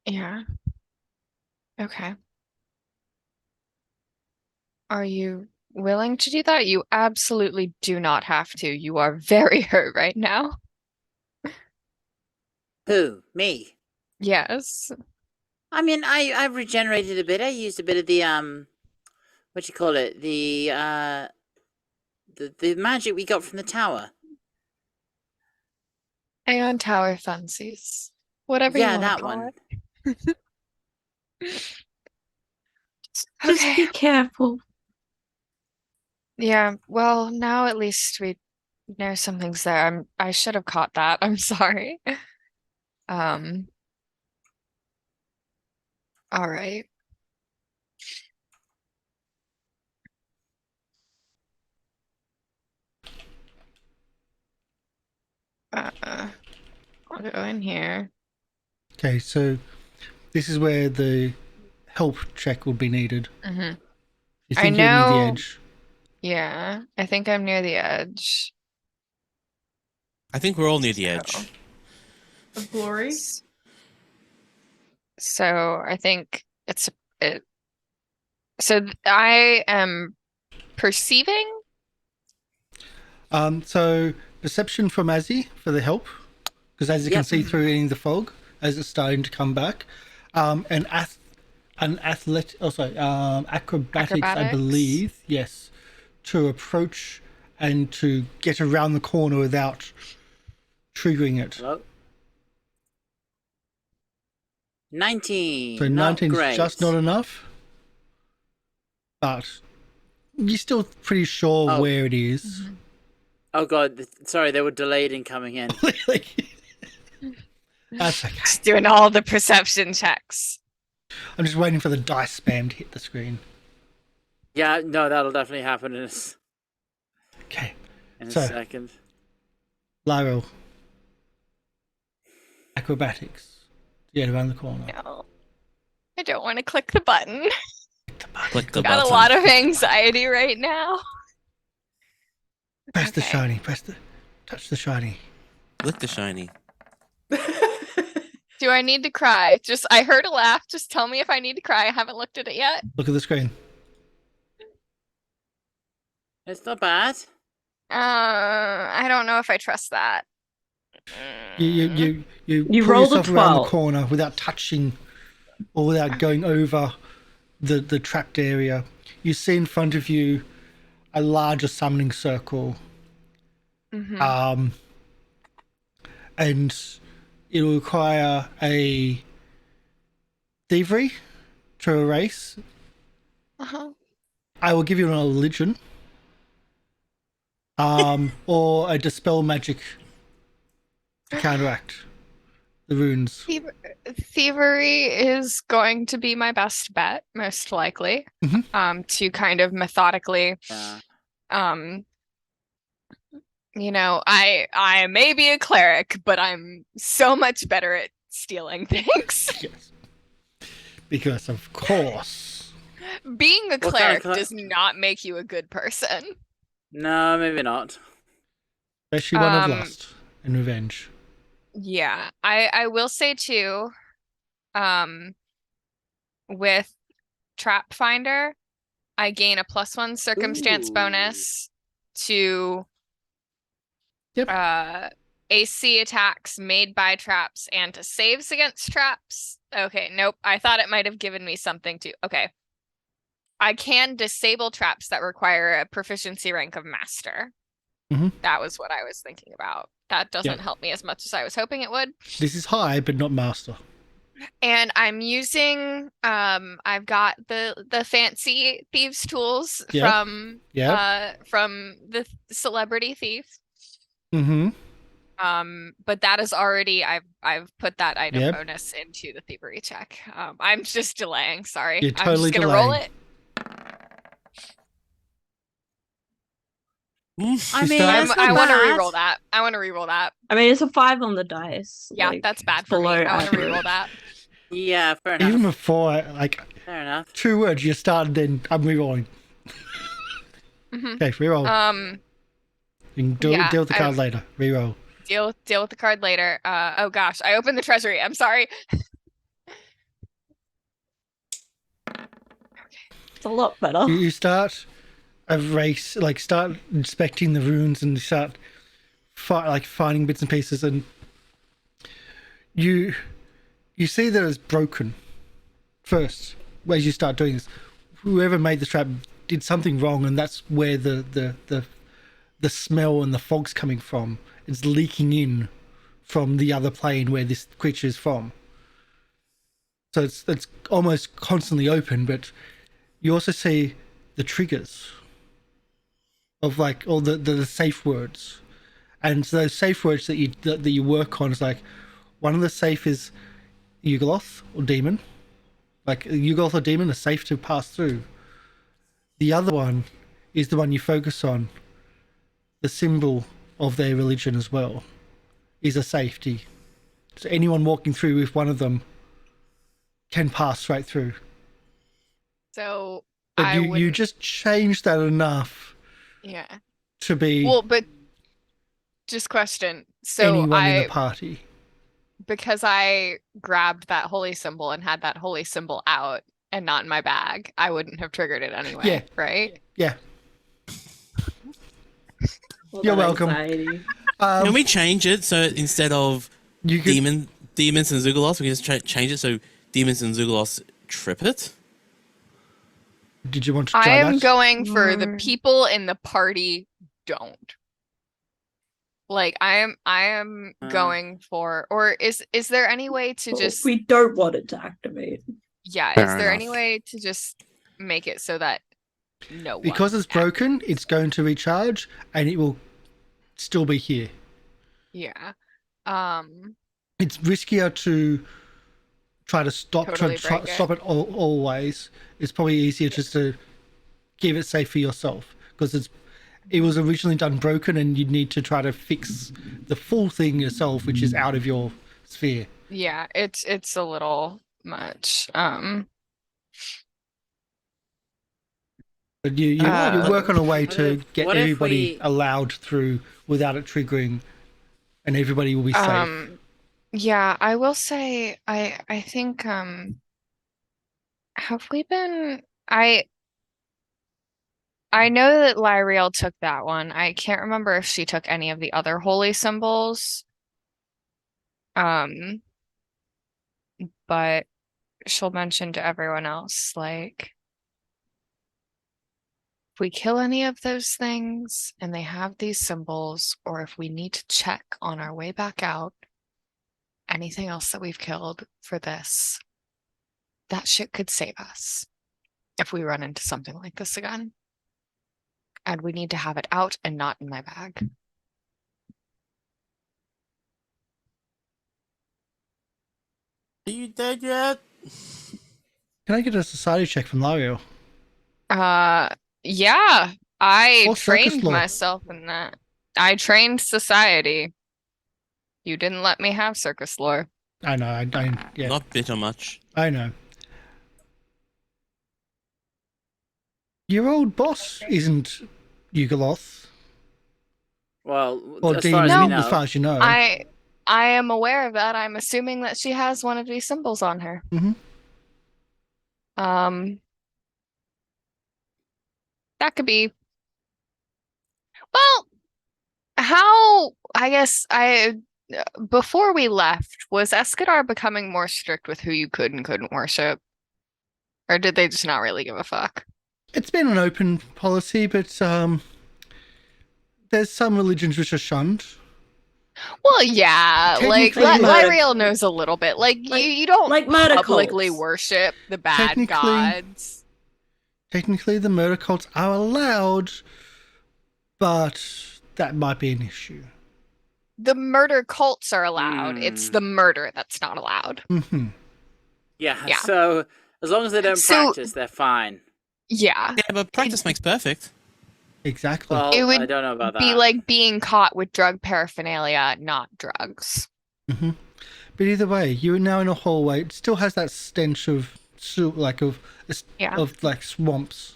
yeah. Okay. Are you willing to do that? You absolutely do not have to. You are very hurt right now. Who? Me? Yes. I mean, I've regenerated a bit. I used a bit of the what you call it? The magic we got from the tower. Aeon Tower Fancies. Whatever you Yeah, want to that call one. it. Just Okay. be careful. Yeah, well, now at least we know something's there. I should have caught that. I'm sorry. All right. I'll go in here. Okay, so this is where the help check would be needed. Mm-hmm. You I think you're near the know. edge. Yeah, I think I'm near the edge. I think we're all near the edge. Of glory. So I think it. So I am perceiving. So perception from Azzy for the help. because as you can see through in the fog, as it's starting to come back, acrobatics, I believe, yes, to approach and to get around the corner without triggering it. Hello? 19. So Not 19 great. is just not enough, but you're still pretty sure where it is. Oh god, sorry, they were delayed in coming in. That's okay. Just doing all the perception checks. I'm just waiting for the dice spam to hit the screen. Yeah, no, that'll definitely happen in a So, second. Lieriel. Acrobatics. To get around the corner. No. I don't want to click the button. Click the Got button. a lot of anxiety right now. Press the Okay. shiny. Touch the shiny. Click the shiny. Do I need to cry? I heard a laugh. Just tell me if I need to cry. I haven't looked at it yet. Look at the screen. It's not bad. I don't know if I trust that. You pull rolled a yourself around the 12. corner without touching or without going over the trapped area. You see in front of you a larger summoning circle. Mhm. And it will require a thievery to erase. Uh-huh. I will give you a religion. Or a dispel magic to counteract the runes. Thievery is going to be my best bet, most likely. To kind of methodically, Yeah. I may be a cleric, but I'm so much better at stealing things. Yes. Because of course. Being a What kind of cleric cler- does not make you a good person. No, maybe not. Especially one of lust and revenge. Yeah, I will say too, with Trap Finder, I gain a +1 circumstance Ooh. bonus to Yep. AC attacks made by traps and to saves against traps. Okay, nope. I thought it might have given me something to. Okay. I can disable traps that require a proficiency rank of master. That was what I was thinking about. That doesn't help me as much as I was hoping it would. This is high, but not master. And I'm using I've got the fancy thieves tools from the celebrity thief. But that is already I've put that item bonus into the thievery check. I'm just delaying, sorry. You're totally I'm just gonna roll it. I mean, start- that's I not want to bad. re-roll that. I want to re-roll that. I mean, it's a 5 on the dice. Yeah, like, that's bad for me. below I want to average. re-roll that. Yeah, fair enough. Even before, Fair enough. 2 words, you started, then I'm rerolling. Okay, reroll. You can deal with the card later. Reroll. Deal with the card later. Oh gosh, I opened the treasury. I'm sorry. It's a lot better. You start a race, start inspecting the runes and start finding bits and pieces, and you see that it's broken first as you start doing this. Whoever made the trap did something wrong, and that's where the smell and the fog's coming from. It's leaking in from the other plane where this creature is from. So it's almost constantly open, but you also see the triggers of all the safe words, and so those safe words that you work on is one of the safe is Yugoloth or demon, Yugoloth or demon is safe to pass through. The other one is the one you focus on. The symbol of their religion as well is a safety. So anyone walking through with one of them can pass straight through. So But you just changed that enough to be but just question. So anyone in the party. Because I grabbed that holy symbol and had that holy symbol out and not in my bag, I wouldn't have triggered it anyway, right? Yeah. All You're that welcome. anxiety. Can we change it so instead of You could, demons and Zugalos. We can just change it so demons and Zugalos trip it. did you want to I try am that? going for the Mm. people in the party don't. Like I am going for, or is there any way to Well, just we don't want it to activate. yeah, Fair is there any enough. way to just make it so that no Because one it's broken, it's going to recharge, and it will still be here. yeah. It's riskier to try to stop Totally break it. stop it always. It's probably easier just to keep it safe for yourself, because it was originally done broken, and you'd need to try to fix the full thing yourself, which is out of your sphere. Yeah, it's a little much. But you work on a way to get what if everybody we- allowed through without it triggering, and everybody will be safe. Yeah, I will say I think have we been I know that Lieriel took that one. I can't remember if she took any of the other holy symbols. But she'll mention to everyone else, like, if we kill any of those things and they have these symbols, or if we need to check on our way back out anything else that we've killed for this, that shit could save us if we run into something like this again. And we need to have it out and not in my bag. Are you dead yet? Can I get a society check from Lieriel? Yeah, I Or circus trained lore. myself in that. I trained society. You didn't let me have circus lore. I know. Yeah, Not bitter much. I know. Your old boss isn't Yugoloth Well, or as Dean, far as we know, as far as you know. I am aware of that. I'm assuming that she has one of these symbols on her. Mhm. That could be. Well, how I guess before we left, was Escadar becoming more strict with who you could and couldn't worship? Or did they just not really give a fuck? It's been an open policy, but there's some religions which are shunned. Well, yeah, like Technically- Lieriel knows a little bit. Like you don't like murder publicly cults. worship the bad Technically- gods. Technically, the murder cults are allowed, but that might be an issue. The murder cults are allowed. It's the murder that's not allowed. Hmm. yeah. Yeah. So as long as they don't So- practice, they're fine. Yeah. Yeah, but practice makes perfect. Exactly. Well, It would I don't know about that. Be like being caught with drug paraphernalia, not drugs. Hmm. But either way, you're now in a hallway. It still has that stench of Yeah. of like swamps,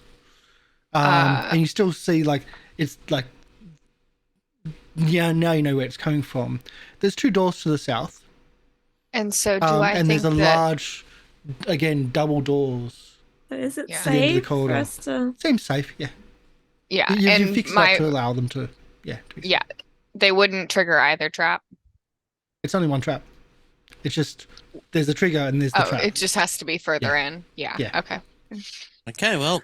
and you still see like it's like yeah. Now you know where it's coming from. There's 2 doors to the south, And so do I and think there's a that large, again, double doors. Is it Yeah. At the end of the safe for corridor. us to? Seems safe, yeah. yeah, You and fix my that to allow them to, yeah. To be yeah, they wouldn't trigger either trap. It's only one trap. It's just there's a trigger and there's the Oh, trap. it just has to be further in. Yeah. Yeah. Okay. Okay, well,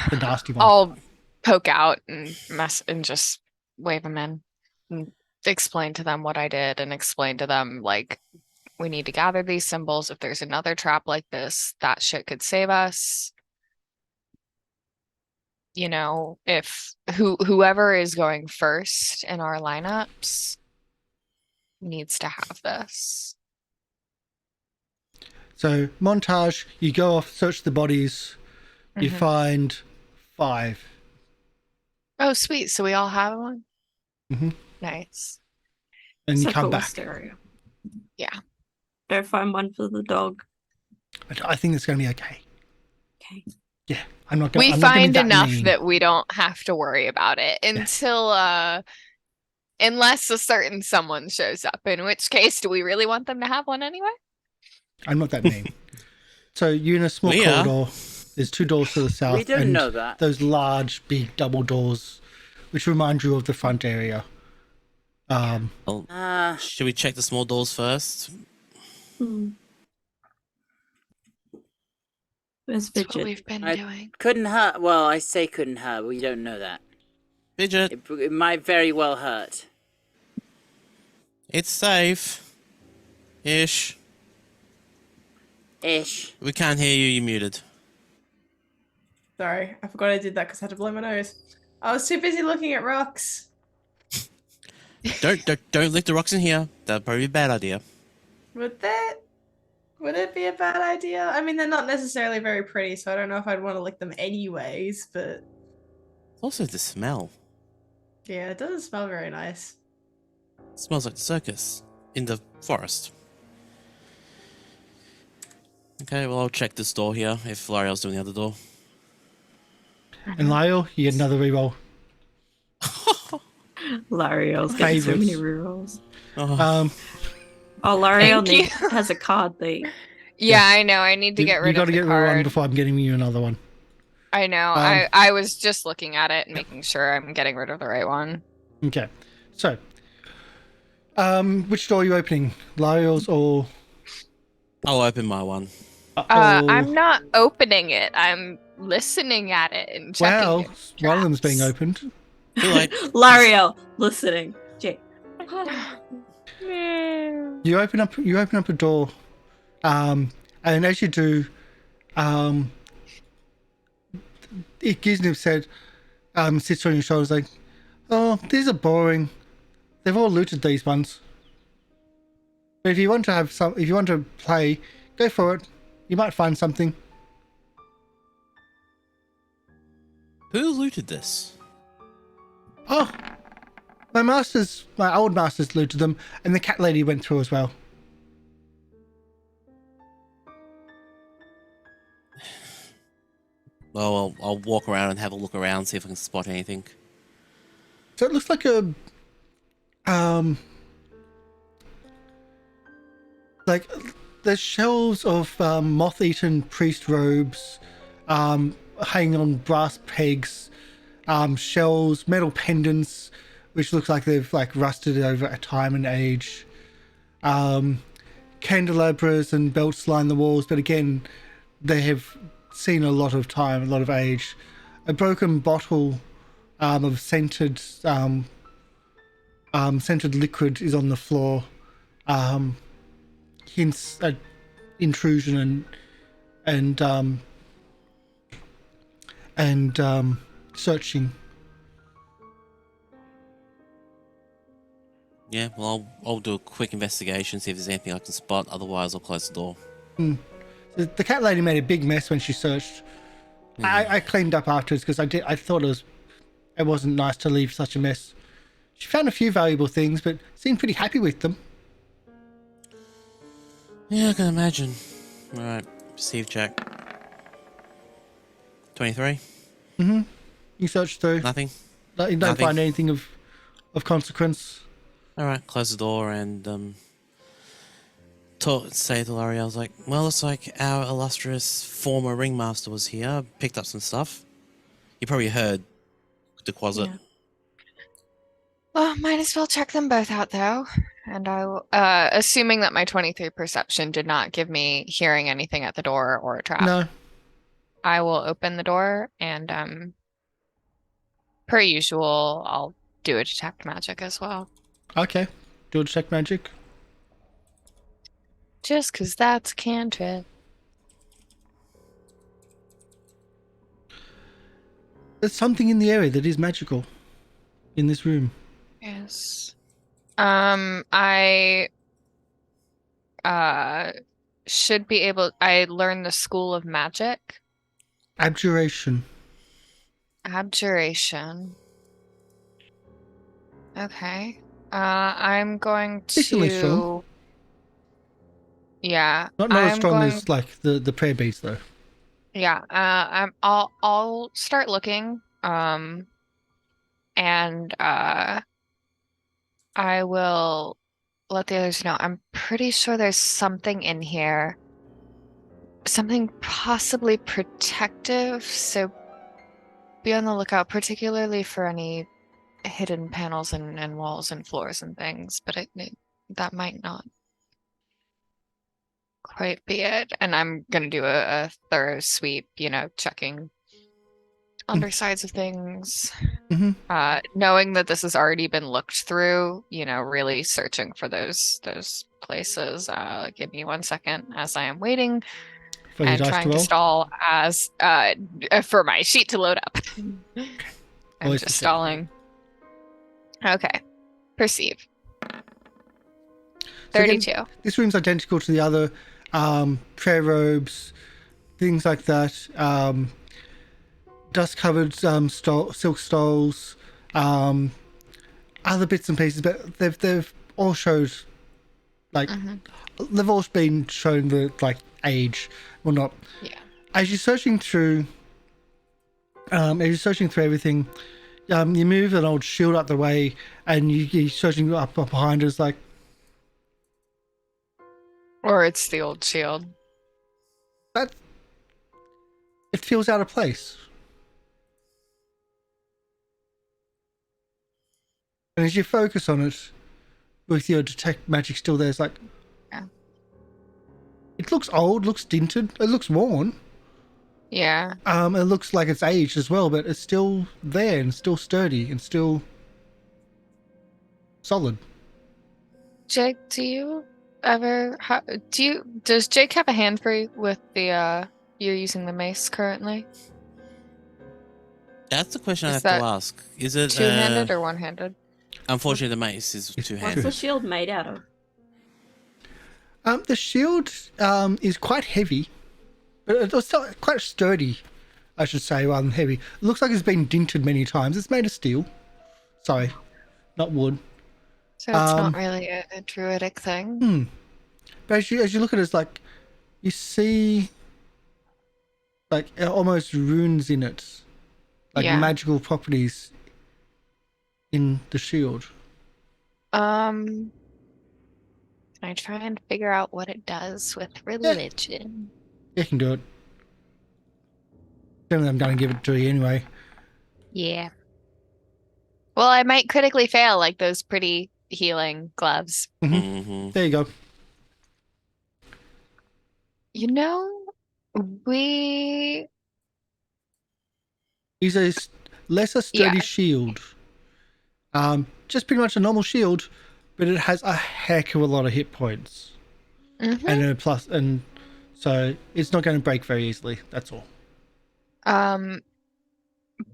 The nasty one. I'll poke out and mess and just wave them in and explain to them what I did and explain to them like we need to gather these symbols. If there's another trap like this, that shit could save us. You know, if whoever is going first in our lineups needs to have this. So montage, you go off, search the bodies, you Mhm. find 5. Oh, sweet. So we all have one? Mhm. Nice. And you It's a come cool back. stereo. Yeah. Go find one for the dog. But I think it's going to be okay. Okay. Yeah, I'm not going. We I'm not gonna be find that enough mean. that we don't have to worry about it until unless a certain someone shows up, in which case do we really want them to have one anyway? I'm not that mean. So you're in a small We are. corridor. There's 2 doors to the south. We don't and know that. Those large, big double doors, which remind you of the front area. Well, should we check the small doors first? Hmm. Where's That's what Fidget? we've been I- doing. Couldn't hurt. Well, I say couldn't hurt, but we don't know that. Fidget, It might very well hurt. it's safe. Ish. Ish. We can't hear you, you're muted. Sorry, I forgot I did that because I had to blow my nose. I was too busy looking at rocks. Don't lick the rocks in here. That'd probably be a bad idea. Would it be a bad idea? I mean, they're not necessarily very pretty, so I don't know if I'd want to lick them anyways, but Also the smell. yeah, it doesn't smell very nice. It smells like the circus in the forest. Okay, well, I'll check this door here if L'Oreal's doing the other door. And Lyle, you get another reroll. L'Oreal's getting so Favourites. many rerolls. Oh, Oh, L'Oreal Thank you. has a card thing. Yeah, I know. I need to get You rid got of to the get rid of one card. before I'm getting you another one. I know. I was just looking at it and making sure I'm getting rid of the right one. Okay. So, which door are you opening? Lyle's or... I'll open my one. I'm not opening it. I'm listening at it and checking. Well, its one of them's being traps. opened. Too late. L'Oreal, listening. Jay. You open up a door, and as you do, Giznib said, sits on your shoulders like, "Oh, these are boring. They've all looted these ones. But if you want to play, go for it. You might find something." Who looted this? Oh, my old masters looted them, and the cat lady went through as well. Well, I'll walk around and have a look around, see if I can spot anything. So it looks like a, like there's shelves of moth-eaten priest robes, hanging on brass pegs, shells, metal pendants, which looks like they've like rusted over a time and age. Candelabras and belts line the walls, but again, they have seen a lot of time, a lot of age. A broken bottle of scented liquid is on the floor. Hints at intrusion and searching. Yeah, well, I'll do a quick investigation, see if there's anything I can spot. Otherwise, I'll close the door. The cat lady made a big mess when she searched. I cleaned up afterwards because I thought it wasn't nice to leave such a mess. She found a few valuable things, but seemed pretty happy with them. Yeah, I can imagine. Alright, perceive check. 23? You searched through. Nothing? You don't Nothing. find anything of consequence. Alright, close the door and say to Laurie, I was like, well, looks like our illustrious former ringmaster was here, picked up some stuff. You probably heard the closet. Yeah. Well, might as well check them both out though. And I will, assuming that my 23 perception did not give me hearing anything at the door or a trap. No. I will open the door and per usual, I'll do a detect magic as well. Okay. Do a check magic. Just 'cause that's cantrip. There's something in the area that is magical in this room. Yes. I should be able. I learned the School of Magic. Abjuration. Abjuration. Okay. I'm going Decently to. strong. Yeah. Not as I'm strong going. as like the prayer beads though. Yeah. I'll start looking. And I will let the others know. I'm pretty sure there's something in here. Something possibly protective, so be on the lookout, particularly for any hidden panels and walls and floors and things, but that might not quite be it. And I'm gonna do a thorough sweep, checking undersides of things. Knowing that this has already been looked through, really searching for those places. Give me 1 second as I am waiting and trying to stall as for my sheet to load up. I'm just stalling. Okay. Perceive. 32. So again, this room's identical to the other prayer robes, things like that. Dust-covered silk stoles, other bits and pieces, but they've all showed they've all been shown the age, well not. Yeah. As you're searching through everything, you move an old shield out the way, and you're searching up behind us Or it's the old shield. That it feels out of place. And as you focus on it, with your detect magic still there, it's yeah. It looks old, looks dinted, it looks worn. Yeah. It looks like it's aged as well, but it's still there and still sturdy and still solid. Jake, do you ever does Jake have a hand free with the you're using the mace currently? That's the question I have to ask. Is it two-handed or one-handed? Unfortunately, the mace is two-handed. What's the shield made out of? The shield is quite heavy, but it's still quite sturdy, I should say, rather than heavy. It looks like it's been dinted many times. It's made of steel. Sorry, not wood. So it's not really a druidic thing. But as you look at it, it's you see almost runes in it, magical properties in the shield. Can I try and figure out what it does with religion? Yeah, you can do it. Generally, I'm going to give it to you anyway. Yeah. Well, I might critically fail like those pretty healing gloves. There you go. We Is a lesser sturdy shield. Just pretty much a normal shield, but it has a heck of a lot of hit points. And so it's not going to break very easily. That's all.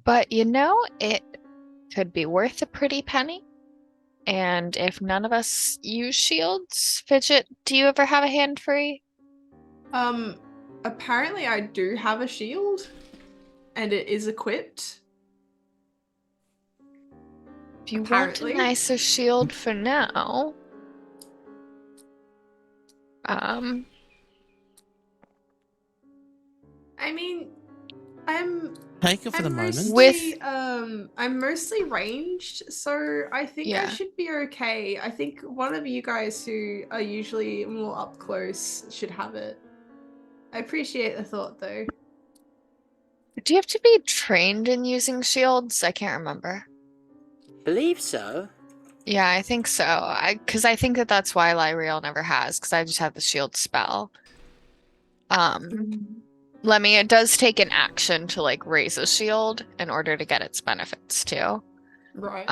But it could be worth a pretty penny. And if none of us use shields, Fidget, do you ever have a hand free? Apparently I do have a shield, and it is equipped. If you want a nicer shield for now, I mean, take it for the moment. I'm mostly ranged, so I think I should be okay. I think one of you guys who are usually more up close should have it. I appreciate the thought, though. Do you have to be trained in using shields? I can't remember. Believe so. Yeah, I think so. Because I think that's why Lieriel never has, because I just have the shield spell. Lemmy, it does take an action to raise a shield in order to get its benefits too. Right.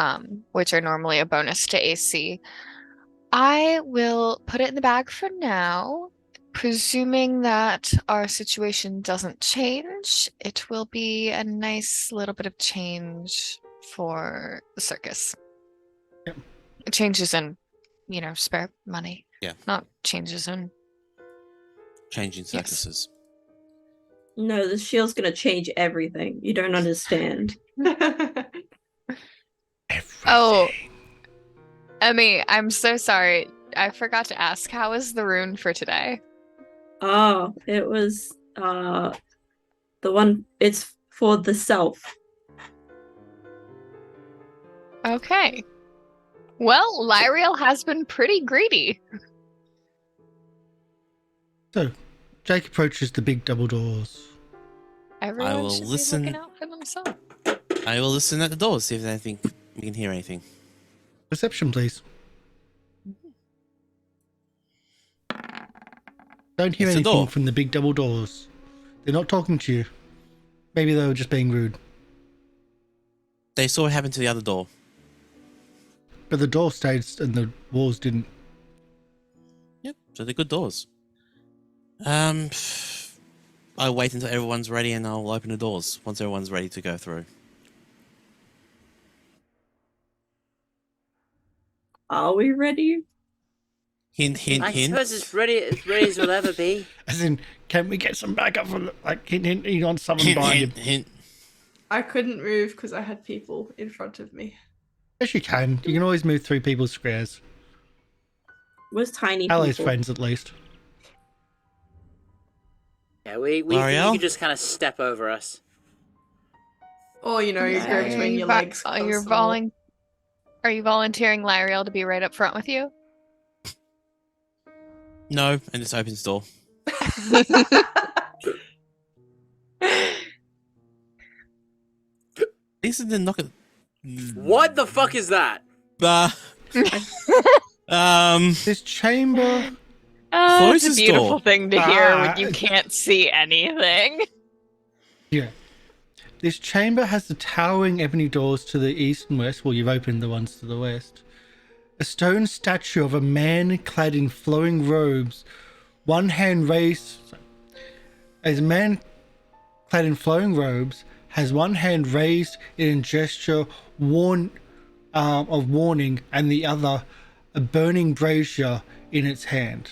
Which are normally a bonus to AC. I will put it in the bag for now. Presuming that our situation doesn't change, it will be a nice little bit of change for the circus. Yep. Changes in, spare money. Yeah. Not changes in changing circuses. Yes. No, the shield's gonna change everything. You don't understand. Oh, Emi, I'm so sorry. I forgot to ask, how was the rune for today? Oh, it was the one, it's for the self. Okay. Well, Lieriel has been pretty greedy. So, Jake approaches the big double doors. Everyone I will should listen. be looking out for themselves. I will listen at the door, see if there's anything you can hear anything. Perception, please. Don't hear It's a door. anything from the big double doors. They're not talking to you. Maybe they were just being rude. They saw what happened to the other door. But the door stayed and the walls didn't. Yep, so they're good doors. I'll wait until everyone's ready and I'll open the doors once everyone's ready to go through. Are we ready? Hint, hint, I hint. suppose it's ready as we'll ever be. As in, can we get some backup from, like, hint, hint, hint on someone Hint, behind hint, you? hint. I couldn't move because I had people in front of me. Yes, you can. You can always move through people's squares. Was tiny Ally's people. friends, at least. Yeah, we L'Oreal? you can just kind of step over us. Or, you know, you go between your legs. Are you volunteering Lieriel to be right up front with you? No, and this opens door. These are the knock. What the fuck is that? This chamber... Oh, it's a Closest beautiful door. thing to hear Ah. when you can't see anything. Yeah. This chamber has the towering ebony doors to the east and west. Well, you've opened the ones to the west. A stone statue of a man clad in flowing robes, one hand raised. As a man clad in flowing robes has one hand raised in a gesture of warning, and the other a burning brazier in its hand.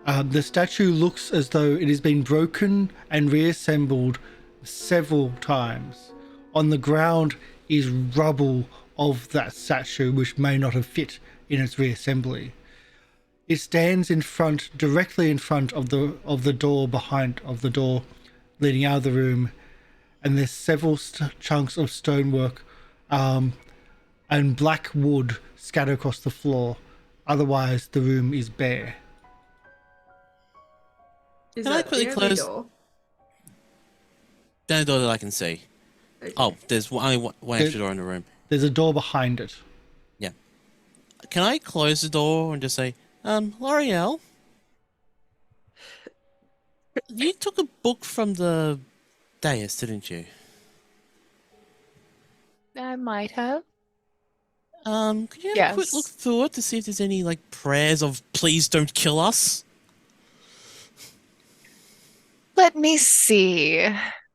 The statue looks as though it has been broken and reassembled several times. On the ground is rubble of that statue which may not have fit in its reassembly. It stands directly in front of the door leading out of the room, and there's several chunks of stonework and black wood scattered across the floor. Otherwise, the room is bare. Is Can I that quickly the only close- door? The only door that I can see. Okay. Oh, there's only one extra door in the room. There's a door behind it. Yeah. Can I close the door and just say, L'Oreal? You took a book from the dais, didn't you? I might have. Could you have a quick Yes. look through it to see if there's any, like, prayers of please don't kill us? Let me see.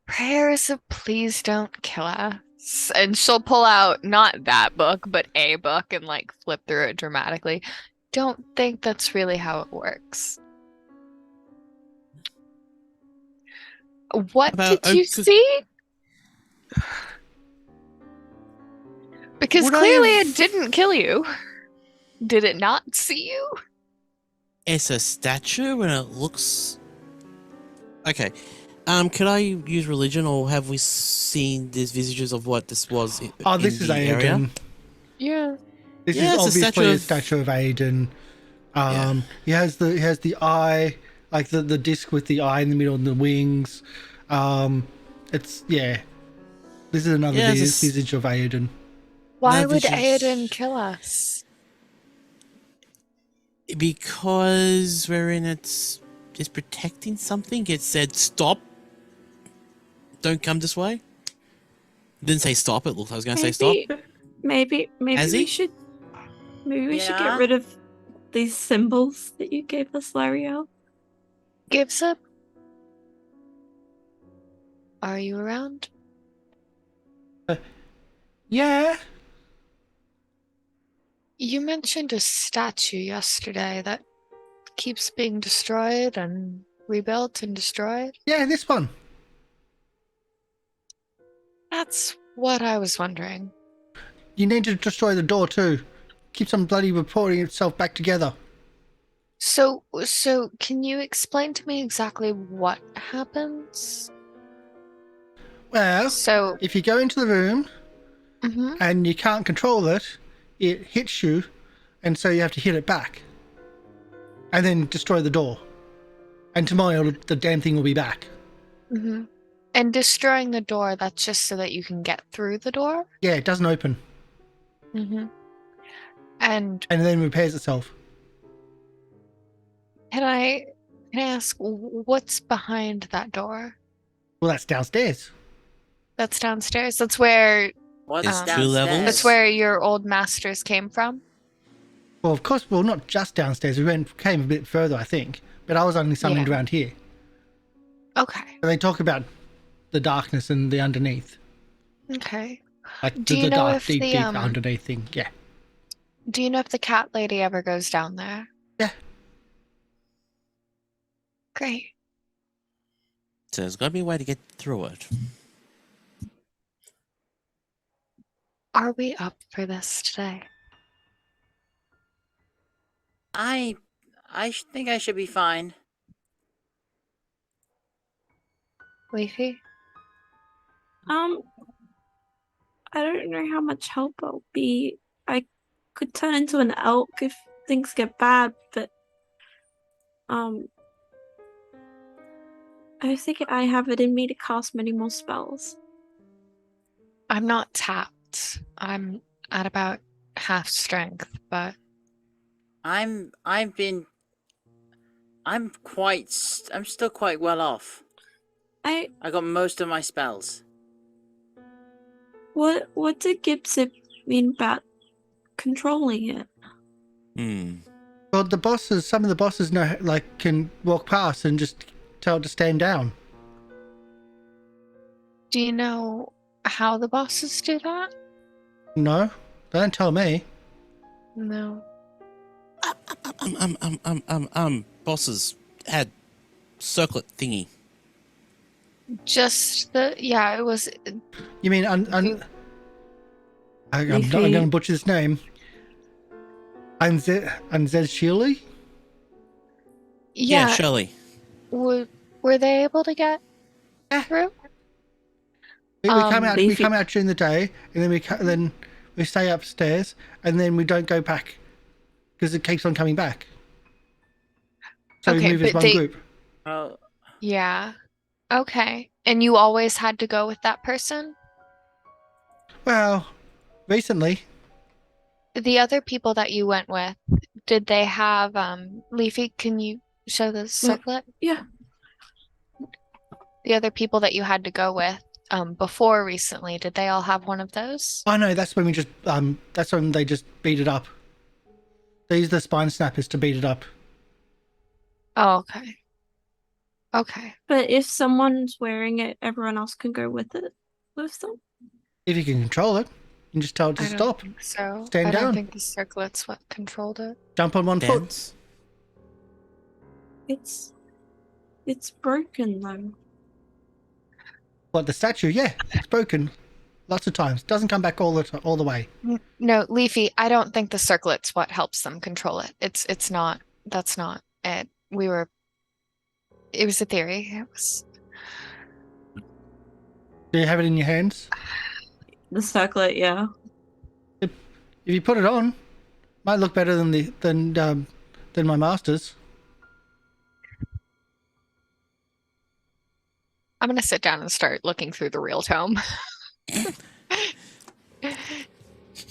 Prayers of please don't kill us. And she'll pull out not that book, but a book and like flip through it dramatically. Don't think that's really how it works. What About did you Oak- see? Because Would I clearly have- it didn't kill you. Did it not see you? It's a statue and it looks... Okay. Could I use religion, or have we seen these visages of what this was in, Oh, this in is the area? Aiden. Yeah. This Yeah, is it's a obviously a statue statue of Aiden. He has the eye, like the disc with the eye in the middle and the wings. This is another Yeah, it's a visage of Aiden. Why No, would this is- Aiden kill us? Because we're in it's protecting something. It said stop. Don't come this way. It didn't say stop. It looked like I was going to say stop. Maybe Azzy? we should. Maybe we should Yeah? get rid of these symbols that you gave us, Lieriel. Gives up? Are you around? Yeah. You mentioned a statue yesterday that keeps being destroyed and rebuilt and destroyed. Yeah, this one. That's what I was wondering. You need to destroy the door too. Keeps on bloody reporting itself back together. So can you explain to me exactly what happens? Well, So, if you go into the room mhm. and you can't control it, it hits you, and so you have to hit it back. And then destroy the door. And tomorrow the damn thing will be back. And destroying the door, that's just so that you can get through the door? Yeah, it doesn't open. Mm-hmm. And then repairs itself. can I ask what's behind that door? Well, that's downstairs. That's downstairs. That's where What's It's 2 downstairs? levels. that's where your old masters came from. Well, of course, well, not just downstairs. We came a bit further, I think. But I was only summoned Yeah. around here. Okay. And they talk about the darkness and the underneath. Okay. Like Do you the know dark, if deep, the, deep underneath thing. Yeah. Do you know if the cat lady ever goes down there? Yeah. Great. So there's got to be a way to get through it. Are we up for this today? I think I should be fine. Leafy? I don't know how much help I'll be. I could turn into an elk if things get bad, but I don't think I have it in me to cast many more spells. I'm not tapped. I'm at about half strength, but I'm still quite well off. I I got most of my spells. what did Gibson mean about controlling it? Well, some of the bosses know, like, can walk past and just tell it to stand down. do you know how the bosses do that? No, they don't tell me. No. Bosses had circlet thingy. Just it was You mean I'm going Leafy. to butcher this name. Unzed Shirley? Yeah, Shirley. Were they able to get through? We come out. We Leafy. come out during the day, and then we stay upstairs, and then we don't go back because it keeps on coming back. So Okay, we move as but one group. Oh, Yeah. Okay. And you always had to go with that person? Well, recently, The other people that you went with, did they have Leafy, can you show the circlet? Yeah. The other people that you had to go with before recently, did they all have one of those? oh no, that's when we just that's when they just beat it up. They use the spine snappers to beat it up. Oh, okay. Okay. But if someone's wearing it, everyone else can go with it with them. If you can control it, you can just tell it to I don't stop. think so. Stand I don't down. think the circlet's what controlled it. Jump on one foot. Dance. It's broken though. What, the statue? Yeah, it's broken lots of times. Doesn't come back all the way. No, Leafy, I don't think the circlet's what helps them control it. It's not. That's not it. It was a theory. It was. Do you have it in your hands? The circlet, yeah. If you put it on, might look better than my masters. I'm gonna sit down and start looking through the real tome.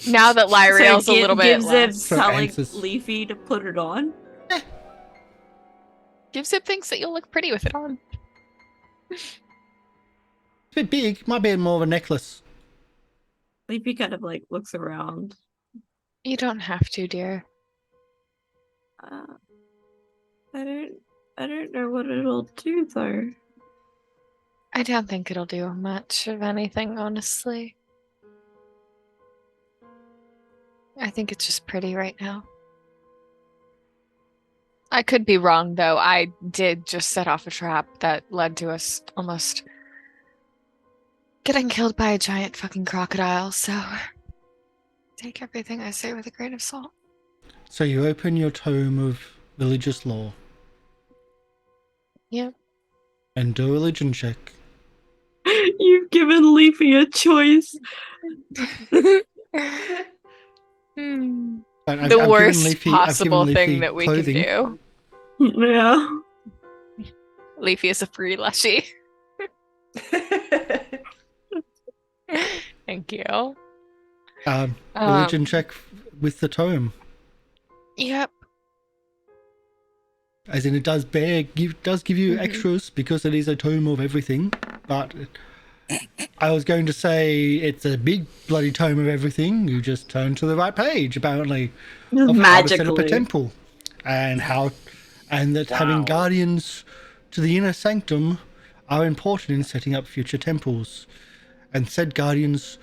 Now that Lieriel's a little bit Gives it less. telling answers. Leafy to put it on. Gibzip thinks that you'll look pretty with it on. It's a bit big. Might be more of a necklace. Leafy kind of like looks around. You don't have to, dear. I don't know what it'll do though. I don't think it'll do much of anything, honestly. I think it's just pretty right now. I could be wrong, though. I did just set off a trap that led to us almost getting killed by a giant fucking crocodile, so take everything I say with a grain of salt. So you open your tome of religious lore. Yep. And do a religion check. You've given Leafy a choice. Hmm. But The I've worst given Leafy possible thing Leafy that we clothing. can do. Yeah. Leafy is a free lushie. Thank you. Religion check with the tome. Yep. As in, it does give you extras because it is a tome of everything. But I was going to say it's a big bloody tome of everything. You just turn to the right page, apparently, of how to set up a temple, and that having guardians to the inner sanctum are important in setting up future temples, and said guardians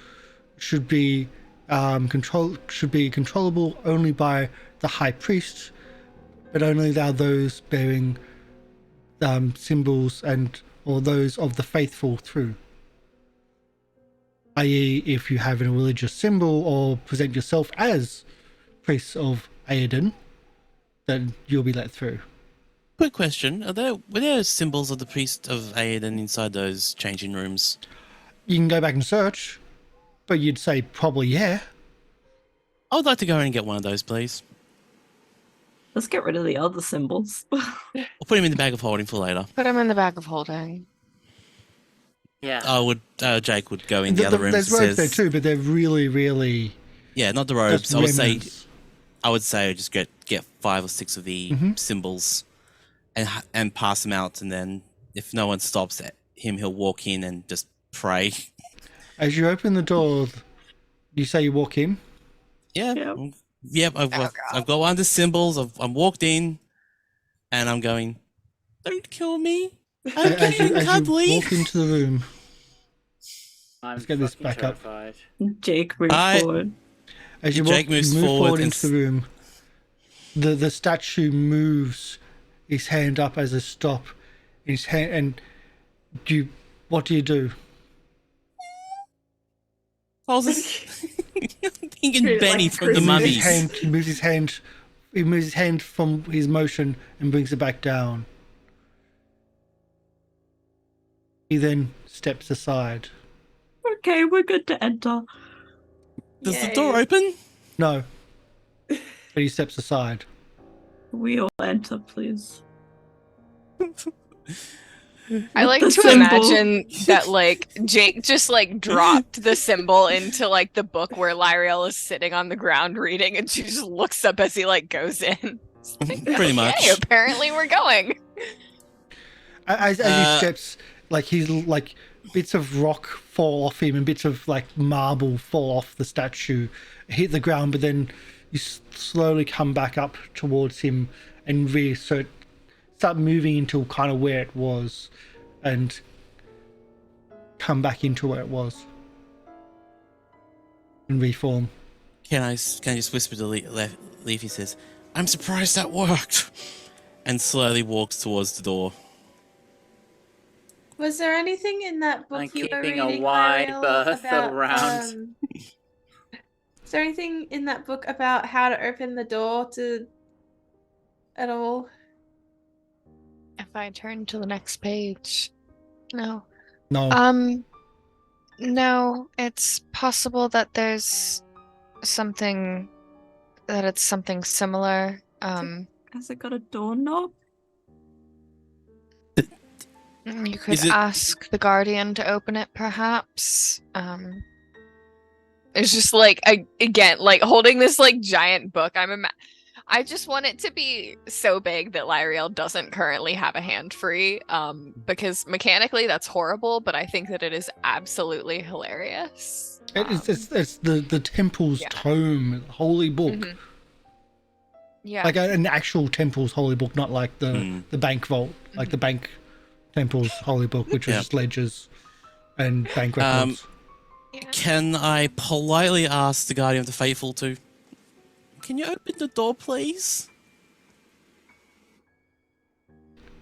should be controllable only by the high priest, but only those bearing symbols or those of the faithful through. I.e., if you have a religious symbol or present yourself as priests of Aedan, then you'll be let through. Quick question: were there symbols of the priest of Aedan inside those changing rooms? You can go back and search, but you'd say probably yeah. I would like to go in and get one of those, please. Let's get rid of the other symbols. Or put him in the bag of holding for later. Put him in the bag of holding. Yeah. Jake would go in the other rooms. There's robes there too, but they're really, really... Yeah, not the robes. just remnants. I would say just get 5 or 6 of the symbols and pass them out, and then if no one stops him, he'll walk in and just pray. As you open the door, you say you walk in? Yeah. Yep, I've got one of the symbols. I'm walked in, and I'm going, don't kill me. I'm getting cuddly. You walk into the room. Let's get this back terrified. up. Jake moves forward. As you move forward into the room, the statue moves his hand up as a stop. His hand, and what do you do? I was just thinking Benny from the Mummies. He moves his hand from his motion and brings it back down. He then steps aside. Okay, we're good to enter. Does the door open? No. But he steps aside. We all enter, please. I like to imagine that, like, Jake just, like, dropped the symbol into, like, the book where Lieriel is sitting on the ground reading, and she just looks up as he, like, goes in. Like, pretty much. Okay, apparently we're going. As he steps, like, he's, like, bits of rock fall off him and bits of, like, marble fall off the statue, hit the ground, but then you slowly come back up towards him and start moving into kind of where it was and come back into where it was and reform. Can I just whisper to Leafy? Says, I'm surprised that worked, and slowly walks towards the door. Was there anything in that book I'm you were keeping reading, a wide Lieriel, berth about, around. is there anything in that book about how to open the door at all? If I turn to the next page. No. No. No, it's possible that there's something it's something similar. Has it got a doorknob? You could ask the Guardian to open it, perhaps. It's just like, again, like holding this like giant book. I just want it to be so big that Lieriel doesn't currently have a hand free, because mechanically that's horrible, but I think that it is absolutely hilarious. It's the temple's tome, holy book. Mm-hmm. Yeah, like an actual temple's holy book, not like the bank vault, like the bank temple's holy book, which is just ledgers and bank records. Can I politely ask the Guardian of the Faithful to... Can you open the door, please?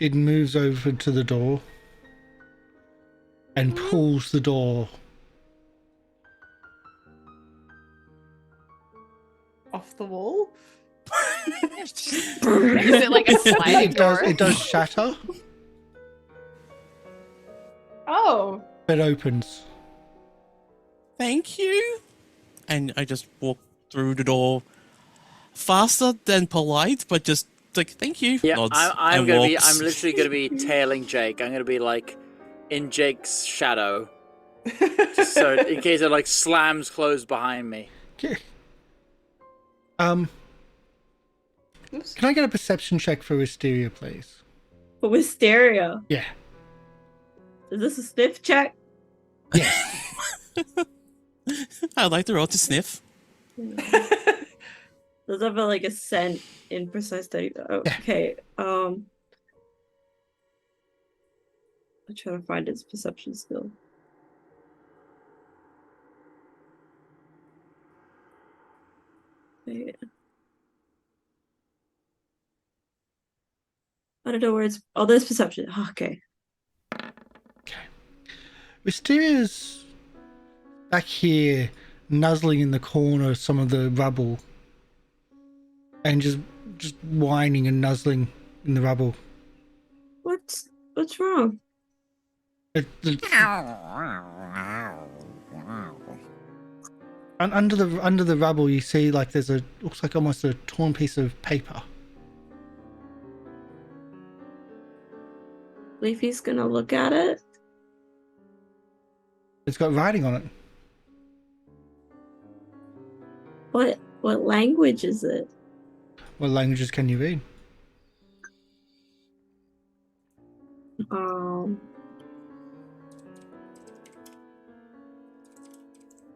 It moves over to the door and pulls the door off the wall. Is it like a sliding door? It does shatter. Oh. It opens. Thank you. And I just walk through the door. Faster than polite, but just like thank you. Yeah, nods I'm literally gonna be walks. tailing Jake. I'm gonna be like in Jake's shadow, just so in case it like slams closed behind me. Okay. Oops. Can I get a perception check for Wisteria, please? For Wisteria. Yeah. Is this a sniff check? Yes. I'd like to roll to sniff. Does it have like a scent in precise study? Okay. I'm trying to find its perception skill. Okay. I don't know where it's. Oh, there's perception. Oh, okay. Wisteria's back here, nuzzling in the corner of some of the rubble, and just whining and nuzzling in the rubble. What's wrong? And under the rubble, you see like there's looks like almost a torn piece of paper. Leafy's gonna look at it. It's got writing on it. What language is it? What languages can you read?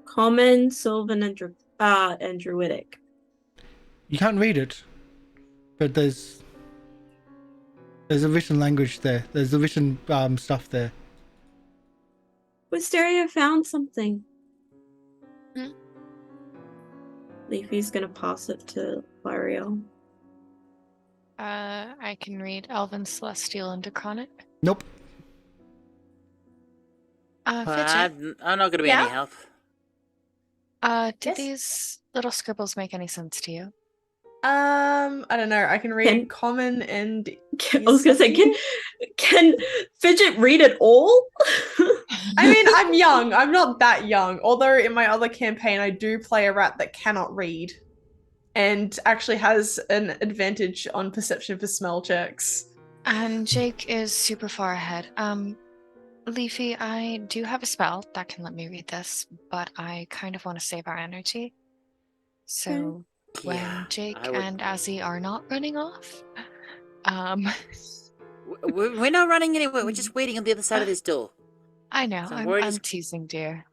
Common, Sylvan, and Druidic. You can't read it, but there's a written language there. There's a written stuff there. Wisteria found something. Hmm? Leafy's gonna pass it to Lieriel. I can read Elven, Celestial, and Draconic. Nope. Fidget, I'm not going to be Yeah? any help. do Yes? these little scribbles make any sense to you? I don't know. I can read Can- common and I was gonna say, can Fidget read it all? I mean, I'm young. I'm not that young. Although in my other campaign, I do play a rat that cannot read and actually has an advantage on perception for smell checks. And Jake is super far ahead. Leafy, I do have a spell that can let me read this, but I kind of want to save our energy. So when Yeah, Jake I would- and Azzy are not running off, We're not running anywhere. We're just waiting on the other side of this door. I know, So I'm we're just- teasing, dear.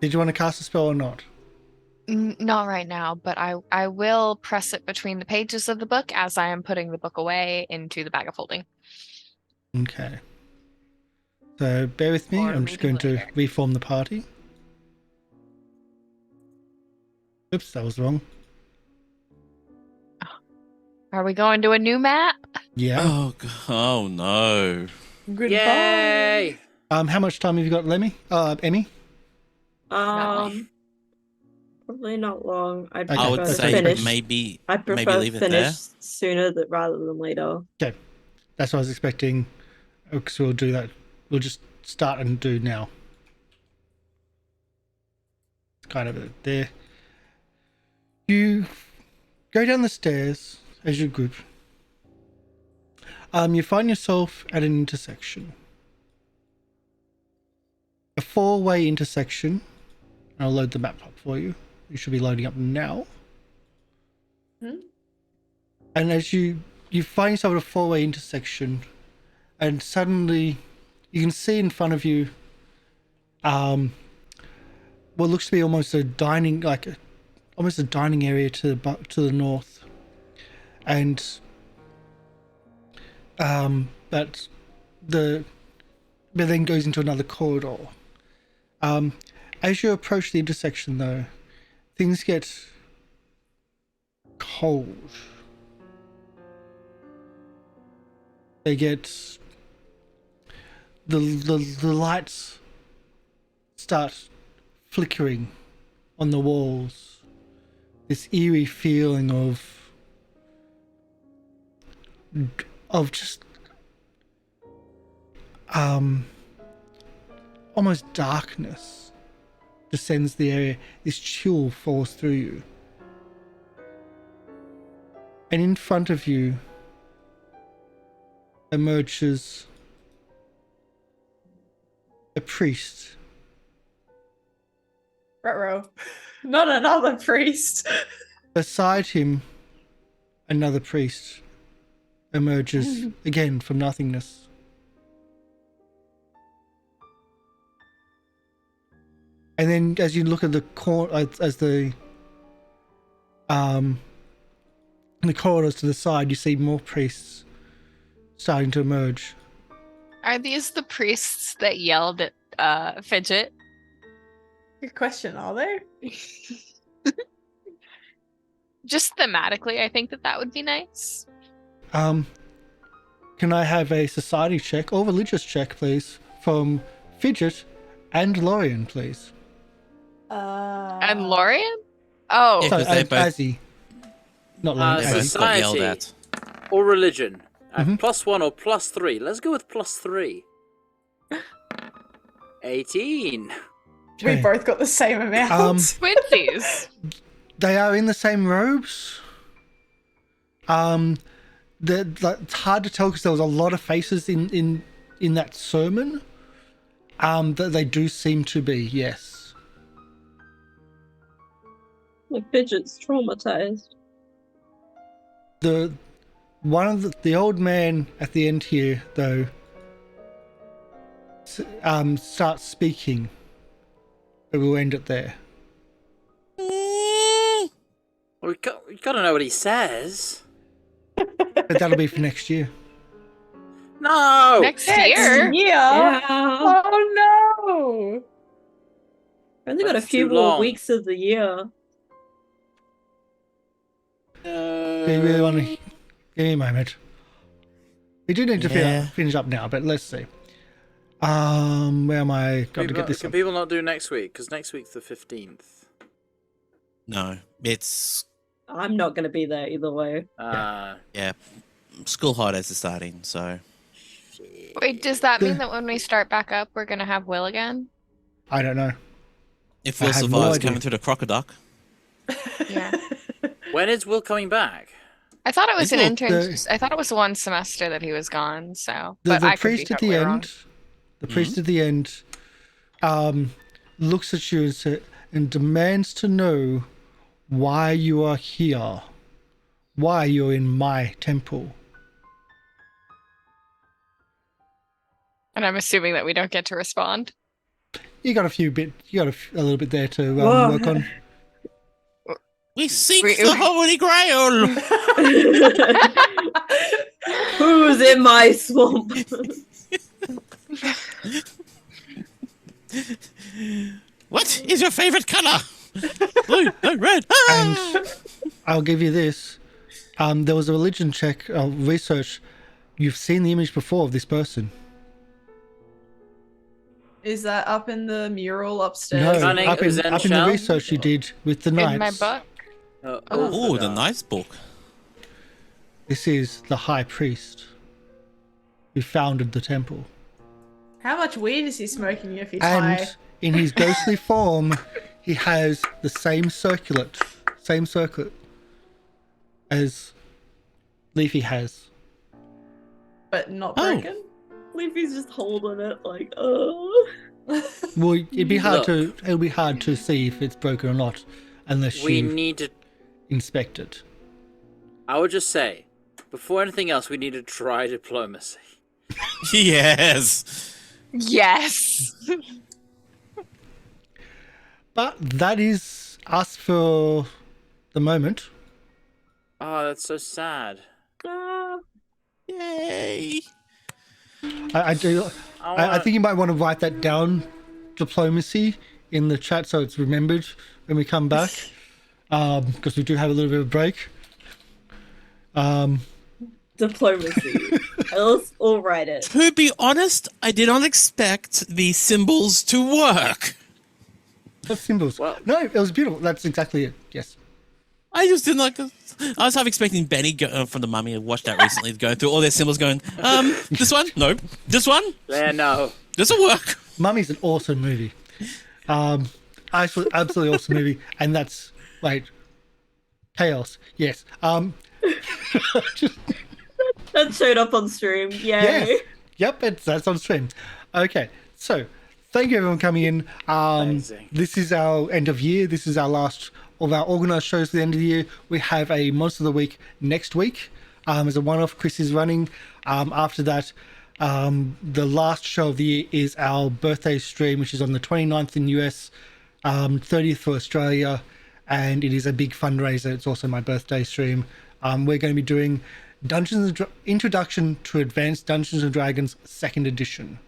Did you want to cast a spell or not? Not right now, but I will press it between the pages of the book as I am putting the book away into the bag of holding. Okay. So bear with me. Or I'm just reading going to later. reform the party. Oops, that was wrong. Are we going to a new map? Yeah. Oh no. Goodbye. Yay! How much time have you got, Lemmy? Emmy? Probably not long. I'd Okay, I would prefer to say finish. maybe I prefer maybe leave to it there. finish sooner rather than later. Okay. That's what I was expecting. Because we'll do that. We'll just start and do now. It's kind of there. You go down the stairs as your group. You find yourself at an intersection. A four-way intersection. I'll load the map up for you. You should be loading up now. And as you find yourself at a four-way intersection, and suddenly you can see in front of you what looks to be almost a dining area to the north, and but then goes into another corridor. As you approach the intersection, though, things get cold. They get the lights start flickering on the walls. This eerie feeling of just almost darkness descends the area. This chill falls through you. And in front of you emerges a priest Ruh-roh. Not another priest. Beside him, another priest emerges again from nothingness. And then, as you look at the as the corridors to the side, you see more priests starting to emerge. Are these the priests that yelled at Fidget? Good question, are they? Just thematically, I think that would be nice. Can I have a society check or religious check, please, from Fidget and Lorian, please? And Lorian? Oh, Yeah, Sorry, 'cause they and both- Azzy. Not Lorian, They Azzy. both got yelled at. Society or religion? At Mhm. +1 or +3? Let's go with +3. 18. We Okay. both got the same amount. twinsies. They are in the same robes. It's hard to tell because there was a lot of faces in that sermon. That they do seem to be, yes. Like Fidget's traumatized. The one of the old man at the end here, though, starts speaking. But we'll end it there. Mm, We got to know what he says. But that'll be for next year. No! Next year. Yeah. Oh no! We've only got a That's few too more long. weeks of the year. Do you really want to give me a moment? We do need to Yeah. finish up now, but let's see. Where am I? Got to get this Can up. people not do next week? Because next week's the 15th. No, it's I'm not going to be there either way. school holidays are starting, so Wait, does that mean that when we start back up, we're gonna have Will again? I don't know. if I Will have no survives idea. coming through the Crocodile. Yeah. When is Will coming back? I thought it was an Well, intern. I thought it was one semester that he was gone. So, The, but the I could be priest at totally the wrong. end, the priest at the end, looks at you and demands to know why you are here, why you're in my temple. And I'm assuming that we don't get to respond. You got a little bit there to Whoa. work on. We seek We- the Holy Grail. Who's in my swamp? What is your favorite color? Blue, no, red. Ah! And I'll give you this. There was a religion check, research. You've seen the image before of this person. Is that up in the mural No, upstairs? Running up in Zen the shell? research you did with the knights. In my book. Oh, the nice book. This is the high priest who founded the temple. How much weed is he smoking if he's And high? in his ghostly form, he has the same circlet as Leafy has. But not Oh. broken? Leafy's just holding it like, oh. Well, it'd be hard Look. it'll be hard to see if it's broken or not unless We you need to. inspect it. I would just say, before anything else, we need to try diplomacy. Yes. Yes. But that is us for the moment. Oh, that's so sad. Yay. I think you might want to write that down, diplomacy, in the chat so it's remembered when we come back, because we do have a little bit of a break. Diplomacy. I'll write it. To be honest, I did not expect the symbols to work. What symbols? Well- No, it was beautiful. That's exactly it. Yes. I just didn't like. I was half expecting Benny from the Mummy. I watched that recently. Going through all their symbols, going, this one, no, this one, Yeah, no. doesn't work. Mummy's an awesome movie. Absolutely awesome movie, and that's chaos. Yes. That showed up on stream. Yay. Yes. Yep. That's on stream. Okay. So, thank you everyone coming in. Amazing. This is our end of year. This is our last of our organised shows at the end of the year. We have a Monster of the Week next week. As a one-off, Chris is running. After that, the last show of the year is our birthday stream, which is on the 29th in US, 30th for Australia, and it is a big fundraiser. It's also my birthday stream. We're going to be doing Introduction to Advanced Dungeons and Dragons 2nd Edition.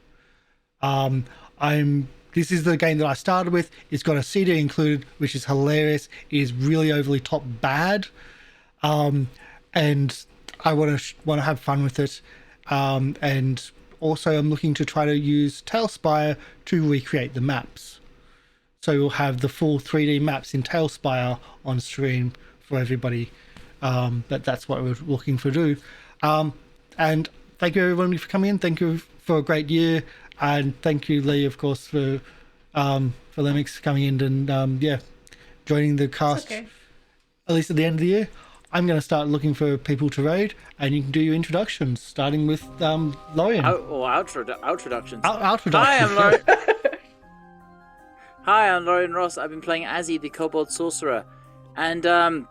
This is the game that I started with. It's got a CD included, which is hilarious. It is really overly top bad, and I want to have fun with it. And also, I'm looking to try to use Tailspire to recreate the maps. So we'll have the full 3D maps in Tailspire on stream for everybody. But that's what we're looking to do. And thank you everyone for coming in. Thank you for a great year. And thank you, Lee, of course, for Leamyx coming in and joining the cast. Okay. At least at the end of the year. I'm going to start looking for people to raid, and you can do your introductions, starting with Lorian. Outroductions. Outroductions. Hi, I'm Lorian. Hi, I'm Lorian Ross. I've been playing Azzy, the Kobold Sorcerer, and you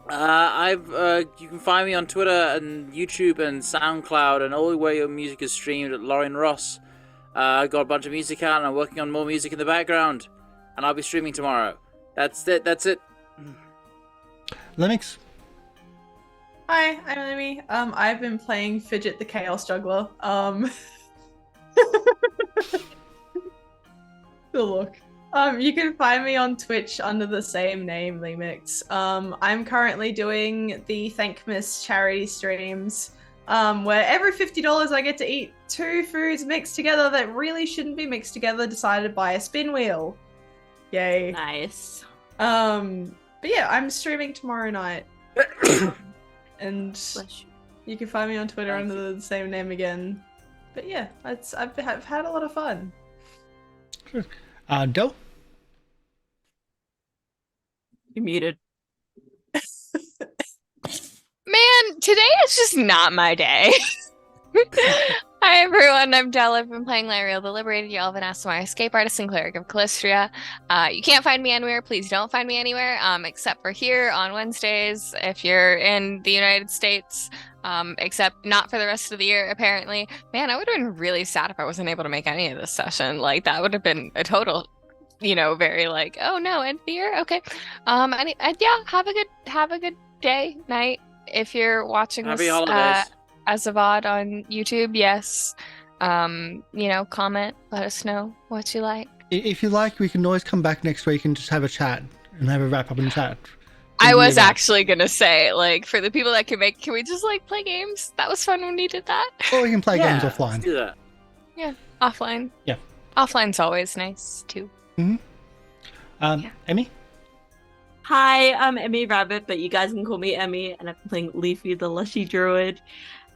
can find me on Twitter and YouTube and SoundCloud and all where your music is streamed at Lorian Ross. I got a bunch of music out, and I'm working on more music in the background, and I'll be streaming tomorrow. That's it. Leamyx. Hi, I'm Emi. I've been playing Fidget the Chaos Juggler. Good look. You can find me on Twitch under the same name, Leamyx. I'm currently doing the Thankmas charity streams, where every $50 I get to eat 2 foods mixed together that really shouldn't be mixed together, decided by a spin wheel. Yay. Nice. But yeah, I'm streaming tomorrow night. And you can find me on Twitter under the same name again. But yeah, I've had a lot of fun. Sure. Del? You're muted. Man, today is just not my day. Hi everyone, I'm Del. I've been playing Lieriel the Liberated, your Elven Asmar escape artist and cleric of Calistria. You can't find me anywhere. Please don't find me anywhere, except for here on Wednesdays if you're in the United States, except not for the rest of the year, apparently. Man, I would have been really sad if I wasn't able to make any of this session. Like, that would have been a total, very like, oh no, end of the year? Okay. And yeah, have a good day, night. If you're watching Happy this holidays. As a VOD on YouTube, yes. Comment, let us know what you like. If you like, we can always come back next week and just have a chat and have a wrap up and chat. I was actually gonna say, like, for the people that can we just like play games? That was fun when we did that. Or we can play games Let's offline. do that. Yeah, offline. Yeah. Offline's always nice too. Emi? Hi, I'm Emi Rabbit, but you guys can call me Emi, and I've been playing Leafy the Lushy Druid.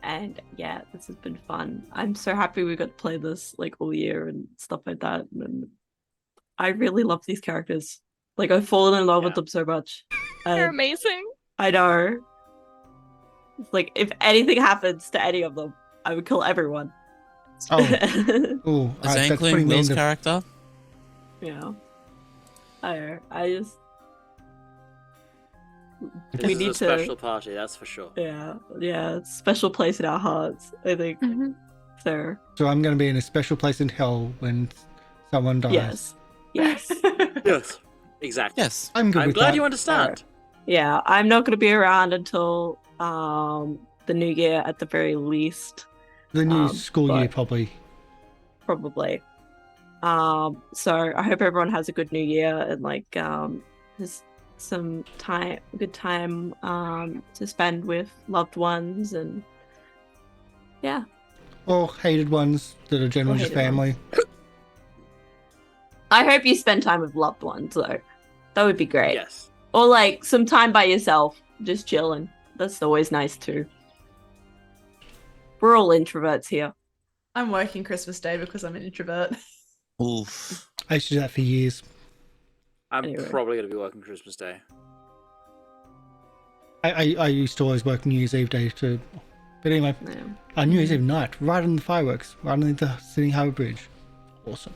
And yeah, this has been fun. I'm so happy we got to play this like all year and stuff like that. And I really love these characters. Like, I've fallen in love with them so much. They're amazing. I know. Like, if anything happens to any of them, I would kill everyone. Oh, Is that including Will's character? Yeah. I just... This we is need a special party, that's for sure. Yeah, special place in our hearts, I think. Mm-hmm. So I'm going to be in a special place in hell when someone dies. Yes. Yes, exactly. Yes. I'm good I'm with glad that. you understand. Yeah, I'm not going to be around until the new year at the very least. The new school year, but- probably. So I hope everyone has a good new year and like has some good time to spend with loved ones and yeah. Or hated ones that are generally just hated family. I hope you spend time with loved ones though. That would be great. Yes. Or like some time by yourself, just chilling. That's always nice too. We're all introverts here. I'm working Christmas Day because I'm an introvert. Oof. I used to do that for years. I'm Anyway. probably going to be working Christmas Day. I used to always work New Year's Eve day too. But anyway, Yeah. New Year's Eve night, right on the fireworks, right on the Sydney Harbour Bridge. Awesome.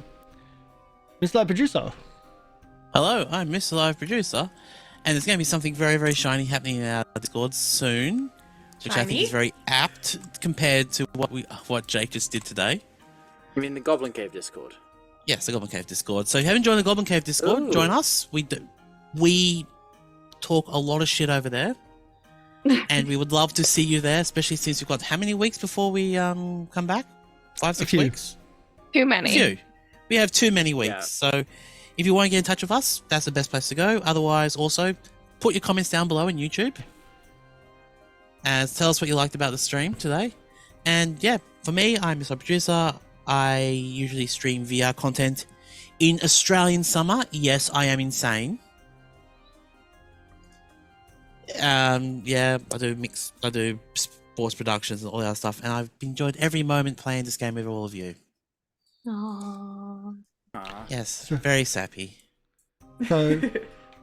MrLiveProducer. Hello, I'm MrLiveProducer, and there's going to be something very, very shiny happening in our Discord soon, which I think Shiny? is very apt compared to what Jake just did today. You mean the Goblin Cave Discord? Yes, the Goblin Cave Discord. So if you haven't joined the Goblin Cave Discord, Ooh. join us. We talk a lot of shit over there, and we would love to see you there, especially since we've got how many weeks before we come back? 5, 6 few. weeks? Too A many. few. We have too many weeks. Yeah. So if you want to get in touch with us, that's the best place to go. Otherwise, also, put your comments down below in YouTube. And tell us what you liked about the stream today. And yeah, for me, I'm MrLiveProducer. I usually stream VR content in Australian summer. Yes, I am insane. Yeah, I do sports productions and all that other stuff, and I've enjoyed every moment playing this game with all of you. Aww. Aw. Yes, Sure. very sappy. So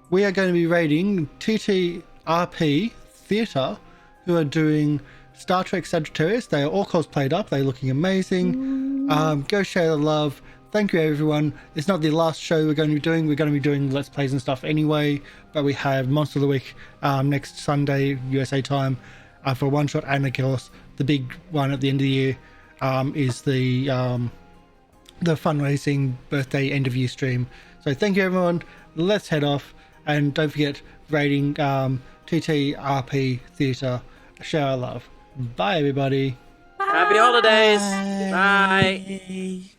we are going to be rating TTRP Theatre, who are doing Star Trek Sagittarius. They are all cosplayed up. They're looking amazing. Go share the love. Thank you, everyone. It's not the last show we're going to be doing. We're going to be doing Let's Plays and stuff anyway, but we have Monster of the Week next Sunday, USA time, for one shot, and of course, the big one at the end of the year is the fundraising birthday end of year stream. So thank you, everyone. Let's head off, and don't forget rating TTRP Theatre. Share our love. Bye, everybody. Happy holidays! Bye. Bye.